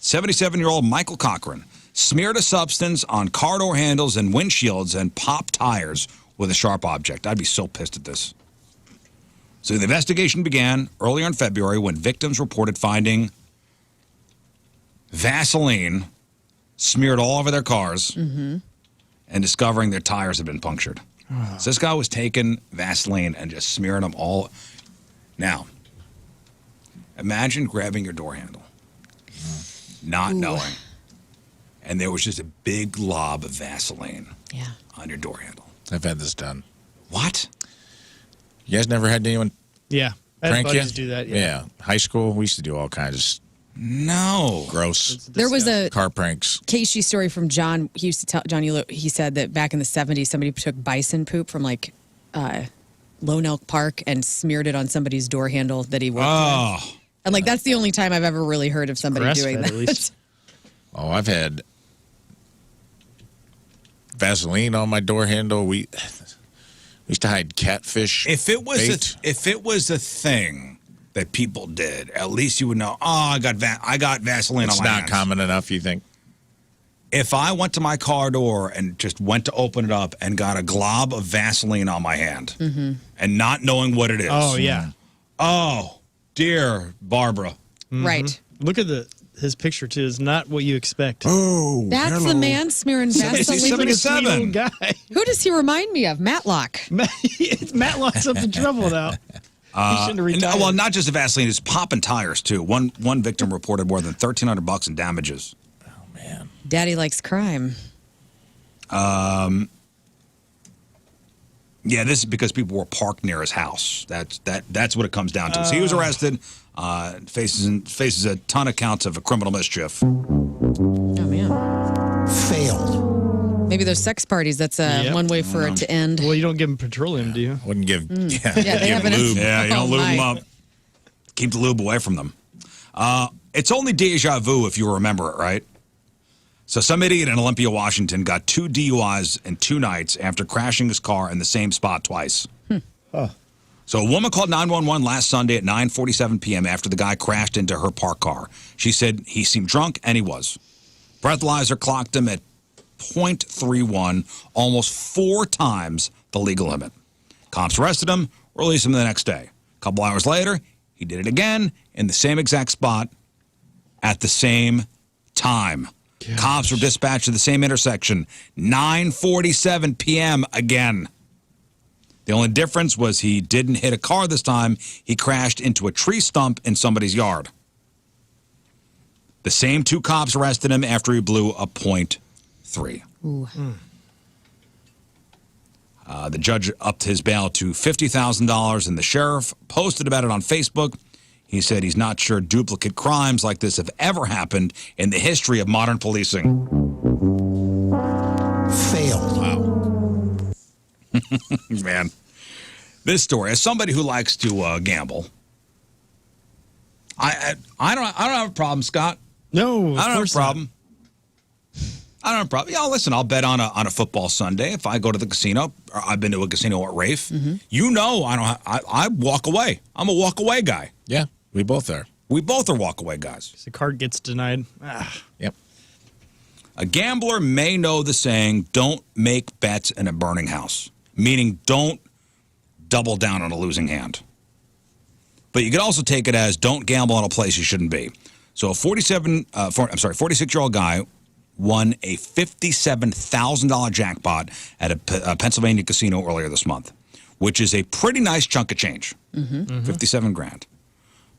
77-year-old Michael Cochran smeared a substance on car door handles and windshields and popped tires with a sharp object. I'd be so pissed at this. So the investigation began earlier in February when victims reported finding Vaseline smeared all over their cars and discovering their tires had been punctured. So this guy was taking Vaseline and just smearing them all. Now, imagine grabbing your door handle, not knowing, and there was just a big glob of Vaseline on your door handle. I've had this done. What? You guys never had anyone Yeah. I had prank you? buddies do that. Yeah. High school, we used to do all kinds of gross There was a car pranks. Casey story from John. He used to tell John. He said that back in the 70s, somebody took bison poop from like Lone Elk Park and smeared it on somebody's door handle that he worked with. And like that's the only time I've ever really heard of somebody doing that. At least. Oh, I've had Vaseline on my door handle. We used to hide catfish. If it was a thing that people did, at least you would know. Oh, I got Vaseline It's on my not hands. common enough, you think? If I went to my car door and just went to open it up and got a glob of Vaseline on my hand and not knowing what it is. Oh, yeah. Oh, dear Barbara. Right. Look at his picture, too. It's not what you expect. Oh, That's the man smearing Vaseline. He's a sweet old guy. Who does he remind me of? Matlock. Matlock's up in trouble now. He shouldn't have retired. Well, not just the Vaseline, it's popping tires, too. One victim reported more than $1,300 in damages. Daddy likes crime. Yeah, this is because people were parked near his house. That's what it comes down to. So he was arrested, faces a ton of counts of a criminal mischief. Oh man. Failed. Maybe those sex parties. That's one way for it to end. Well, you don't give them petroleum, do you? Wouldn't give. Yeah, they have enough. Yeah, you don't Oh, lube my. them up. Keep the lube away from them. It's only deja vu if you remember it, right? So some idiot in Olympia, Washington got 2 DUIs in 2 nights after crashing his car in the same spot twice. So a woman called 911 last Sunday at 9:47 p.m. after the guy crashed into her parked car. She said he seemed drunk, and he was. Breathalyzer clocked him at .31, almost 4 times the legal limit. Cops arrested him, released him the next day. A couple hours later, he did it again in the same exact spot at the same time. Gosh. Cops were dispatched to the same intersection, 9:47 p.m. again. The only difference was he didn't hit a car this time. He crashed into a tree stump in somebody's yard. The same 2 cops arrested him after he blew a .3. The judge upped his bail to $50,000, and the sheriff posted about it on Facebook. He said he's not sure duplicate crimes like this have ever happened in the history of modern policing. Failed. Wow. Man, this story, as somebody who likes to gamble, I don't have a problem, Scott. No, I don't have a problem. I don't have a problem. Yeah, listen, I'll bet on a football Sunday if I go to the casino. Or I've been to a casino at Rafe. You know, I walk away. I'm a walk away guy. Yeah, we both are. We both are walk away guys. The card gets denied. Yep. A gambler may know the saying, "Don't make bets in a burning house," meaning don't double down on a losing hand. But you could also take it as don't gamble in a place you shouldn't be. So a 46-year-old guy won a $57,000 jackpot at a Pennsylvania casino earlier this month, which is a pretty nice chunk of change, 57 grand.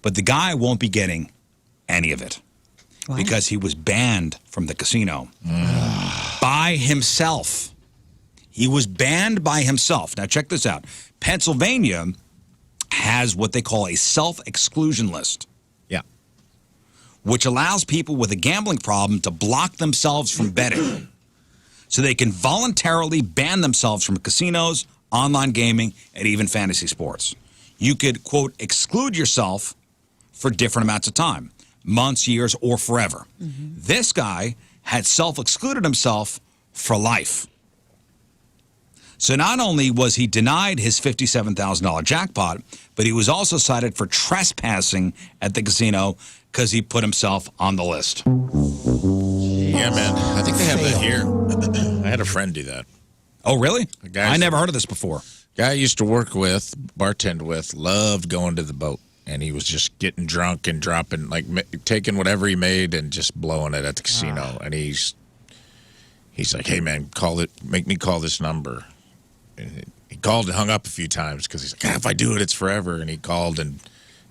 But the guy won't be getting any of it because he was banned from the casino by himself. He was banned by himself. Now, check this out. Pennsylvania has what they call a self-exclusion list. Yeah. Which allows people with a gambling problem to block themselves from betting. So they can voluntarily ban themselves from casinos, online gaming, and even fantasy sports. You could, quote, exclude yourself for different amounts of time, months, years, or forever. This guy had self-excluded himself for life. So not only was he denied his $57,000 jackpot, but he was also cited for trespassing at the casino because he put himself on the list. Yeah, man. I think they have that here. I had a friend do that. Oh, really? I never heard of this before. Guy I used to work with, bartend with, loved going to the boat. And he was just getting drunk and dropping, like taking whatever he made and just blowing it at the casino. And he's like, "Hey, man, make me call this number." And he called and hung up a few times because he's like, "If I do it, it's forever." And he called and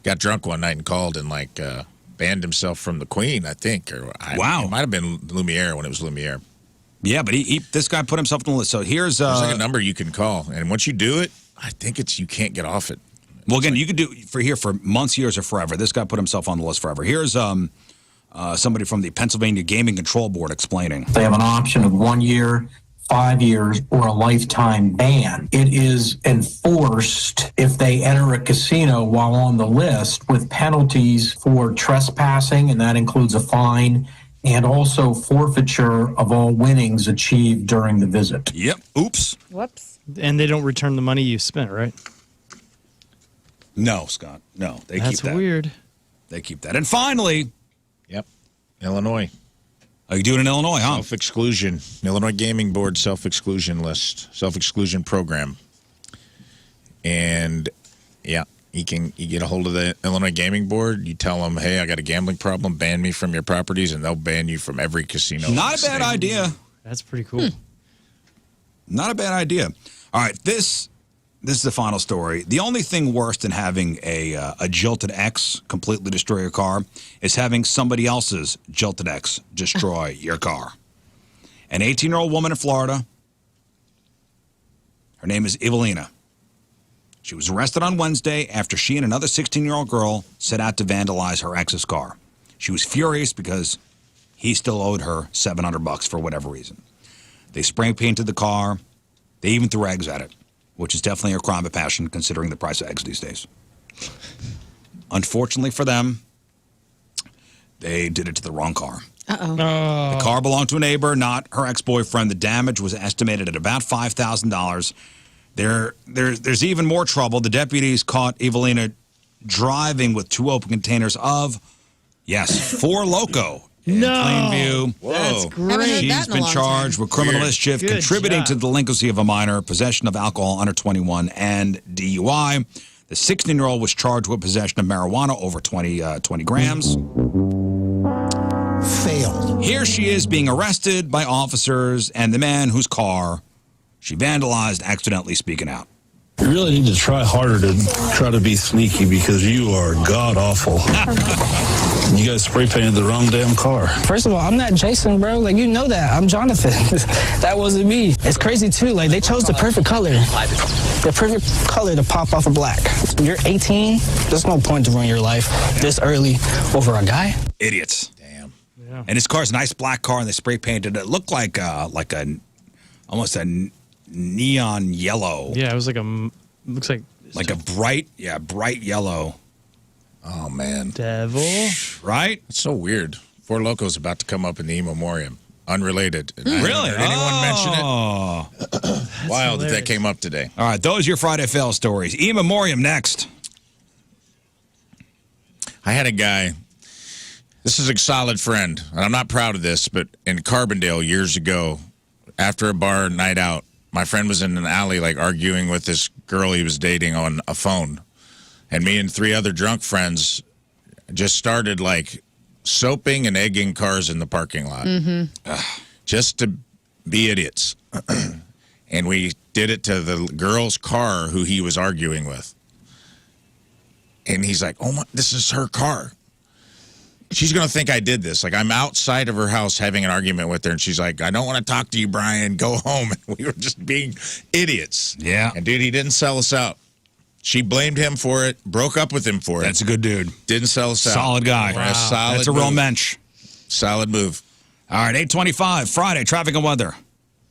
got drunk one night and called and banned himself from the Queen, I think. Wow. It might have been Lumiere when it was Lumiere. Yeah, but this guy put himself on the list. So here's there's like a number you can call, and once you do it, I think you can't get off it. Well, again, you could do it for months, years, or forever. This guy put himself on the list forever. Here's somebody from the Pennsylvania Gaming Control Board explaining. They have an option of 1 year, 5 years, or a lifetime ban. It is enforced if they enter a casino while on the list with penalties for trespassing, and that includes a fine, and also forfeiture of all winnings achieved during the visit. Yep. Oops. Whoops. And they don't return the money you spent, right? No, Scott. No, they keep that. That's weird. They keep that. And finally, Illinois. Oh, you do it in Illinois, huh? Self-exclusion. Illinois Gaming Board self-exclusion list, self-exclusion program. And, yeah, you get a hold of the Illinois Gaming Board. You tell them, "Hey, I got a gambling problem. Ban me from your properties," and they'll ban you from every casino. Not a bad idea. That's pretty cool. Not a bad idea. All right, this is the final story. The only thing worse than having a jilted ex completely destroy your car is having somebody else's jilted ex destroy your car. An 18-year-old woman in Florida, her name is Evelina. She was arrested on Wednesday after she and another 16-year-old girl set out to vandalize her ex's car. She was furious because he still owed her $700 for whatever reason. They spray painted the car. They even threw eggs at it, which is definitely a crime of passion considering the price of eggs these days. Unfortunately for them, They did it to the wrong car. Uh-oh. The car belonged to a neighbor, not her ex-boyfriend. The damage was estimated at about $5,000. There's even more trouble. The deputies caught Evelina driving with 2 open containers of, Four Loko in Plainview. Whoa. That's great. She's been charged with criminal mischief, Good contributing job. to the delinquency of a minor, possession of alcohol under 21, and DUI. The 16-year-old was charged with possession of marijuana over 20 grams. Failed. Here she is being arrested by officers and the man whose car she vandalized accidentally speaking out. You really need to try harder to try to be sneaky because you are god-awful. You guys spray painted the wrong damn car. First of all, I'm not Jason, bro. Like, you know that. I'm Jonathan. That wasn't me. It's crazy, too. Like, they chose the perfect color. The perfect color to pop off of black. You're 18. There's no point to ruin your life this early over a guy. Idiots. Damn. Yeah. And his car's a nice black car, and they spray painted it. It looked like almost a neon yellow. Yeah, it was looks like a bright yellow. Oh, man. Devil. Right? It's so weird. Four Locos about to come up in the E-memorium. Unrelated. Really? Anyone mention it? Wild that came up today. All right, those are your Friday fail stories. E-memorium next. I had a guy. This is a solid friend, and I'm not proud of this, but in Carbondale years ago, after a bar night out, my friend was in an alley, like, arguing with this girl he was dating on a phone. And me and 3 other drunk friends just started, like, soaping and egging cars in the parking lot. Just to be idiots. And we did it to the girl's car who he was arguing with. And he's like, oh, my, this is her car. She's going to think I did this. Like, I'm outside of her house having an argument with her, and she's like, I don't want to talk to you, Brian. Go home. And we were just being idiots. Yeah. And, dude, he didn't sell us out. She blamed him for it, broke up with him for it. That's a good dude. Didn't sell us out. Solid guy. Wow. That's a real mensch. Solid move. All right, 8:25, Friday, traffic and weather.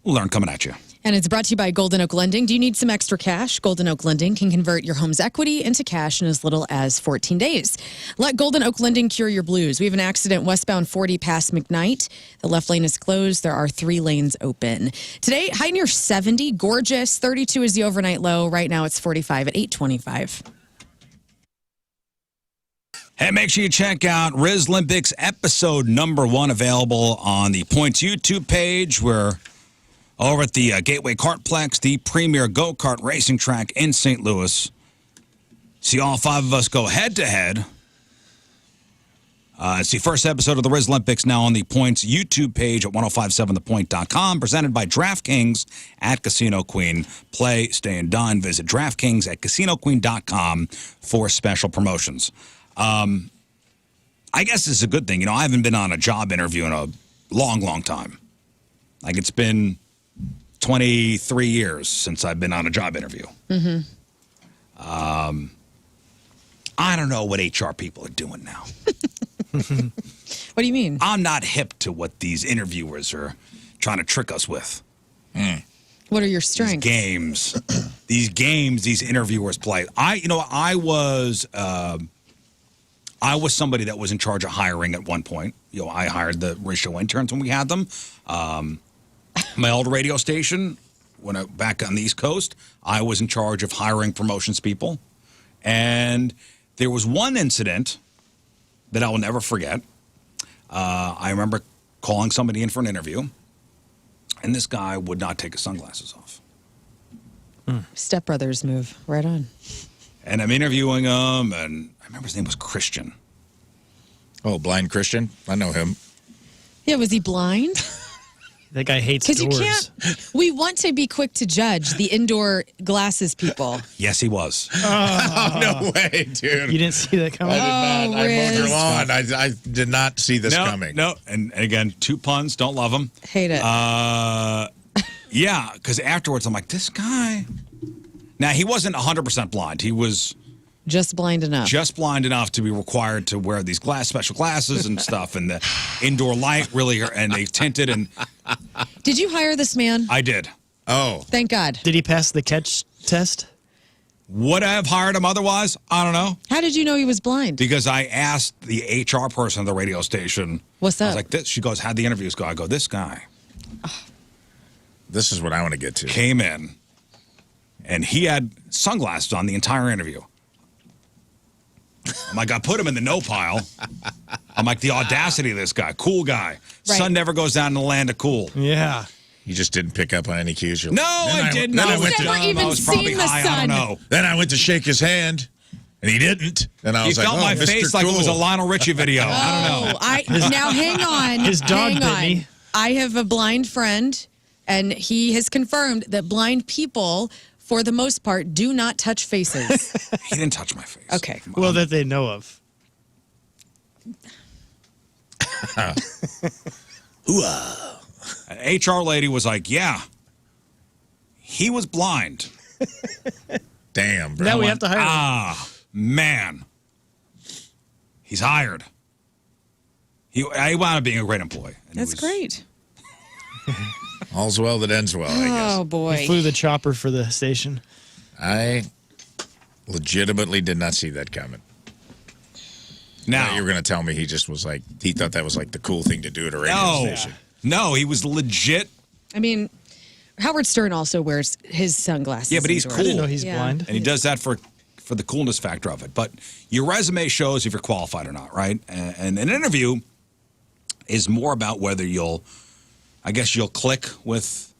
We'll learn coming at you. And it's brought to you by Golden Oak Lending. Do you need some extra cash? Golden Oak Lending can convert your home's equity into cash in as little as 14 days. Let Golden Oak Lending cure your blues. We have an accident westbound 40 past McKnight. The left lane is closed. There are 3 lanes open. Today, high near 70, gorgeous. 32 is the overnight low. Right now, it's 45 at 8:25. Hey, make sure you check out Riz Olympics episode number 1 available on the Points YouTube page. We're over at the Gateway Kartplex, the premier go-kart racing track in St. Louis. See all 5 of us go head-to-head. It's the first episode of the Riz Olympics now on the Points YouTube page at 1057thepoint.com, presented by DraftKings at Casino Queen. Play, stay, and dine. Visit DraftKings at CasinoQueen.com for special promotions. I guess this is a good thing. You know, I haven't been on a job interview in a long, long time. Like, it's been 23 years since I've been on a job interview. I don't know what HR people are doing now. What do you mean? I'm not hip to what these interviewers are trying to trick us with. What are your strengths? These games these interviewers play. I was somebody that was in charge of hiring at one point. You know, I hired the ratio interns when we had them. My old radio station, back on the East Coast, I was in charge of hiring promotions people. And there was one incident that I will never forget. I remember calling somebody in for an interview, and this guy would not take his sunglasses off. Step Brothers move. Right on. And I'm interviewing him, and I remember his name was Christian. Oh, Blind Christian? I know him. Yeah, was he blind? That guy hates Because doors. you can't. We want to be quick to judge the indoor glasses people. Yes, he was. Oh, no way, dude. You didn't see that coming? I did not. Riz. I mowed your lawn. I did not see this coming. No, and again, 2 puns, don't love them. Hate it. Yeah, because afterwards I'm like, this guy. Now, he wasn't 100% blind. He was just blind enough. Just blind enough to be required to wear these special glasses and stuff, and the indoor light really, and they tinted. And Did you hire this man? I did. Oh. Thank God. Did he pass the catch test? Would I have hired him otherwise? I don't know. How did you know he was blind? Because I asked the HR person of the radio station. What's I up? was like, this. She goes, how'd the interviews go? I go, this guy. This is what I want to get to. Came in, and he had sunglasses on the entire interview. I'm like, I put him in the no pile. I'm like, the audacity of this guy. Cool guy. Right. Sun never goes down in the land of cool. Yeah. You just didn't pick up on any cues. No, I didn't. Then I I've went never to, even I was probably seen the high, I sun. don't know. then I went to shake his hand, and he didn't. And I He was like, felt oh, my Mr. face like it was a Cool. Lionel Richie video. I don't know. Now hang on. His dog hang bit on. me. I have a blind friend, and he has confirmed that blind people, for the most part, do not touch faces. He didn't touch my face. Okay. Well, that they know of. An HR lady was like, yeah, he was blind. Damn, bro. Now we have to hire him. Ah, man. He's hired. He wound up being a great employee. And he That's was- great. All's well that ends well, I guess. Oh, boy. He flew the chopper for the station. I legitimately did not see that coming. Now, you were going to tell me he just was like, he thought that was like the cool thing to do at a radio no, station. no, he was legit. I mean, Howard Stern also wears his sunglasses. Yeah, but he's indoors. cool. I didn't know he's Yeah. blind. And he does that for the coolness factor of it. But your resume shows if you're qualified or not, right? And an interview is more about whether you'll click with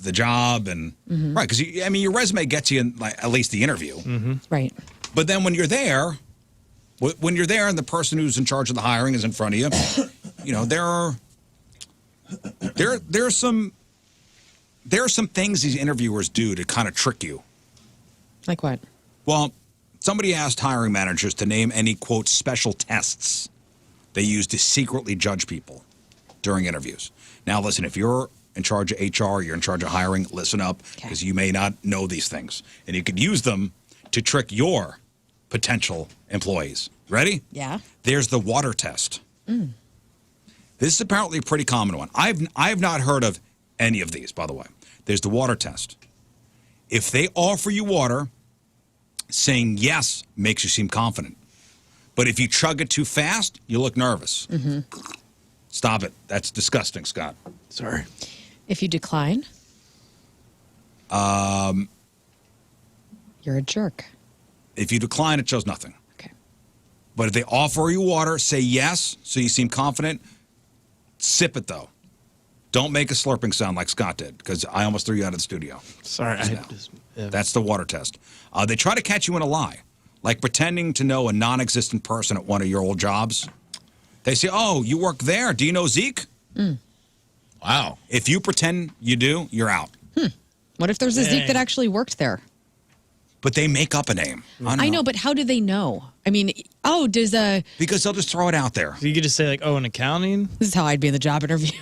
the job and right, because I mean your resume gets you in like, at least the interview, Right. but then when you're there and the person who's in charge of the hiring is in front of you, you know there are some things these interviewers do to kind of trick you. Like what? Well, somebody asked hiring managers to name any, quote, special tests they use to secretly judge people during interviews. Now, listen, if you're in charge of HR, you're in charge of hiring, listen up, because you may not know these things. And you could use them to trick your potential employees. Ready? Yeah. There's the water test. This is apparently a pretty common one. I've not heard of any of these, by the way. There's the water test. If they offer you water, saying yes makes you seem confident. But if you chug it too fast, you look nervous. Stop it. That's disgusting, Scott. Sorry. If you decline, you're a jerk. If you decline, it shows nothing. Okay. But if they offer you water, say yes so you seem confident. Sip it, though. Don't make a slurping sound like Scott did, because I almost threw you out of the studio. Sorry. That's the water test. They try to catch you in a lie, like pretending to know a non-existent person at one of your old jobs. They say, oh, you work there. Do you know Zeke? Wow. If you pretend you do, you're out. What if there's a Zeke Dang. that actually worked there? But they make up a name. I know, but how do they know? I mean, because they'll just throw it out there. So you could just say, like, oh, in accounting? This is how I'd be in the job interview.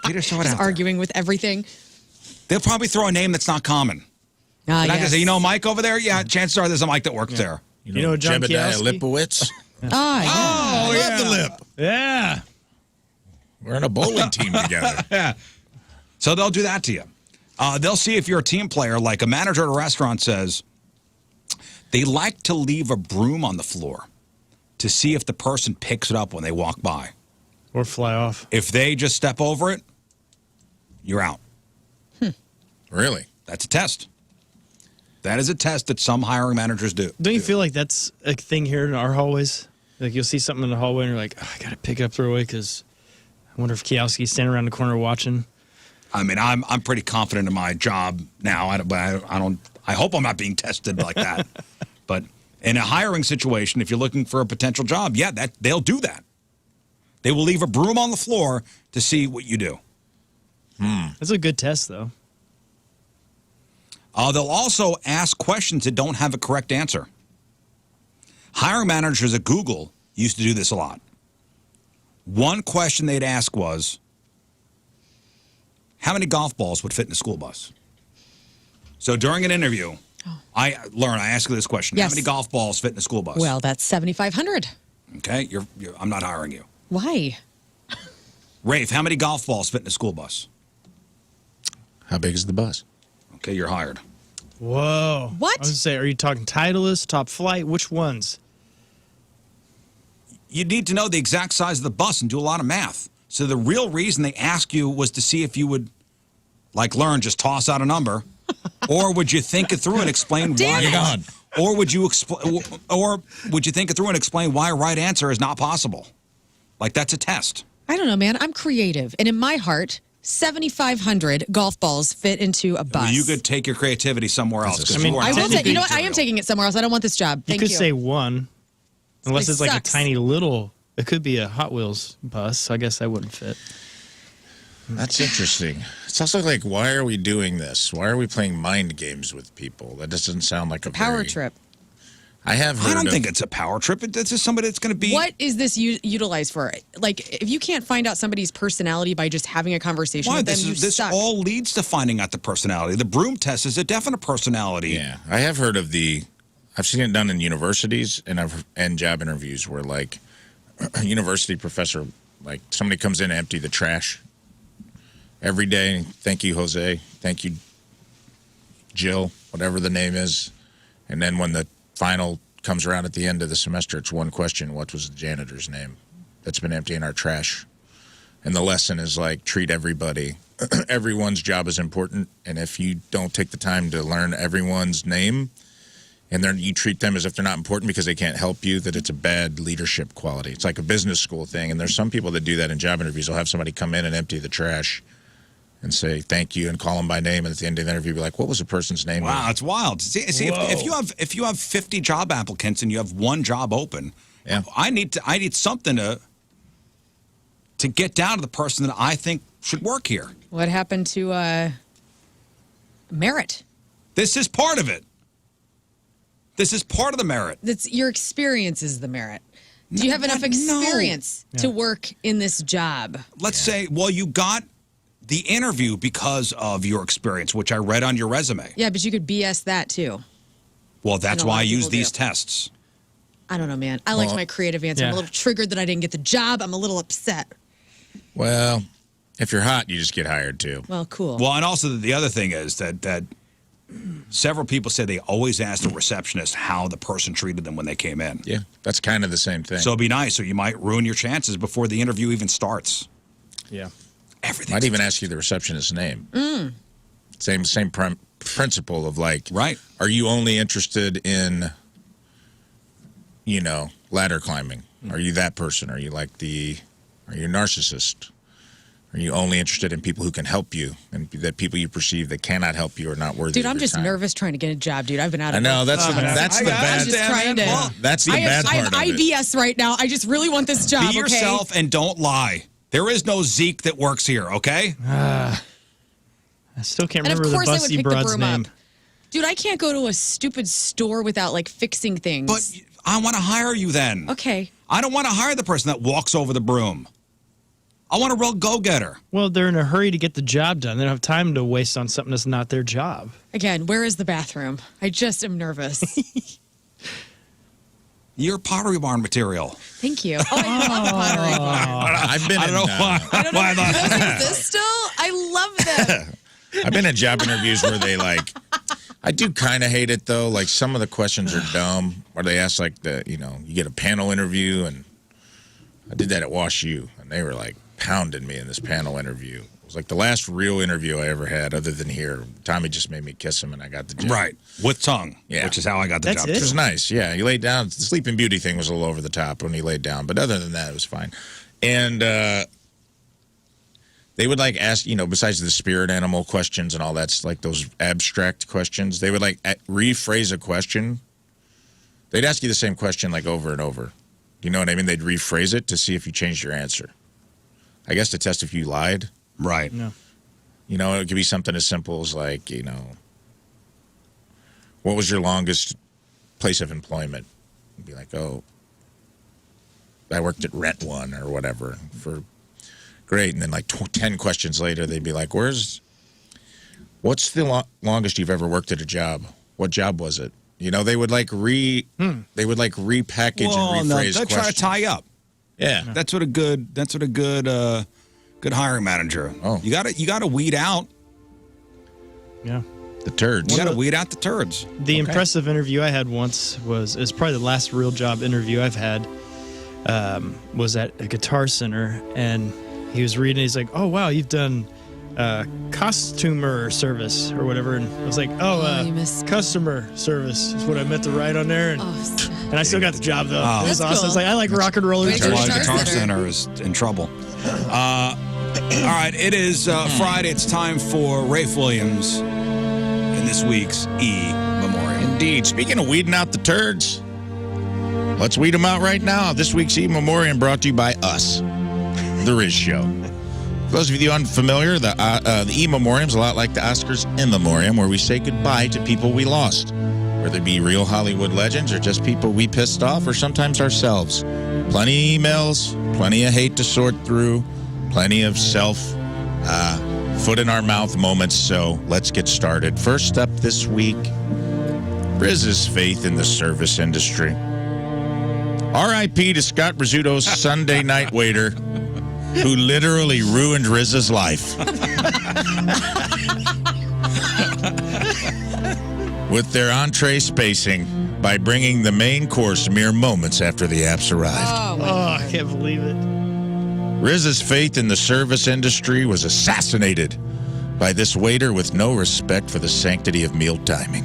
They just throw it Just out there. arguing with everything. They'll probably throw a name that's not common. They're not gonna say, you know Mike over there? Yeah, chances are there's a Mike that works there. You know John Jebediah Lipowitz? Ah, I love the lip. Yeah. We're in a bowling team together. Yeah. So they'll do that to you. They'll see if you're a team player, like a manager at a restaurant says, they like to leave a broom on the floor to see if the person picks it up when they walk by. Or fly off. If they just step over it, you're out. Really? That's a test. That is a test that some hiring managers do. Don't you feel like that's a thing here in our hallways? Like you'll see something in the hallway and you're like, oh, I got to pick it up, throw it away because I wonder if Kowski's standing around the corner watching. I mean, I'm pretty confident in my job now. I hope I'm not being tested like that. But in a hiring situation, if you're looking for a potential job, yeah, they'll do that. They will leave a broom on the floor to see what you do. That's a good test, though. They'll also ask questions that don't have a correct answer. Hiring managers at Google used to do this a lot. One question they'd ask was, how many golf balls would fit in a school bus? So during an interview, I ask you this question. Yes. How many golf balls fit in a school bus? Well, that's 7,500. Okay, I'm not hiring you. Why? Rafe, how many golf balls fit in a school bus? How big is the bus? Okay, you're hired. Whoa. What? I was going to say, are you talking Titleist, Top Flight? Which ones? You need to know the exact size of the bus and do a lot of math. So the real reason they asked you was to see if you would, like, learn, just toss out a number, or would you think it through and explain why? Or would you or would you think it through and explain why a right answer is not possible? Like, that's a test. I don't know, man. I'm creative, and in my heart, 7,500 golf balls fit into a bus. Well, you could take your creativity somewhere else. I will take. You know what? I am taking it somewhere else. I don't want this job. Thank you. You could say one, unless it's like sucks. a tiny little. It could be a Hot Wheels bus. I guess that wouldn't fit. That's interesting. It's also like, why are we doing this? Why are we playing mind games with people? That doesn't sound like a Power trip. I have heard I don't think it's a power trip. It's just somebody that's going to be. What is this utilized for? Like, if you can't find out somebody's personality by just having a conversation with them, this all leads to finding out the personality. The broom test is a definite personality. Yeah, I have heard of I've seen it done in universities and job interviews where, like, a university professor, like, somebody comes in to empty the trash every day. Thank you, Jose. Thank you, Jill, whatever the name is. And then when the final comes around at the end of the semester, it's one question: what was the janitor's name that's been emptying our trash? And the lesson is, like, treat everybody. Everyone's job is important, and if you don't take the time to learn everyone's name, and then you treat them as if they're not important because they can't help you, that it's a bad leadership quality. It's like a business school thing, and there's some people that do that in job interviews. They'll have somebody come in and empty the trash and say thank you and call them by name, and at the end of the interview, be like, what was the person's name? Wow, it's wild. See if you have 50 job applicants and you have one job open, I need something to get down to the person that I think should work here. What happened to merit? This is part of it. This is part of the merit. That's your experience is the merit. Do you have enough experience to work in this job? Let's say, well, you got the interview because of your experience, which I read on your resume. Yeah, but you could BS that too. Well, that's why I use these tests. I don't know, man. I liked my creative answer. I'm a little triggered that I didn't get the job. I'm a little upset. Well, if you're hot, you just get hired too. Well, cool. Well, and also the other thing is that several people say they always ask the receptionist how the person treated them when they came in. Yeah, that's kind of the same thing. So it'd be nice, or you might ruin your chances before the interview even starts. Yeah. Everything. Might even ask you the receptionist's name. Same principle of, like, are you only interested in, ladder climbing? Are you that person? Are you are you a narcissist? Are you only interested in people who can help you, and that people you perceive that cannot help you are not worthy Dude, of I'm your just time? nervous trying to get a job, dude. I've been out of I know, it. that's the bad I'm just trying to. That's the bad part of it. I have IBS right now. I just really want this job, Be yourself and don't lie. There is no Zeke that works here, okay? I still can't And of remember the course they would bussy pick the broad's broom name. up. Dude, I can't go to a stupid store without, like, fixing things. But I want to hire you then. Okay. I don't want to hire the person that walks over the broom. I want a real go-getter. Well, they're in a hurry to get the job done. They don't have time to waste on something that's not their job. Again, where is the bathroom? I just am nervous. You're Pottery Barn material. Thank you. Oh, I love Pottery Barn. I've been I don't know why. I don't know if it exists still. I love them. I've been in job interviews where they, like, I do kind of hate it, though. Like, some of the questions are dumb, or they ask, like, you get a panel interview, and I did that at Wash U, and they were, like, pounding me in this panel interview. It was like the last real interview I ever had, other than here. Tommy just made me kiss him, and I got the job. Right. With tongue. Yeah. Which is how I got the job. Which was nice. Yeah. He laid down. The Sleeping Beauty thing was a little over the top when he laid down. But other than that, it was fine. And they would, like, ask, besides the spirit animal questions and all that's, like, those abstract questions, they would, like, rephrase a question. They'd ask you the same question, like, over and over. You know what I mean? They'd rephrase it to see if you changed your answer. I guess to test if you lied. Right. No. It could be something as simple as, like, what was your longest place of employment? You'd be like, oh, I worked at Rent One or whatever for great. And then, like, 10 questions later, they'd be like, what's the longest you've ever worked at a job? What job was it? They would, like, repackage and rephrase they'll try to tie you up. Yeah. That's what a good good hiring manager. Oh. You gotta weed out. Yeah. The turds. You got to weed out the turds. The impressive interview I had once is probably the last real job interview I've had. Was at a Guitar Center, and he was reading. He's like, "Oh wow, you've done costumer service or whatever," and I was like, customer service is what I meant to write on there, and I still got the job though. It was awesome. Cool. It's like, I like rock and rollers. That's why Guitar Center is in trouble. All right, it is Friday. It's time for Rafe Williams in this week's E-memorium. Indeed. Speaking of weeding out the turds, let's weed them out right now. This week's E-memorium brought to you by us, The Riz Show. For those of you unfamiliar, the E-memorium is a lot like the Oscars in memoriam, where we say goodbye to people we lost, whether it be real Hollywood legends or just people we pissed off, or sometimes ourselves. Plenty of emails, plenty of hate to sort through, plenty of foot in our mouth moments. So let's get started. First up this week, Riz's faith in the service industry. R.I.P. to Scott Rizzuto's Sunday night waiter, who literally ruined Riz's life. With their entree spacing by bringing the main course mere moments after the apps arrived. I can't believe it. Riz's faith in the service industry was assassinated by this waiter with no respect for the sanctity of meal timing.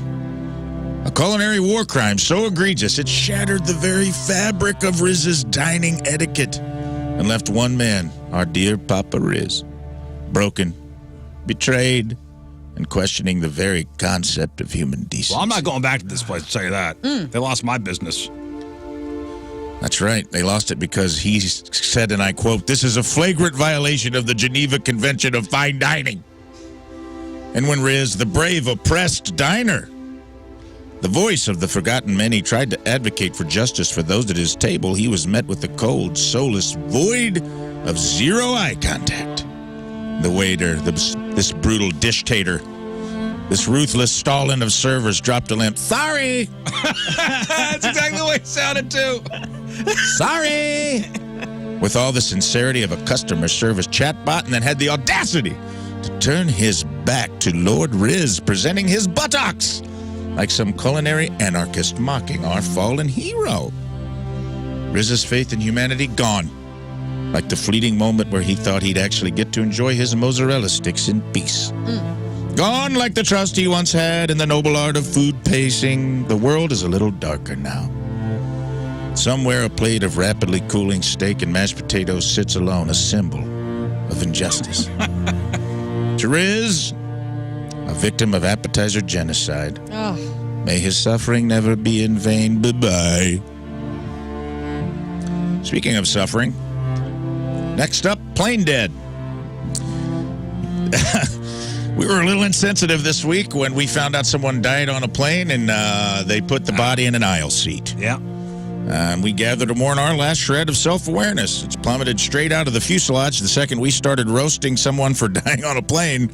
A culinary war crime so egregious it shattered the very fabric of Riz's dining etiquette and left one man, our dear Papa Riz, broken, betrayed, and questioning the very concept of human decency. Well, I'm not going back to this place, to tell you that. They lost my business. That's right. They lost it because he said, and I quote, "This is a flagrant violation of the Geneva Convention of Fine Dining." And when Riz, the brave, oppressed diner, the voice of the forgotten many, tried to advocate for justice for those at his table, he was met with a cold, soulless void of zero eye contact. The waiter, this brutal dish-tater, this ruthless Stalin of servers, dropped a limp, "Sorry!" That's exactly the way it sounded, too. "Sorry!" With all the sincerity of a customer service chatbot, and then had the audacity to turn his back to Lord Riz, presenting his buttocks like some culinary anarchist mocking our fallen hero. Riz's faith in humanity gone, like the fleeting moment where he thought he'd actually get to enjoy his mozzarella sticks in peace. Gone like the trust he once had in the noble art of food pacing. The world is a little darker now. Somewhere a plate of rapidly cooling steak and mashed potatoes sits alone, a symbol of injustice. To Riz, a victim of appetizer genocide. May his suffering never be in vain. Bye-bye. Speaking of suffering, next up, Plain Dead. We were a little insensitive this week when we found out someone died on a plane and they put the body in an aisle seat. Yeah. And we gathered to mourn our last shred of self-awareness. It's plummeted straight out of the fuselage the second we started roasting someone for dying on a plane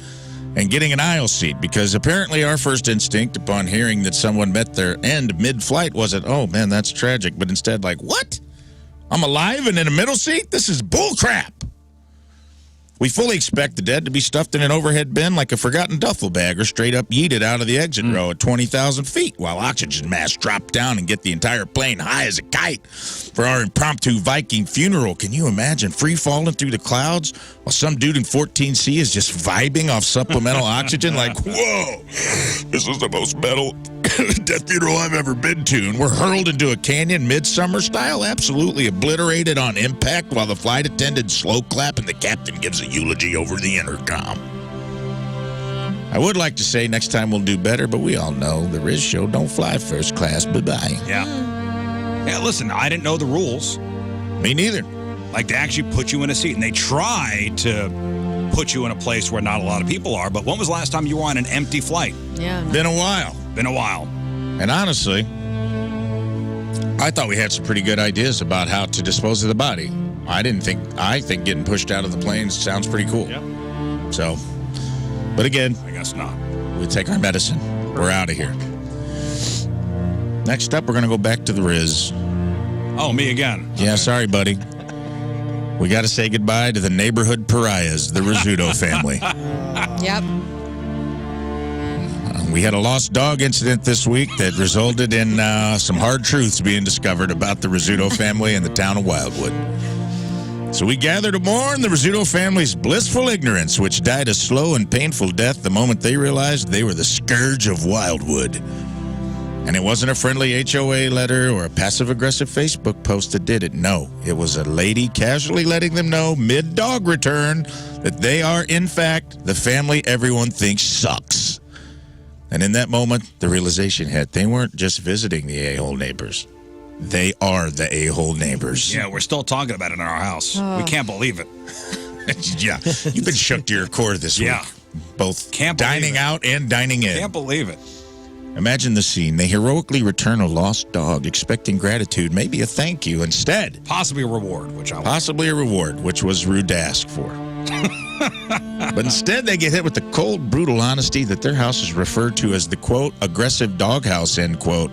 and getting an aisle seat, because apparently our first instinct upon hearing that someone met their end mid-flight wasn't, "Oh, man, that's tragic," but instead like, "What? I'm alive and in a middle seat? This is bullcrap." We fully expect the dead to be stuffed in an overhead bin like a forgotten duffel bag, or straight up yeeted out of the exit row at 20,000 feet, while oxygen masks drop down and get the entire plane high as a kite for our impromptu Viking funeral. Can you imagine free falling through the clouds while some dude in 14C is just vibing off supplemental oxygen like, "Whoa, this is the most metal death funeral I've ever been to," and we're hurled into a canyon midsummer style, absolutely obliterated on impact, while the flight attendant slow clap and the captain gives a eulogy over the intercom. I would like to say next time we'll do better, but we all know the Riz Show don't fly first class. Bye-bye. Yeah. Yeah, listen, I didn't know the rules. Me neither. Like, they actually put you in a seat, and they try to put you in a place where not a lot of people are. But when was the last time you were on an empty flight? Yeah. Been a while. Been a while. And honestly, I thought we had some pretty good ideas about how to dispose of the body. I think getting pushed out of the plane sounds pretty cool. Yep. So, but again, I guess not. We take our medicine. We're out of here. Next up, we're going to go back to the Riz. Oh, me again. Yeah, Okay. Sorry, buddy. We got to say goodbye to the neighborhood pariahs, the Rizzuto family. Yep. We had a lost dog incident this week that resulted in some hard truths being discovered about the Rizzuto family in the town of Wildwood. So we gather to mourn the Rizzuto family's blissful ignorance, which died a slow and painful death the moment they realized they were the scourge of Wildwood. And it wasn't a friendly HOA letter or a passive-aggressive Facebook post that did it. No, it was a lady casually letting them know mid-dog return that they are, in fact, the family everyone thinks sucks. And in that moment, the realization hit. They weren't just visiting the a-hole neighbors. They are the a-hole neighbors. Yeah, we're still talking about it in our house. We can't believe it. Yeah, you've been shook to your core this week. Both dining out and dining in. Can't believe it. Imagine the scene. They heroically return a lost dog, expecting gratitude, maybe a thank you. Instead, possibly a reward, which was rude to ask for. But instead, they get hit with the cold, brutal honesty that their house is referred to as the, quote, aggressive doghouse, end quote.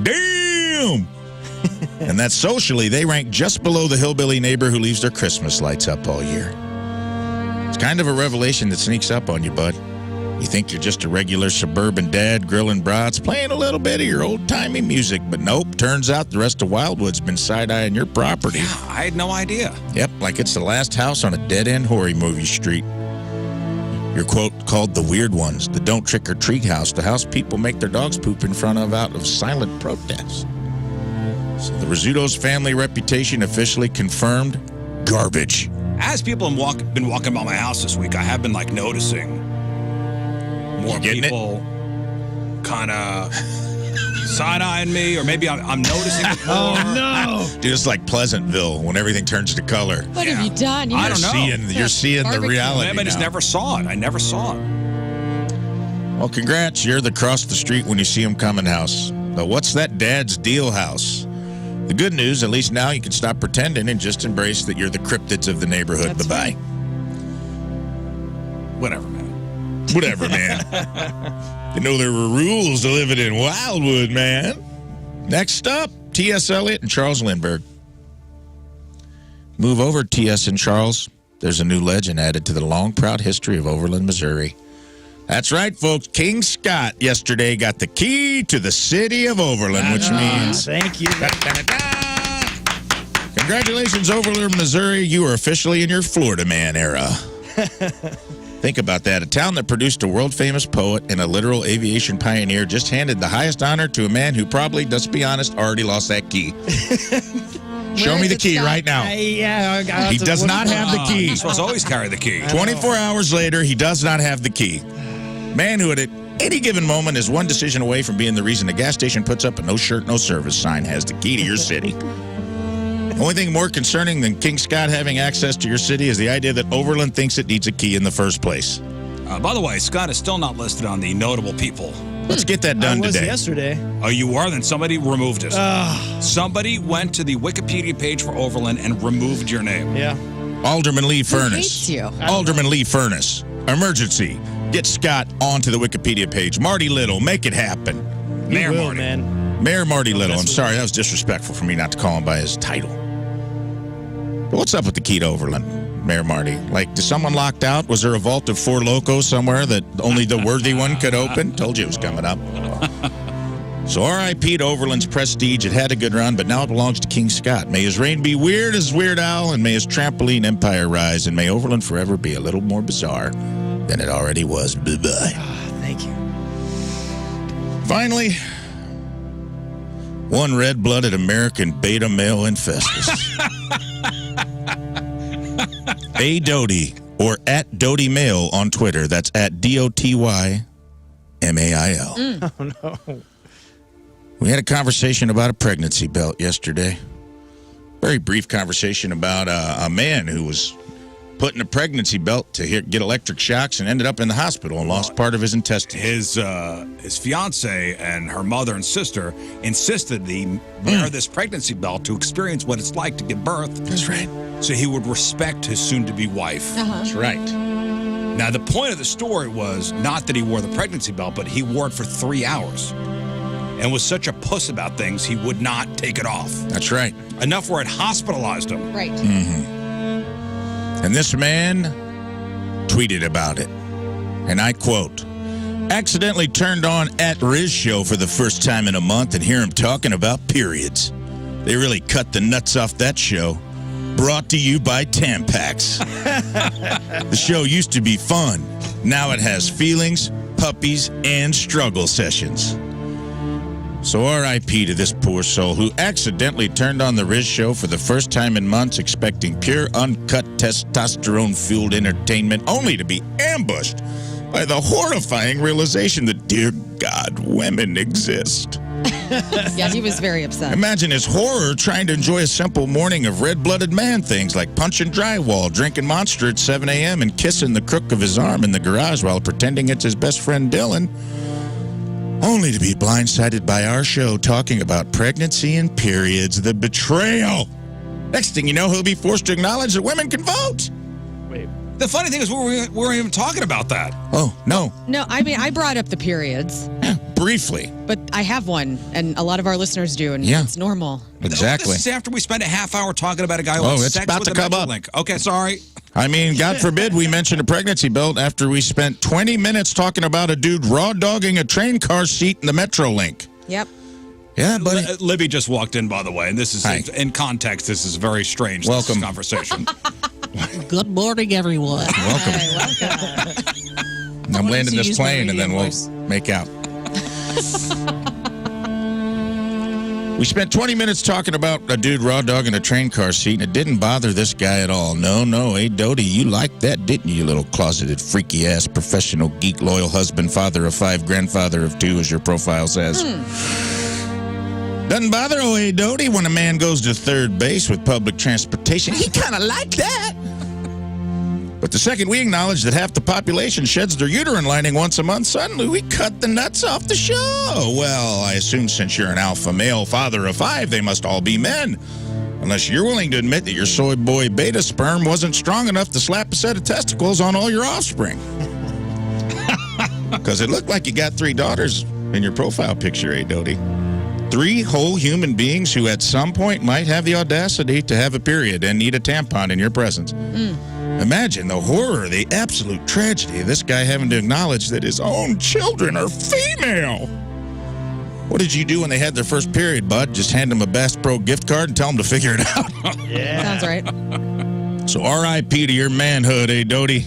Damn! And that socially, they rank just below the hillbilly neighbor who leaves their Christmas lights up all year. It's kind of a revelation that sneaks up on you, bud. You think you're just a regular suburban dad grilling brats, playing a little bit of your old-timey music, but nope, turns out the rest of Wildwood's been side-eyeing your property. Yeah, I had no idea. Yep, like it's the last house on a dead-end horror movie street. Your quote called the weird ones, the don't trick-or-treat house, the house people make their dogs poop in front of out of silent protest. So the Rizzuto's family reputation officially confirmed, garbage. As people have been walking by my house this week, I have been like more people kind of side-eyeing me, or maybe I'm noticing it more. Oh, no. Dude, it's like Pleasantville when everything turns to color. What have you done? I don't know. You're seeing the reality I just now. never saw it. I never saw it. Well, congrats. You're the cross the street when you see them coming house. But what's that dad's deal house? The good news, at least now you can stop pretending and just embrace that you're the cryptids of the neighborhood. That's Bye-bye. right. Whatever, man. Whatever, man. You know there were rules to living in Wildwood, man. Next up, T.S. Eliot and Charles Lindbergh. Move over, T.S. and Charles. There's a new legend added to the long, proud history of Overland, Missouri. That's right, folks. King Scott yesterday got the key to the city of Overland, which means... Thank you. Congratulations, Overland, Missouri. You are officially in your Florida man era. Think about that. A town that produced a world-famous poet and a literal aviation pioneer just handed the highest honor to a man who probably, let's be honest, already lost that key. Show me the key right now. He does not have the key. You're supposed to always carry the key. 24 hours later, he does not have the key. Man who at any given moment is one decision away from being the reason a gas station puts up a no shirt, no service sign has the key to your city. The only thing more concerning than King Scott having access to your city is the idea that Overland thinks it needs a key in the first place. By the way, Scott is still not listed on the notable people. Let's get that done I was today. Yesterday. Oh, you are? Then somebody removed it. Somebody went to the Wikipedia page for Overland and removed your name. Yeah. Alderman Lee Who Furness. hates you? Alderman Lee Furness. Emergency. Get Scott onto the Wikipedia page. Marty Little, make it happen. Mayor will, Marty. man. Mayor Marty Little. I'm sorry, that was disrespectful for me not to call him by his title. But what's up with the key to Overland, Mayor Marty? Like, is someone locked out? Was there a vault of Four Locos somewhere that only the worthy one could open? Told you it was coming up. So R.I.P. to Overland's prestige. It had a good run, but now it belongs to King Scott. May his reign be weird as Weird Al, and may his trampoline empire rise, and may Overland forever be a little more bizarre than it already was. Bye-bye. Thank you. Finally, one red-blooded American beta male infestus. A. Doty, or at Doty Mail on Twitter. That's at DOTYMAIL. Oh, no. We had a conversation about a pregnancy belt yesterday. Very brief conversation about a man who was put in a pregnancy belt to get electric shocks and ended up in the hospital and lost part of his intestines. His fiance and her mother and sister insisted he wear this pregnancy belt to experience what it's like to give birth. That's right. So he would respect his soon-to-be wife. That's right. Now, the point of the story was not that he wore the pregnancy belt, but he wore it for 3 hours and was such a puss about things, he would not take it off. That's right. Enough where it hospitalized him. Right. Mm-hmm. And this man tweeted about it. And I quote, Accidentally turned on at Riz show for the first time in a month and hear him talking about periods. They really cut the nuts off that show. Brought to you by Tampax. The show used to be fun. Now it has feelings, puppies, and struggle sessions. So R.I.P. to this poor soul who accidentally turned on the Riz show for the first time in months expecting pure, uncut, testosterone-fueled entertainment only to be ambushed by the horrifying realization that, dear God, women exist. Yeah, he was very upset. Imagine his horror trying to enjoy a simple morning of red-blooded man things like punching drywall, drinking Monster at 7 a.m., and kissing the crook of his arm in the garage while pretending it's his best friend Dylan, only to be blindsided by our show talking about pregnancy and periods. The betrayal. Next thing you know, he'll be forced to acknowledge that women can vote. Wait. The funny thing is, we weren't even talking about that. Oh, no. No, I mean, I brought up the periods. Briefly. But I have one, and a lot of our listeners do, and it's normal. Exactly. This is after we spent a half hour talking about a guy who Oh, had it's sex about with to a come up. Metrolink. Okay, sorry. I mean, God forbid we mentioned a pregnancy belt after we spent 20 minutes talking about a dude raw dogging a train car seat in the Metrolink. Yep. Yeah, buddy. Libby just walked in, by the way, and this is, in context, this is very strange. Welcome. This conversation. Good morning, everyone. Welcome. I'm landing this plane, and then we'll make out. We spent 20 minutes talking about a dude raw dogging a train car seat, and it didn't bother this guy at all. No, hey, Doty, you liked that, didn't you, little closeted, freaky-ass, professional, geek, loyal husband, father of 5, grandfather of 2, as your profile says. Doesn't bother old A. Doty when a man goes to third base with public transportation. He kind of liked that. But the second we acknowledge that half the population sheds their uterine lining once a month, suddenly we cut the nuts off the show. Well, I assume since you're an alpha male father of 5, they must all be men. Unless you're willing to admit that your soy boy beta sperm wasn't strong enough to slap a set of testicles on all your offspring. Because it looked like you got 3 daughters in your profile picture, eh, Doty? 3 whole human beings who at some point might have the audacity to have a period and need a tampon in your presence. Imagine the horror, the absolute tragedy of this guy having to acknowledge that his own children are female. What did you do when they had their first period, bud? Just hand them a Bass Pro gift card and tell them to figure it out? Sounds right. So R.I.P. to your manhood, eh, Doty?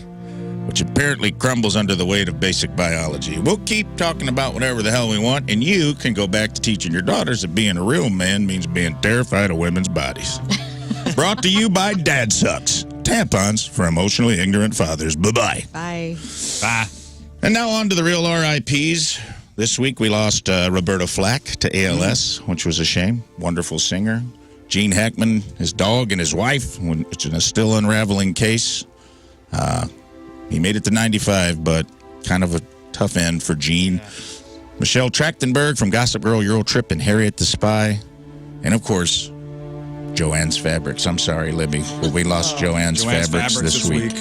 Which apparently crumbles under the weight of basic biology. We'll keep talking about whatever the hell we want, and you can go back to teaching your daughters that being a real man means being terrified of women's bodies. Brought to you by Dad Sucks. Tampons for emotionally ignorant fathers. Bye-bye. Bye. Bye. And now on to the real RIPs. This week we lost Roberta Flack to ALS, which was a shame. Wonderful singer. Gene Hackman, his dog, and his wife, which is a still unraveling case. He made it to 95, but kind of a tough end for Gene. Yeah. Michelle Trachtenberg from Gossip Girl, Euro Trip, and Harriet the Spy. And, of course, Joanne's Fabrics. I'm sorry, Libby, but we lost Joanne's Fabrics this week.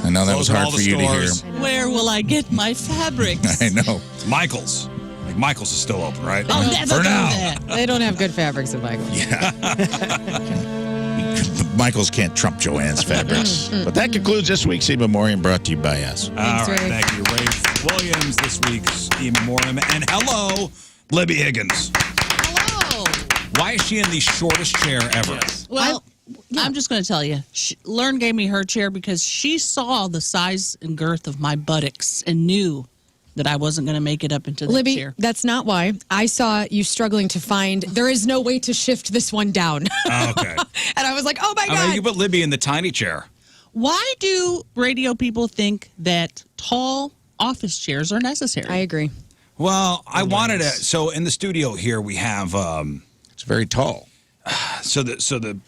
I know that was hard for you to hear. Where will I get my fabrics? I know. Michael's. Like, Michael's is still open, right? I'll never for do now. that. They don't have good fabrics at Michael's. Yeah. Michael's can't trump Joanne's Fabrics. But that concludes this week's E-memorium, brought to you by us. All right, thank you, Ray Williams, this week's E-memorium. And hello, Libby Higgins. Hello. Why is she in the shortest chair ever? Yes. Well, I'm just going to tell you. Learn gave me her chair because she saw the size and girth of my buttocks and knew that I wasn't going to make it up into the Libby, chair. that's not why. I saw you struggling to find, there is no way to shift this one down. Oh, okay. And I was like, oh my God. You put Libby in the tiny chair. Why do radio people think that tall office chairs are necessary? I agree. Well, I wanted to, so in the studio here we have... it's very tall. So the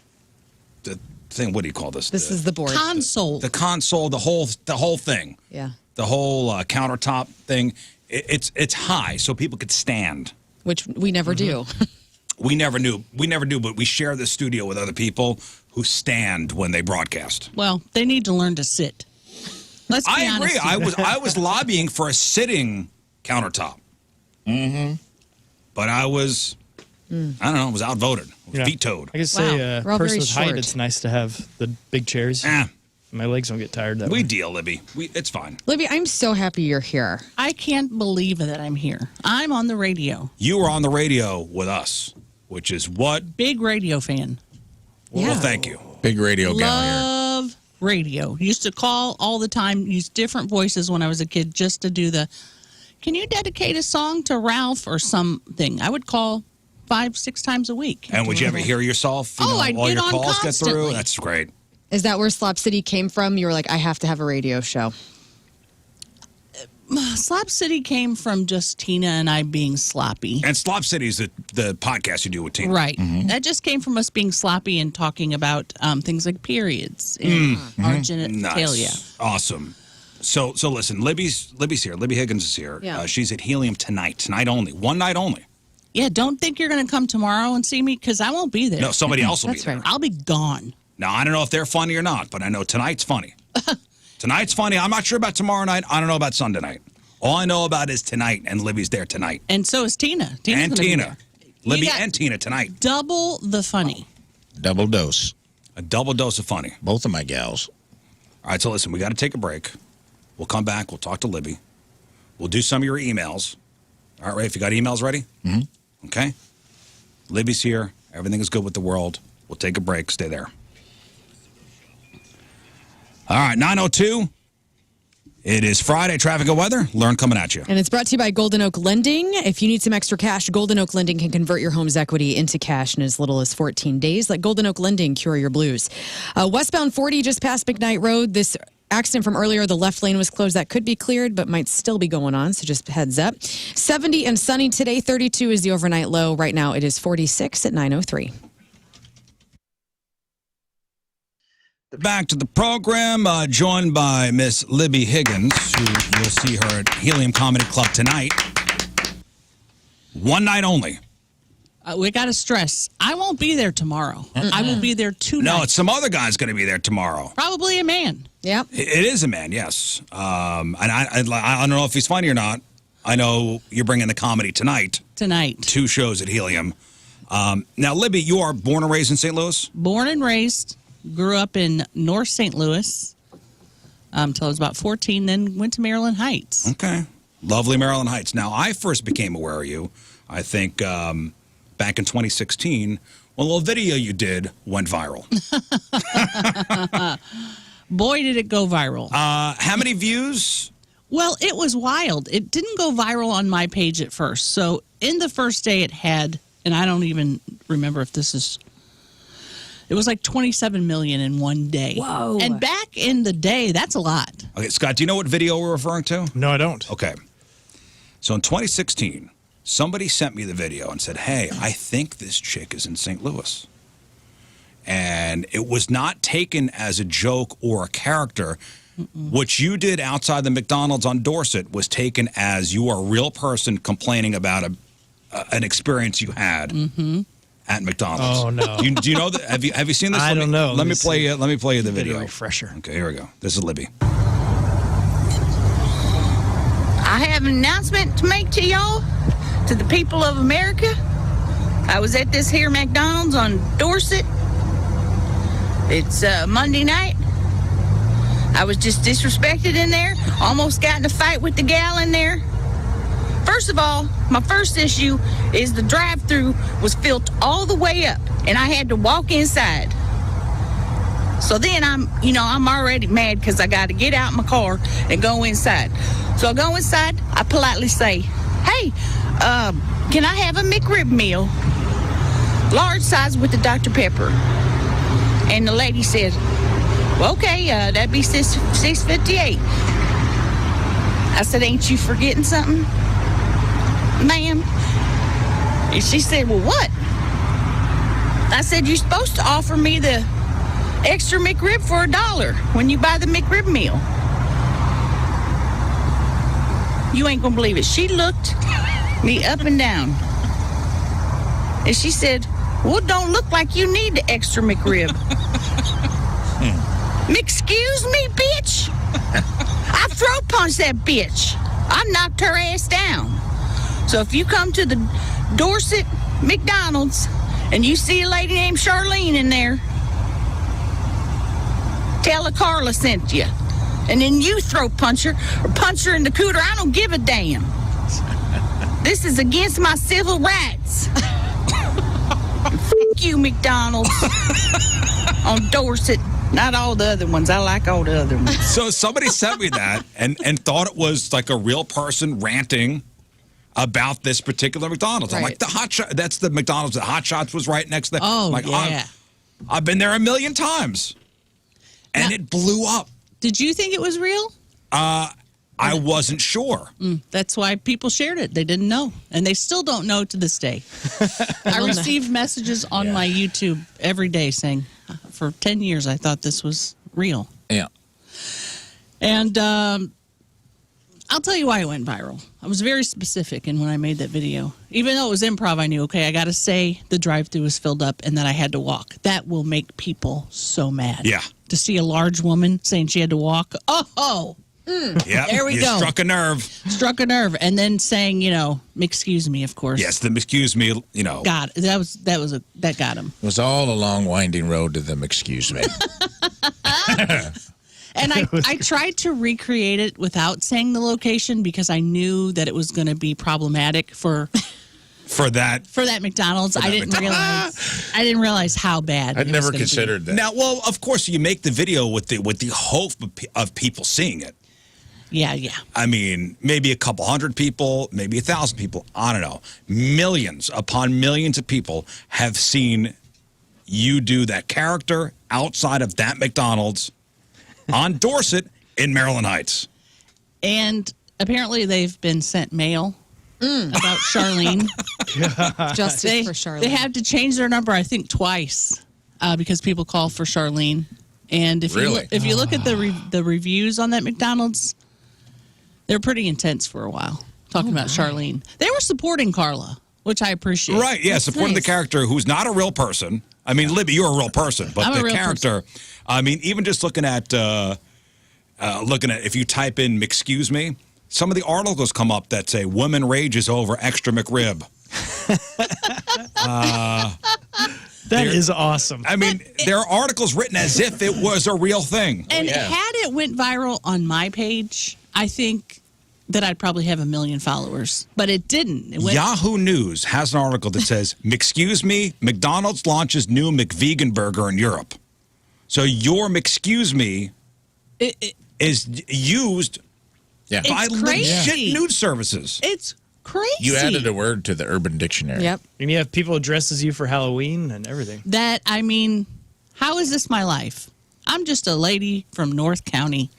thing, what do you call this? This is the board. Console. The console, the whole thing. Yeah. The whole countertop thing, it's high, so people could stand. Which we never do. We never do, but we share the studio with other people who stand when they broadcast. Well, they need to learn to sit. Let's be I honest agree. here. I was lobbying for a sitting countertop. Mm-hmm. But I was, I don't know, I was outvoted. I was vetoed. I could say, We're all person very with height, short. it's nice to have the big chairs. I My legs don't get tired that We way. deal, Libby. It's fine. Libby, I'm so happy you're here. I can't believe that I'm here. I'm on the radio. You were on the radio with us, which is what? Big radio fan. Well, thank you. Big radio gal here. Love radio. Used to call all the time, use different voices when I was a kid just to do the, can you dedicate a song to Ralph or something? I would call 5-6 times a week. And would you ever hear yourself? I'd all get your on calls constantly. get through? That's great. Is that where Slop City came from? You were like, I have to have a radio show. Slop City came from just Tina and I being sloppy. And Slop City is the podcast you do with Tina. Right. That just came from us being sloppy and talking about things like periods and our genitalia. Nice. Awesome. So listen, Libby's here. Libby Higgins is here. Yeah. She's at Helium tonight only. One night only. Yeah, don't think you're going to come tomorrow and see me because I won't be there. No, somebody else will be there. I'll be gone. Now, I don't know if they're funny or not, but I know tonight's funny. Tonight's funny. I'm not sure about tomorrow night. I don't know about Sunday night. All I know about is tonight, and Libby's there tonight. And so is Tina. And Tina. Libby got and Tina tonight. Double the funny. Double dose. A double dose of funny. Both of my gals. All right, so listen, we got to take a break. We'll come back. We'll talk to Libby. We'll do some of your emails. All right, Ray, if you got emails ready? Mm-hmm. Okay. Libby's here. Everything is good with the world. We'll take a break. Stay there. All right, 9:02. It is Friday. Traffic and weather. Learn coming at you. And it's brought to you by Golden Oak Lending. If you need some extra cash, Golden Oak Lending can convert your home's equity into cash in as little as 14 days. Let Golden Oak Lending cure your blues. Westbound 40 just past McKnight Road. This accident from earlier, the left lane was closed. That could be cleared, but might still be going on, so just heads up. 70 and sunny today. 32 is the overnight low. Right now it is 46 at 9:03. Back to the program, joined by Miss Libby Higgins, who you'll see her at Helium Comedy Club tonight. One night only. We got to stress, I won't be there tomorrow. I will be there tonight. No, it's some other guy's going to be there tomorrow. Probably a man. Yeah. It is a man, yes. And I don't know if he's funny or not. I know you're bringing the comedy tonight. Tonight. 2 shows at Helium. Now, Libby, you are born and raised in St. Louis? Born and raised. Grew up in North St. Louis until I was about 14, then went to Maryland Heights. Okay. Lovely Maryland Heights. Now, I first became aware of you, I think, back in 2016, when a little video you did went viral. Boy, did it go viral. How many views? Well, it was wild. It didn't go viral on my page at first. So in the first day it had, and I don't even remember if this is, it was like 27 million in one day. Whoa. And back in the day, that's a lot. Okay, Scott, do you know what video we're referring to? No, I don't. Okay. So in 2016, somebody sent me the video and said, hey, I think this chick is in St. Louis. And it was not taken as a joke or a character. What you did outside the McDonald's on Dorset was taken as you are a real person complaining about an experience you had at McDonald's. Oh, no. Do you know that? Have you seen this? I don't know. Let me play you the Get a video. refresher. Okay, here we go. This is Libby. I have an announcement to make to y'all, to the people of America. I was at this here McDonald's on Dorset. It's Monday night. I was just disrespected in there. Almost got in a fight with the gal in there. First of all, my first issue is the drive-thru was filled all the way up, and I had to walk inside. So then I'm already mad because I got to get out my car and go inside. So I go inside. I politely say, "Hey, can I have a McRib meal, large size with the Dr. Pepper?" And the lady said, "Well, okay, that'd be $6.58. I said, "Ain't you forgetting something, ma'am?" And she said, "Well, what?" I said, "You're supposed to offer me the extra McRib for $1 when you buy the McRib meal." You ain't gonna believe it. She looked me up and down. And she said, "Well, it don't look like you need the extra McRib." McScuse me, bitch. I throat punched that bitch. I knocked her ass down. So if you come to the Dorset McDonald's and you see a lady named Charlene in there, Tell her Carla sent you. And then you throat punch her or punch her in the cooter. I don't give a damn. This is against my civil rights. Fuck you, McDonald's. On Dorset. Not all the other ones. I like all the other ones. So somebody sent me that and thought it was like a real person ranting about this particular McDonald's. I'm like, the Hot Shot, that's the McDonald's that Hot Shots was right next to that. Oh, I'm like, yeah. I've been there a million times. And it blew up. Did you think it was real? I wasn't sure. That's why people shared it. They didn't know. And they still don't know to this day. I receive messages on my YouTube every day saying, for 10 years, I thought this was real. Yeah. And I'll tell you why it went viral. I was very specific in when I made that video. Even though it was improv, I knew, okay, I got to say the drive-thru was filled up and that I had to walk. That will make people so mad. Yeah. To see a large woman saying she had to walk. Oh. Yeah, there we you go. Struck a nerve. Struck a nerve. And then saying, excuse me, of course. Yes, the excuse me, God, that got him. It was all a long, winding road to them, excuse me. And I tried to recreate it without saying the location because I knew that it was going to be problematic for that McDonald's. I didn't realize how bad. I'd never considered that. Now, well, of course, you make the video with the hope of people seeing it. Yeah. I mean, maybe a couple hundred people, maybe 1,000 people. I don't know. Millions upon millions of people have seen you do that character outside of that McDonald's on Dorset in Maryland Heights. And apparently they've been sent mail about Charlene. Justice for Charlene. They had to change their number, I think, twice because people call for Charlene. And if you look at the reviews on that McDonald's, they're pretty intense for a while, talking about Charlene. They were supporting Carla, which I appreciate. Right, yeah, supporting the character who's not a real person. I mean, Libby, you're a real person, but the character, I mean, even just looking at if you type in McScuse me, some of the articles come up that say woman rages over extra McRib. That is awesome. I mean, there are articles written as if it was a real thing. And had it went viral on my page, I think that I'd probably have 1 million followers. But it didn't. Yahoo News has an article that says, McScuse me, McDonald's launches new McVegan burger in Europe. So your McScuse me is used by legit news services. It's crazy. You added a word to the Urban Dictionary. Yep. And you have people dressed as you for Halloween and everything. I mean, how is this my life? I'm just a lady from North County.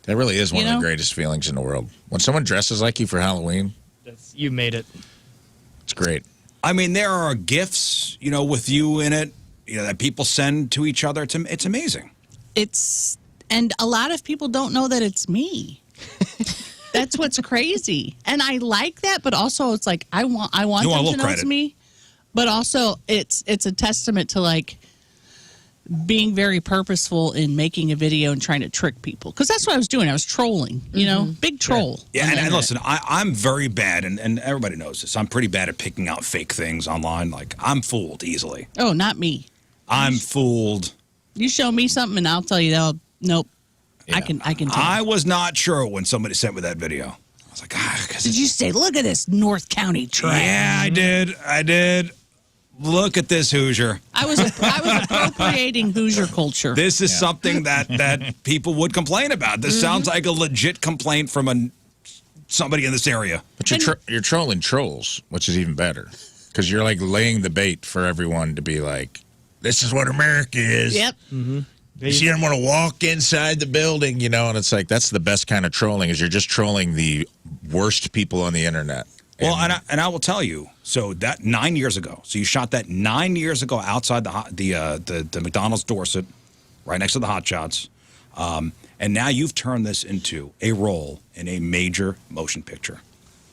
That really is one of the greatest feelings in the world. When someone dresses like you for Halloween. You made it. It's great. I mean, there are gifts, with you in it, that people send to each other. It's amazing. And a lot of people don't know that it's me. That's what's crazy. And I like that, but also it's like I want them to know it's me. But also it's a testament to being very purposeful in making a video and trying to trick people. Because that's what I was doing. I was trolling, big troll. Yeah, and listen, I'm very bad, and everybody knows this. I'm pretty bad at picking out fake things online. I'm fooled easily. Oh, not me. I'm fooled. You show me something and I'll tell you, nope. Yeah. I can tell. I was not sure when somebody sent me that video. I was like, did you say, look at this North County trash? Yeah, I did. Look at this Hoosier. I was appropriating Hoosier culture. This is something that people would complain about. This sounds like a legit complaint from somebody in this area. But you're trolling trolls, which is even better. Because you're laying the bait for everyone to be like, this is what America is. Yep. Mm-hmm. You see them want to walk inside the building, and it's like that's the best kind of trolling is you're just trolling the worst people on the internet. Well, and I will tell you, so that 9 years ago, so you shot that 9 years ago outside the McDonald's Dorset, right next to the Hot Shots, and now you've turned this into a role in a major motion picture.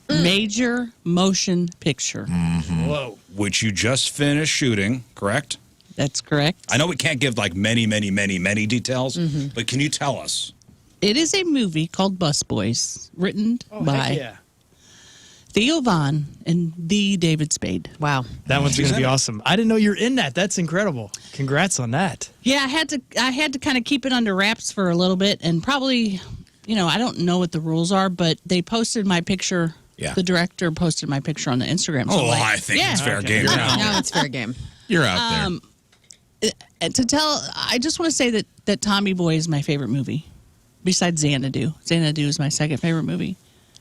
Major motion picture. Mm-hmm. Whoa. Which you just finished shooting, correct? That's correct. I know we can't give many details, but can you tell us? It is a movie called Busboys, written by Theo Von and the David Spade. Wow. That one's going to be awesome. I didn't know you're in that. That's incredible. Congrats on that. Yeah, I had to kind of keep it under wraps for a little bit, and probably, I don't know what the rules are, but they posted my picture. Yeah. The director posted my picture on the Instagram. So I think it's fair game. Now it's fair game. You're out there. I just want to say that Tommy Boy is my favorite movie, besides Xanadu. Xanadu is my second favorite movie.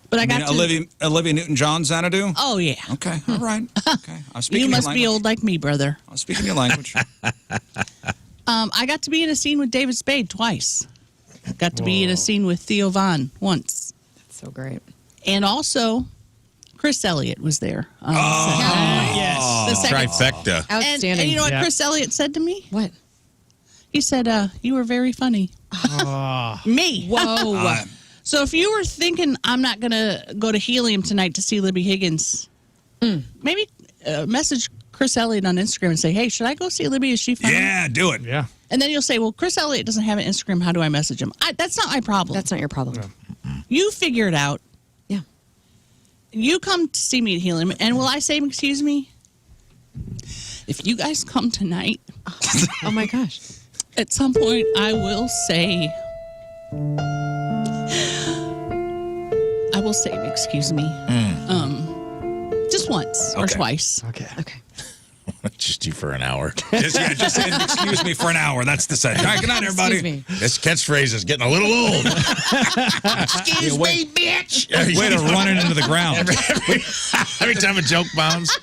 But I got Olivia Newton-John Xanadu? Oh, yeah. Okay, all right. Okay. I'm speaking You your must be language. old like me, brother. I'm speaking your language. I got to be in a scene with David Spade twice. Got to be in a scene with Theo Von once. That's so great. And also, Chris Elliott was there. Yes. The second. Trifecta. Outstanding. And you know what Yeah. Chris Elliott said to me? What? He said, you were very funny. Me. Whoa. So if you were thinking I'm not going to go to Helium tonight to see Libby Higgins, maybe message Chris Elliott on Instagram and say, hey, should I go see Libby? Is she funny? Yeah, do it. Yeah. And then you'll say, well, Chris Elliott doesn't have an Instagram. How do I message him? That's not my problem. That's not your problem. You figure it out. Yeah. You come to see me at Helium, and will I say, excuse me? If you guys come tonight, Oh my gosh. at some point I will say, excuse me. Just once or twice. Okay. Just you for an hour. Just saying, excuse me for an hour. That's the set. All right, good night, everybody. Excuse me. This catchphrase is getting a little old. Excuse me, bitch. Way to run it into the ground. Every time a joke bounds.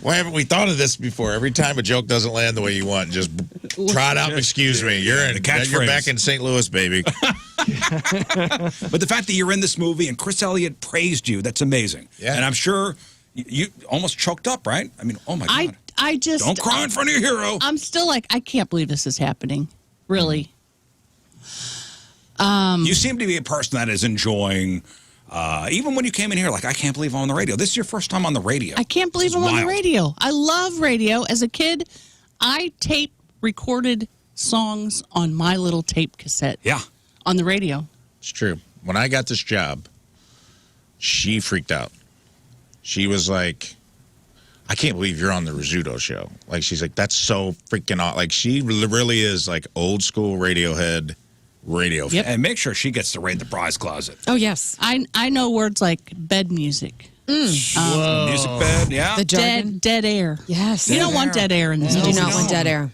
Why haven't we thought of this before? Every time a joke doesn't land the way you want, just trot out, excuse me. You're back in St. Louis, baby. But the fact that you're in this movie and Chris Elliott praised you, that's amazing. Yeah. And I'm sure you almost choked up, right? I mean, oh my God. I just don't cry in front of your hero. I'm still like, I can't believe this is happening. Really. You seem to be a person that is enjoying, even when you came in here, like, I can't believe I'm on the radio. This is your first time on the radio. I can't believe I'm on the radio. I love radio. As a kid, I tape recorded songs on my little tape cassette. Yeah. On the radio. It's true. When I got this job, she freaked out. She was like, I can't believe you're on the Rizzuto show. Like, she's like, that's so freaking awesome. Like, she really is like old school Radiohead radio fan. Yep. And make sure she gets to raid the prize closet. Oh, yes. I know words like bed music. Music bed, yeah. The jargon. Dead air. Yes. You don't want dead air in this. You do not want dead air.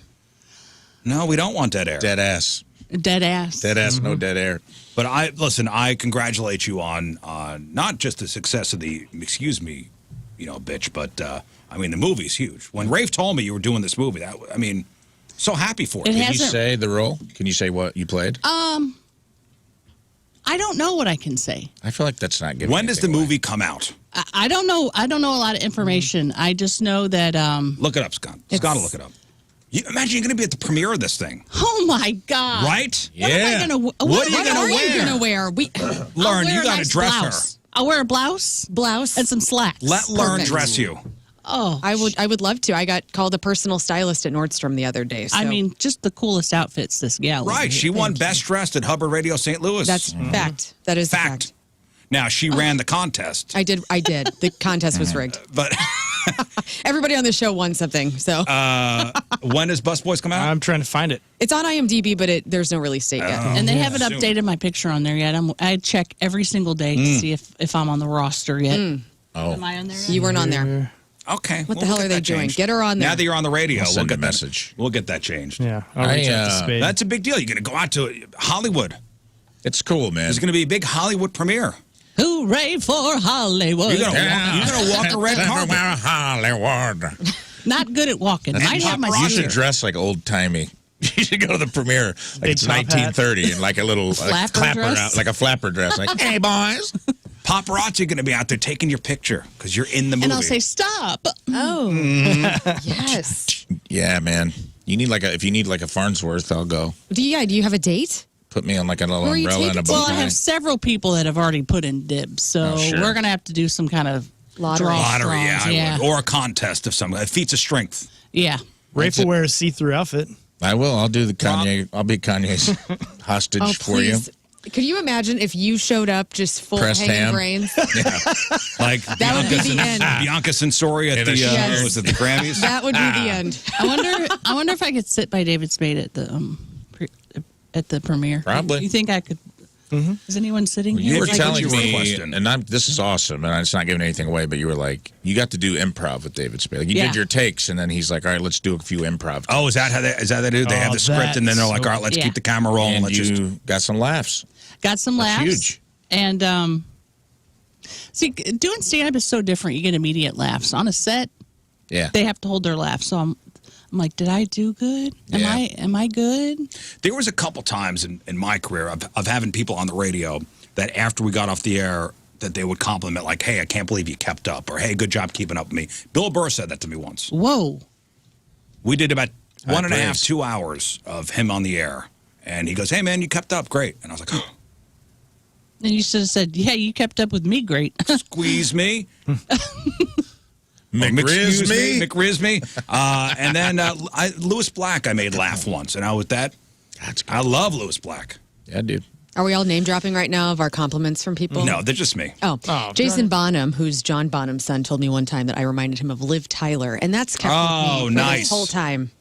No, we don't want dead air. Dead ass. Dead ass. Dead ass, no dead air. But I congratulate you on not just the success of the, excuse me, bitch, but I mean, the movie's huge. When Rafe told me you were doing this movie, so happy for you. Can you say the role? Can you say what you played? I don't know what I can say. I feel like that's not good. When does the movie come out? I don't know. I don't know a lot of information. I just know that. Look it up, Scott. Scott will look it up. Imagine you're going to be at the premiere of this thing. Oh my God! Right? What am I gonna? What are you going to wear? Learn, you got to dress her. I'll wear a blouse, and some slacks. Let Learn dress you. Oh, I would love to. I got called a personal stylist at Nordstrom the other day. So. I mean, just the coolest outfits this gal. Right, she won Best Dressed at Hubbard Radio St. Louis. That's fact. That is fact. Now, she ran the contest. I did. The contest was rigged. But everybody on the show won something. So when does Busboys come out? I'm trying to find it. It's on IMDb, but there's no release date yet. And they haven't updated my picture on there yet. I check every single day to see if I'm on the roster yet. Oh, am I on there? You weren't on there. Okay. What the hell are they doing? Get her on there. Now that you're on the radio, we'll get a message. We'll get that changed. Yeah, I'll reach out to Spade. That's a big deal. You're going to go out to Hollywood. It's cool, man. There's going to be a big Hollywood premiere. Hooray for Hollywood! You're gonna walk the red carpet. Hollywood. Not good at walking. I have my You should dress like old timey. You should go to the premiere like it's 1930 and like a little clapper out, like a flapper dress. Like, hey boys, paparazzi are going to be out there taking your picture because you're in the movie. And I'll say stop. Oh, yes. Yeah, man. You need if you need a Farnsworth, I'll go. Do you have a date? Put me on like a little umbrella and a bow Well, I tie. have several people that have already put in dibs, so we're going to have to do some kind of lottery, yeah. Or a contest of some feats of strength. Yeah. Rafe will wear a see-through outfit. I will. I'll do the Kanye. I'll be Kanye's hostage for you. Could you imagine if you showed up just full Pressed hanging ham. brains? Like That would be the end. Bianca Censori at Yes. was it the Grammys? That would be the end. I wonder if I could sit by David Spade at the premiere. Probably. You think I could? Is anyone sitting here? You were Like, telling you were me, questioning. and this is awesome, and it's not giving anything away, but you were like, you got to do improv with David Spade. Like, you Yeah. did your takes, and then he's like, all right, let's do a few improv. Oh, is that how they do? They have the script, and then they're like, all right, let's Yeah. keep the camera rolling. And Let's you just got some laughs. Got some That's laughs. huge. And see, doing stand-up is so different. You get immediate laughs on a set. Yeah. They have to hold their laugh. So I'm like, did I do good? Am I good? There was a couple times in my career of having people on the radio that after we got off the air that they would compliment, like, hey, I can't believe you kept up, or hey, good job keeping up with me. Bill Burr said that to me once. Whoa. We did about High 1.5, praise. 2 hours of him on the air. And he goes, hey, man, you kept up great. And I was like, oh, And you should have said, yeah, you kept up with me great. squeeze me. McRiz me. McRiz me. And then Lewis Black I made laugh once. And I was that. I love Lewis Black. Yeah, dude. Are we all name dropping right now of our compliments from people? No, they're just me. Oh, Jason Bonham, who's John Bonham's son, told me one time that I reminded him of Liv Tyler, and that's kept with me for nice. this whole time.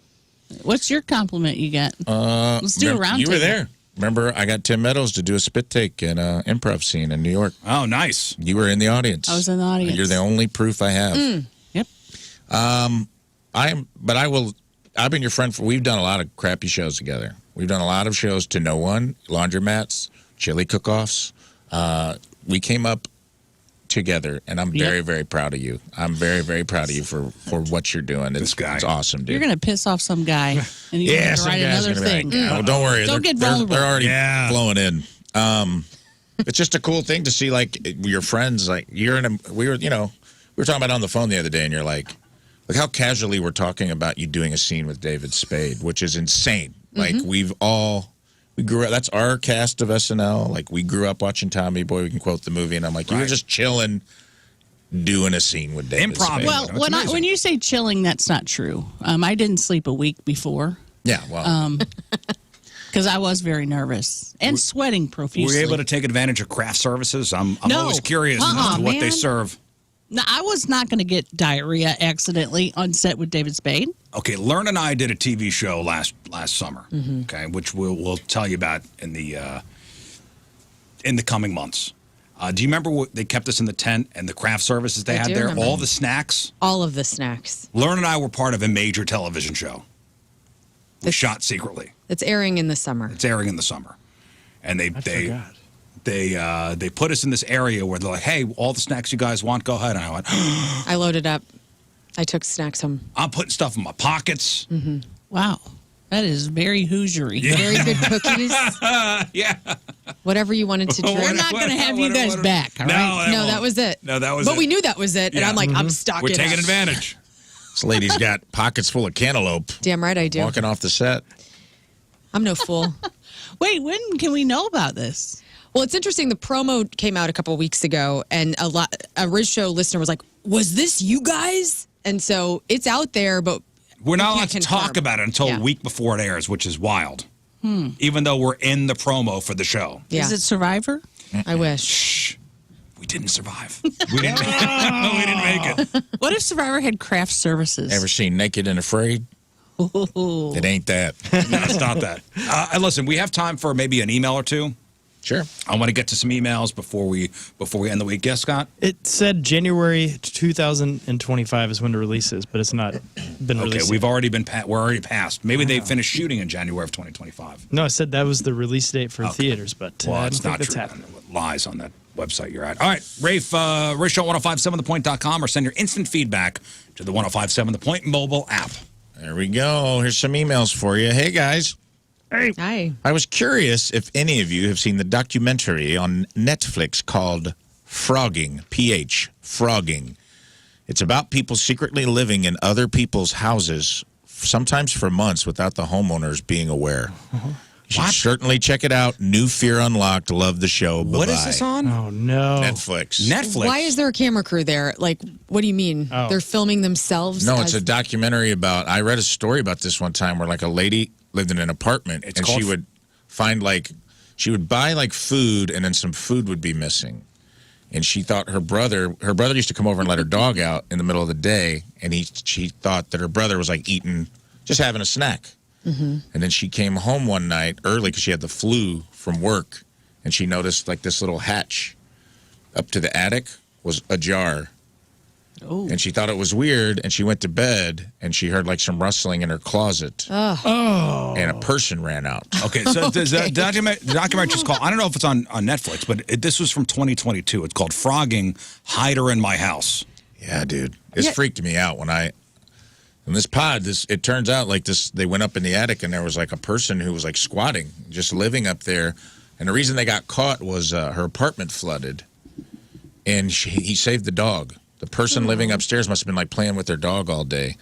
What's your compliment you got? Let's do a round You were table. there. Remember, I got Tim Meadows to do a spit take in an improv scene in New York. Oh, nice. You were in the audience. I was in the audience. You're the only proof I have. Yep. I've been your friend we've done a lot of crappy shows together. We've done a lot of shows to no one, laundromats, chili cook-offs. We came up together, and I'm very, very proud of you. I'm very, very proud of you for what you're doing. It's awesome, dude. You're going to piss off some guy, and you're going to some write guy's another gonna be thing. like, oh, don't worry. Don't get vulnerable. They're already flowing in. It's just a cool thing to see, like, your friends, like, we were talking about it on the phone the other day, and you're like, look how casually we're talking about you doing a scene with David Spade, which is insane. Like, we grew up, that's our cast of SNL. Like, we grew up watching Tommy Boy. We can quote the movie, and I'm like, you were just chilling, doing a scene with David Spade. Well, when you say chilling, that's not true. I didn't sleep a week before. Yeah, well. Because I was very nervous and sweating profusely. Were you able to take advantage of craft services? I'm always curious as to what they serve. No, I was not going to get diarrhea accidentally on set with David Spade. Okay, Learn and I did a TV show last summer. Okay, which we'll tell you about in the coming months. Do you remember what they kept us in the tent and the craft services they I had do there? remember. All the snacks. All of the snacks. Learn and I were part of a major television show. We shot secretly. It's airing in the summer. It's airing in the summer, and they put us in this area where they're like, "Hey, all the snacks you guys want, go ahead." And I went, I loaded up. I took snacks home. I'm putting stuff in my pockets. Wow. That is very Hoosiery. Very good cookies. Yeah. Whatever you wanted to drink. We're not going to have you guys back, all right? No, that was it. No, that was But it. we knew that was it, and Yeah. I'm like, I'm stocking We're taking up. advantage. This lady's got pockets full of cantaloupe. Damn right I do. Walking off the set. I'm no fool. Wait, when can we know about this? Well, it's interesting. The promo came out a couple of weeks ago, and a Riz Show listener was like, "Was this you guys?" And so it's out there, but We're not we allowed can't to talk confirm. about it until Yeah. a week before it airs, which is wild. Even though we're in the promo for the show. Yeah. Is it Survivor? I wish. Shh. We didn't survive. We didn't make it. What if Survivor had craft services? Ever seen Naked and Afraid? It ain't that. No, it's not that. And listen, we have time for maybe an email or two. Sure. I want to get to some emails before we end the week. Yes, Scott? It said January 2025 is when the release is, but it's not been Okay, released. we're already past. Maybe they finished shooting in January of 2025. No, I said that was the release date for theaters, but Well, I don't it's think not that's true. happening. It lies on that website you're at. All right, Rafe, RishShow1057thepoint.com, or send your instant feedback to the 1057 The Point mobile app. There we go. Here's some emails for you. Hey, guys. Hey. Hi. I was curious if any of you have seen the documentary on Netflix called Frogging, Frogging. It's about people secretly living in other people's houses, sometimes for months, without the homeowners being aware. You should certainly check it out. New Fear Unlocked. Love the show. Bye-bye. What is this on? Oh, no. Netflix. Why is there a camera crew there? Like, what do you mean? Oh. They're filming themselves? No, it's a documentary about. I read a story about this one time where, like, a lady lived in an apartment and called- she would find, like, She would buy like food, and then some food would be missing. And she thought her brother used to come over and let her dog out in the middle of the day, and she thought that her brother was like eating, just having a snack. And then she came home one night early because she had the flu from work, and she noticed like this little hatch up to the attic was ajar. Oh. And she thought it was weird, and she went to bed, and she heard like some rustling in her closet. Oh. And a person ran out. Okay, so the documentary is called, I don't know if it's on Netflix, but this was from 2022. It's called Frogging, Hide Her in My House. Yeah, dude. This freaked me out when in this pod, it turns out like this, they went up in the attic, and there was like a person who was like squatting, just living up there. And the reason they got caught was her apartment flooded, and he saved the dog. The person living upstairs must have been like playing with their dog all day,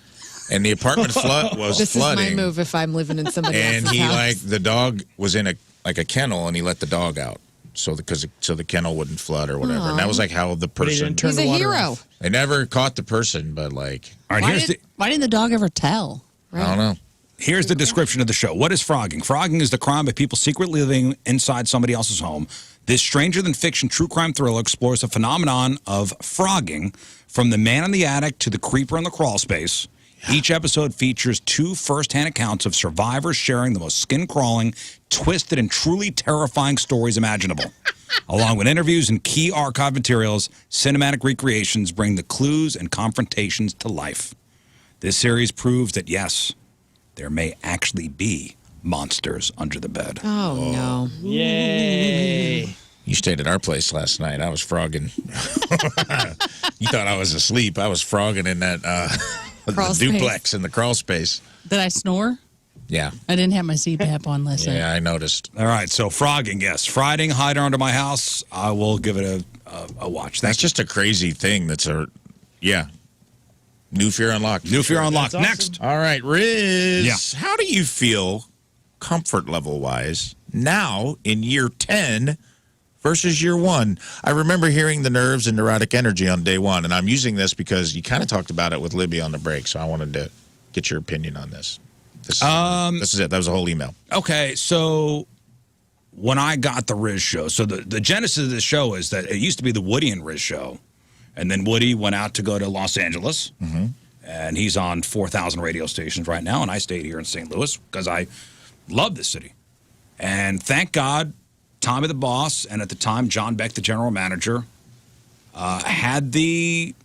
and the apartment was flooding. This is my move if I'm living in somebody else's and house. the dog was in a kennel, and he let the dog out so the kennel wouldn't flood or whatever. And that was like how the person. He's a hero. They never caught the person, but like. All right, why didn't the dog ever tell? I don't know. Here's the description of the show. What is frogging? Frogging is the crime of people secretly living inside somebody else's home. This stranger-than-fiction true crime thriller explores the phenomenon of frogging, from the man in the attic to the creeper in the crawl space. Each episode features 2 first-hand accounts of survivors sharing the most skin-crawling, twisted, and truly terrifying stories imaginable. Along with interviews and key archive materials, cinematic recreations bring the clues and confrontations to life. This series proves that, yes, there may actually be monsters under the bed. Oh, no. Yay. You stayed at our place last night. I was frogging. You thought I was asleep. I was frogging in that the duplex in the crawl space. Did I snore? Yeah. I didn't have my CPAP on last night. Yeah, I noticed. All right, so frogging, yes. Friday, Hide Her Under My House. I will give it a watch. That's just a crazy thing. New Fear Unlocked. New Fear Unlocked. That's Next. awesome. All right, Riz. Yeah. How do you feel comfort level-wise now in year 10 versus year 1? I remember hearing the nerves and neurotic energy on day 1, and I'm using this because you kind of talked about it with Libby on the break, so I wanted to get your opinion on this. This is it. That was a whole email. Okay, so when I got the Riz show, so the genesis of this show is that it used to be the Woody and Riz show, and then Woody went out to go to Los Angeles, and he's on 4,000 radio stations right now, and I stayed here in St. Louis because I love this city. And thank God, Tommy the boss, and at the time, John Beck, the general manager, had the...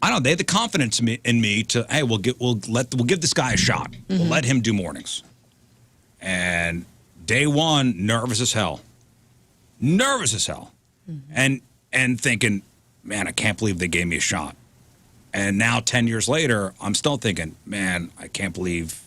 I don't know. They had the confidence in me to, hey, we'll give this guy a shot. We'll let him do mornings. And day 1, nervous as hell, and thinking, man, I can't believe they gave me a shot. And now 10 years later, I'm still thinking, man, I can't believe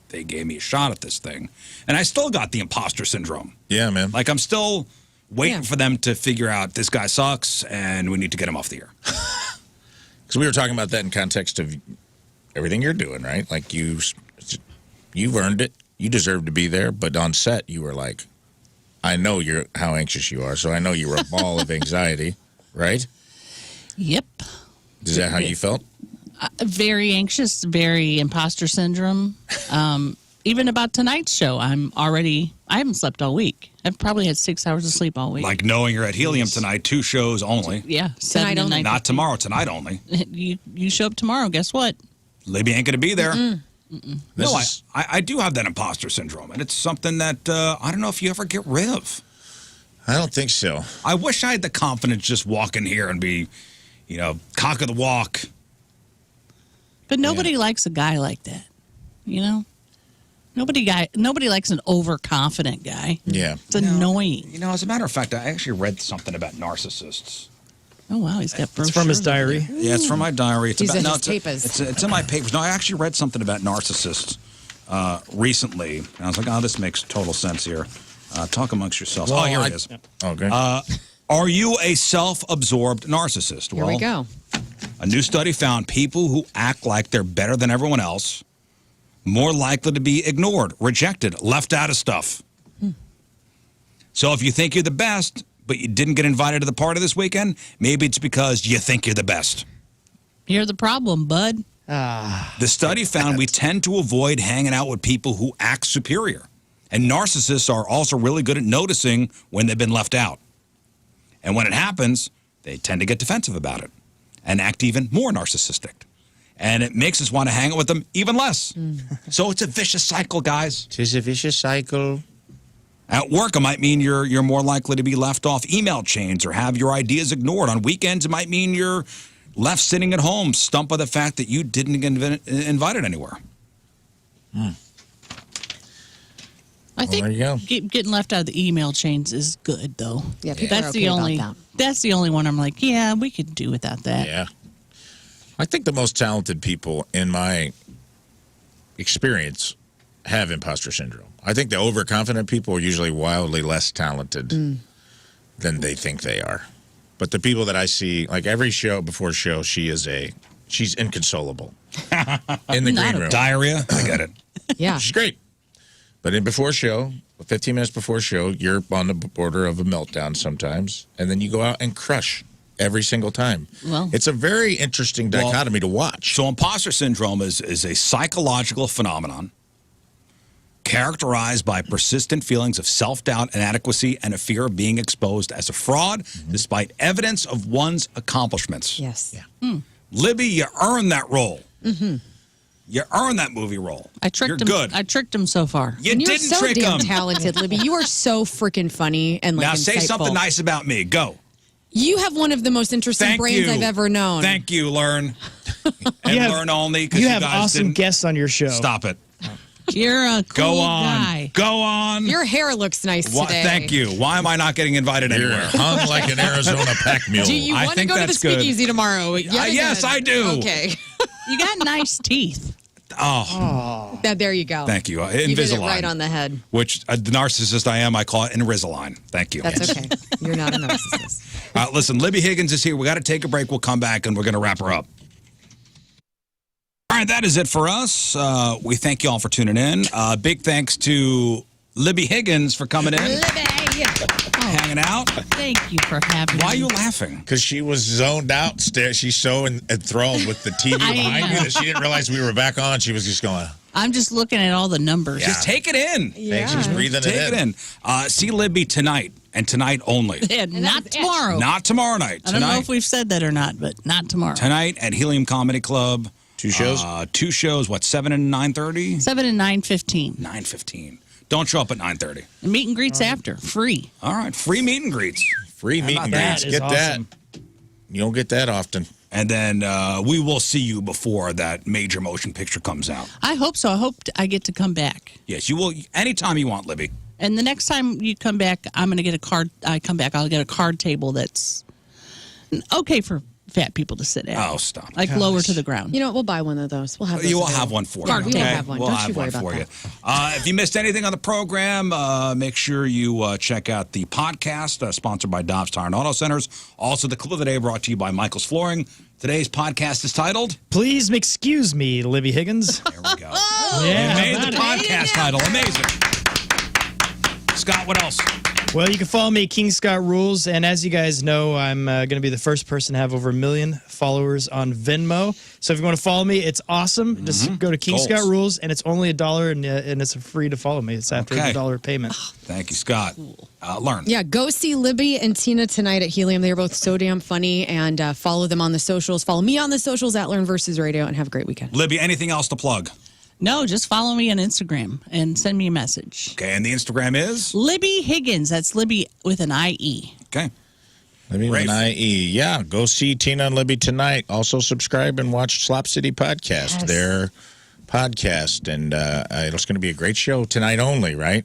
they gave me a shot at this thing. And I still got the imposter syndrome. Yeah, man. Like I'm still waiting for them to figure out this guy sucks and we need to get him off the air. Because we were talking about that in context of everything you're doing, right? Like you've earned it. You deserve to be there. But on set, you were like, I know how anxious you are, so I know you were a ball of anxiety, right? Yep. Is that how you felt? Very anxious, very imposter syndrome. Even about tonight's show, I haven't slept all week. I've probably had 6 hours of sleep all week. Like knowing you're at Helium tonight, 2 shows only. Yeah, tonight only. Not tomorrow, tonight only. You show up tomorrow, guess what? Libby ain't going to be there. No, I do have that imposter syndrome, and it's something that I don't know if you ever get rid of. I don't think so. I wish I had the confidence just walk in here and be, cock of the walk. But nobody likes a guy like that, Nobody likes an overconfident guy. Yeah. It's annoying. As a matter of fact, I actually read something about narcissists. Oh, wow. He's got brochures. It's from his diary. Yeah, it's from my diary. It's He's about in his papers. It's in my papers. No, I actually read something about narcissists recently. And I was like, this makes total sense here. Talk amongst yourselves. Well, here it is. Okay. Are you a self-absorbed narcissist? Here we go. A new study found people who act like they're better than everyone else more likely to be ignored, rejected, left out of stuff. So if you think you're the best, but you didn't get invited to the party this weekend, maybe it's because you think you're the best. You're the problem, bud. The study found we tend to avoid hanging out with people who act superior And narcissists are also really good at noticing when they've been left out. And when it happens, they tend to get defensive about it and act even more narcissistic. And it makes us want to hang out with them even less. So it's a vicious cycle, guys. It is a vicious cycle. At work, it might mean you're more likely to be left off email chains or have your ideas ignored. On weekends, it might mean you're left sitting at home, stumped by the fact that you didn't get invited anywhere. I think getting left out of the email chains is good, though. Yeah, people that's are okay the about only. that. That's the only one I'm like, yeah, we could do without that. Yeah. I think the most talented people in my experience have imposter syndrome. I think the overconfident people are usually wildly less talented than they think they are. But the people that I see, like every show before show, she's inconsolable. In the green room. Diarrhea? I get it. Yeah. She's great. But in before show, 15 minutes before show, you're on the border of a meltdown sometimes. And then you go out and crush every single time. Well, it's a very interesting dichotomy to watch. So imposter syndrome is a psychological phenomenon characterized by persistent feelings of self-doubt, inadequacy, and a fear of being exposed as a fraud despite evidence of one's accomplishments. Yes. Yeah. Libby, you earned that role. You earned that movie role. You're him. Good. I tricked him so far. You And you're didn't so trick damn him. talented, Libby. You are so freaking funny and like Now say insightful. something nice about me. Go. You have one of the most interesting Thank brains you. I've ever known. Thank you, Learn. And Learn only because You you have guys awesome didn't guests on your show. Stop it. You're a cool Go on. guy. Go on. Your hair looks nice today. Thank you. Why am I not getting invited You're anywhere? hung like an Arizona pack mule. Do you I want to think go to the that's good. speakeasy tomorrow? Yet yes, again. I do. Okay. You got nice teeth. Oh, There you go. thank you. You hit it Invisalign. right on the head. Which, the narcissist I am, I call it Invisalign. Thank you. That's okay. You're not a narcissist. Listen, Libby Higgins is here. We got to take a break. We'll come back and we're going to wrap her up. All right, that is it for us. We thank you all for tuning in. Big thanks to Libby Higgins for coming in, hanging out. Thank you for having Why are me. you laughing? Because she was zoned out. She's so enthralled with the TV behind you that she didn't realize we were back on. She was just going. I'm just looking at all the numbers. Just take it in. Yeah. She's breathing Take it in. See Libby tonight and tonight only. Yeah, not tomorrow. Not tomorrow night. I don't know if we've said that or not, but not tomorrow. Tonight at Helium Comedy Club. 2 shows? 2 shows, what, 7 and 9:30? 7 and 9:15. 9:15. Don't show up at 9:30. And meet and greets after, free. All right, free meet and greets. Free meet and greets. Get that. You don't get that often. And then we will see you before that major motion picture comes out. I hope so. I hope I get to come back. Yes, you will anytime you want, Libby. And the next time you come back, I'm going to get a card. I'll get a card table that's okay for fat people to sit at. Oh, stop. Like lower to the ground. You know what? We'll buy one of those. We'll have those You will available. have one for Yeah, you. we will have one. We'll Don't have you worry one about for that. you. If you missed anything on the program, make sure you check out the podcast sponsored by Dobbs Tire and Auto Centers. Also, the clip of the day brought to you by Michael's Flooring. Today's podcast is titled Please McScuse me, Libby Higgins. There we go. Yeah, You made how the about it? podcast title. Amazing. Scott, what else? Well, you can follow me, King Scott Rules, and as you guys know, I'm going to be the first person to have over 1 million followers on Venmo. So if you want to follow me, it's awesome. Just go to King Goals. Scott Rules, and it's only $1, and it's free to follow me. It's after Okay. the $1 payment. Thank you, Scott. Learn. Yeah, go see Libby and Tina tonight at Helium. They're both so damn funny, and follow them on the socials. Follow me on the socials at Learn Versus Radio, and have a great weekend. Libby, anything else to plug? No, just follow me on Instagram and send me a message. Okay, and the Instagram is? Libby Higgins. That's Libby with an IE. Okay. Libby with an IE. Yeah, go see Tina and Libby tonight. Also subscribe and watch Slop City Podcast. Yes. Their podcast. And it's going to be a great show tonight only, right?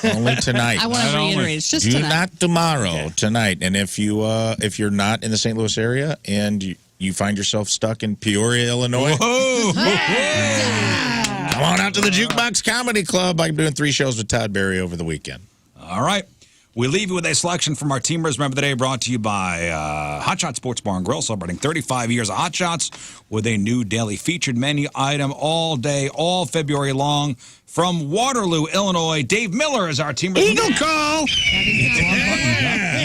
Only tonight. I want to reiterate, it's just Do tonight. not tomorrow, tonight. And if you're not in the St. Louis area and you find yourself stuck in Peoria, Illinois, come on out to the Jukebox Comedy Club. I'm doing 3 shows with Todd Berry over the weekend. All right. We leave you with a selection from our Teamers Remember the Day brought to you by Hot Shot Sports Bar and Grill, celebrating 35 years of Hot Shots with a new daily featured menu item all day, all February long. From Waterloo, Illinois, Dave Miller is our Teamers. Eagle call!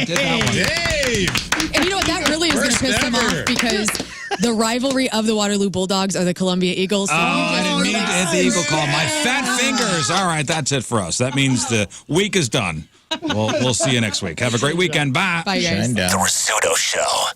Dave! And you know what? That really is going to First piss them ever. off because The rivalry of the Waterloo Bulldogs are the Columbia Eagles. So I didn't mean to hit the Eagle call. My fat fingers. All right, that's it for us. That means the week is done. We'll see you next week. Have a great weekend. Bye. Bye, guys. Shine down. The Rizzuto Show.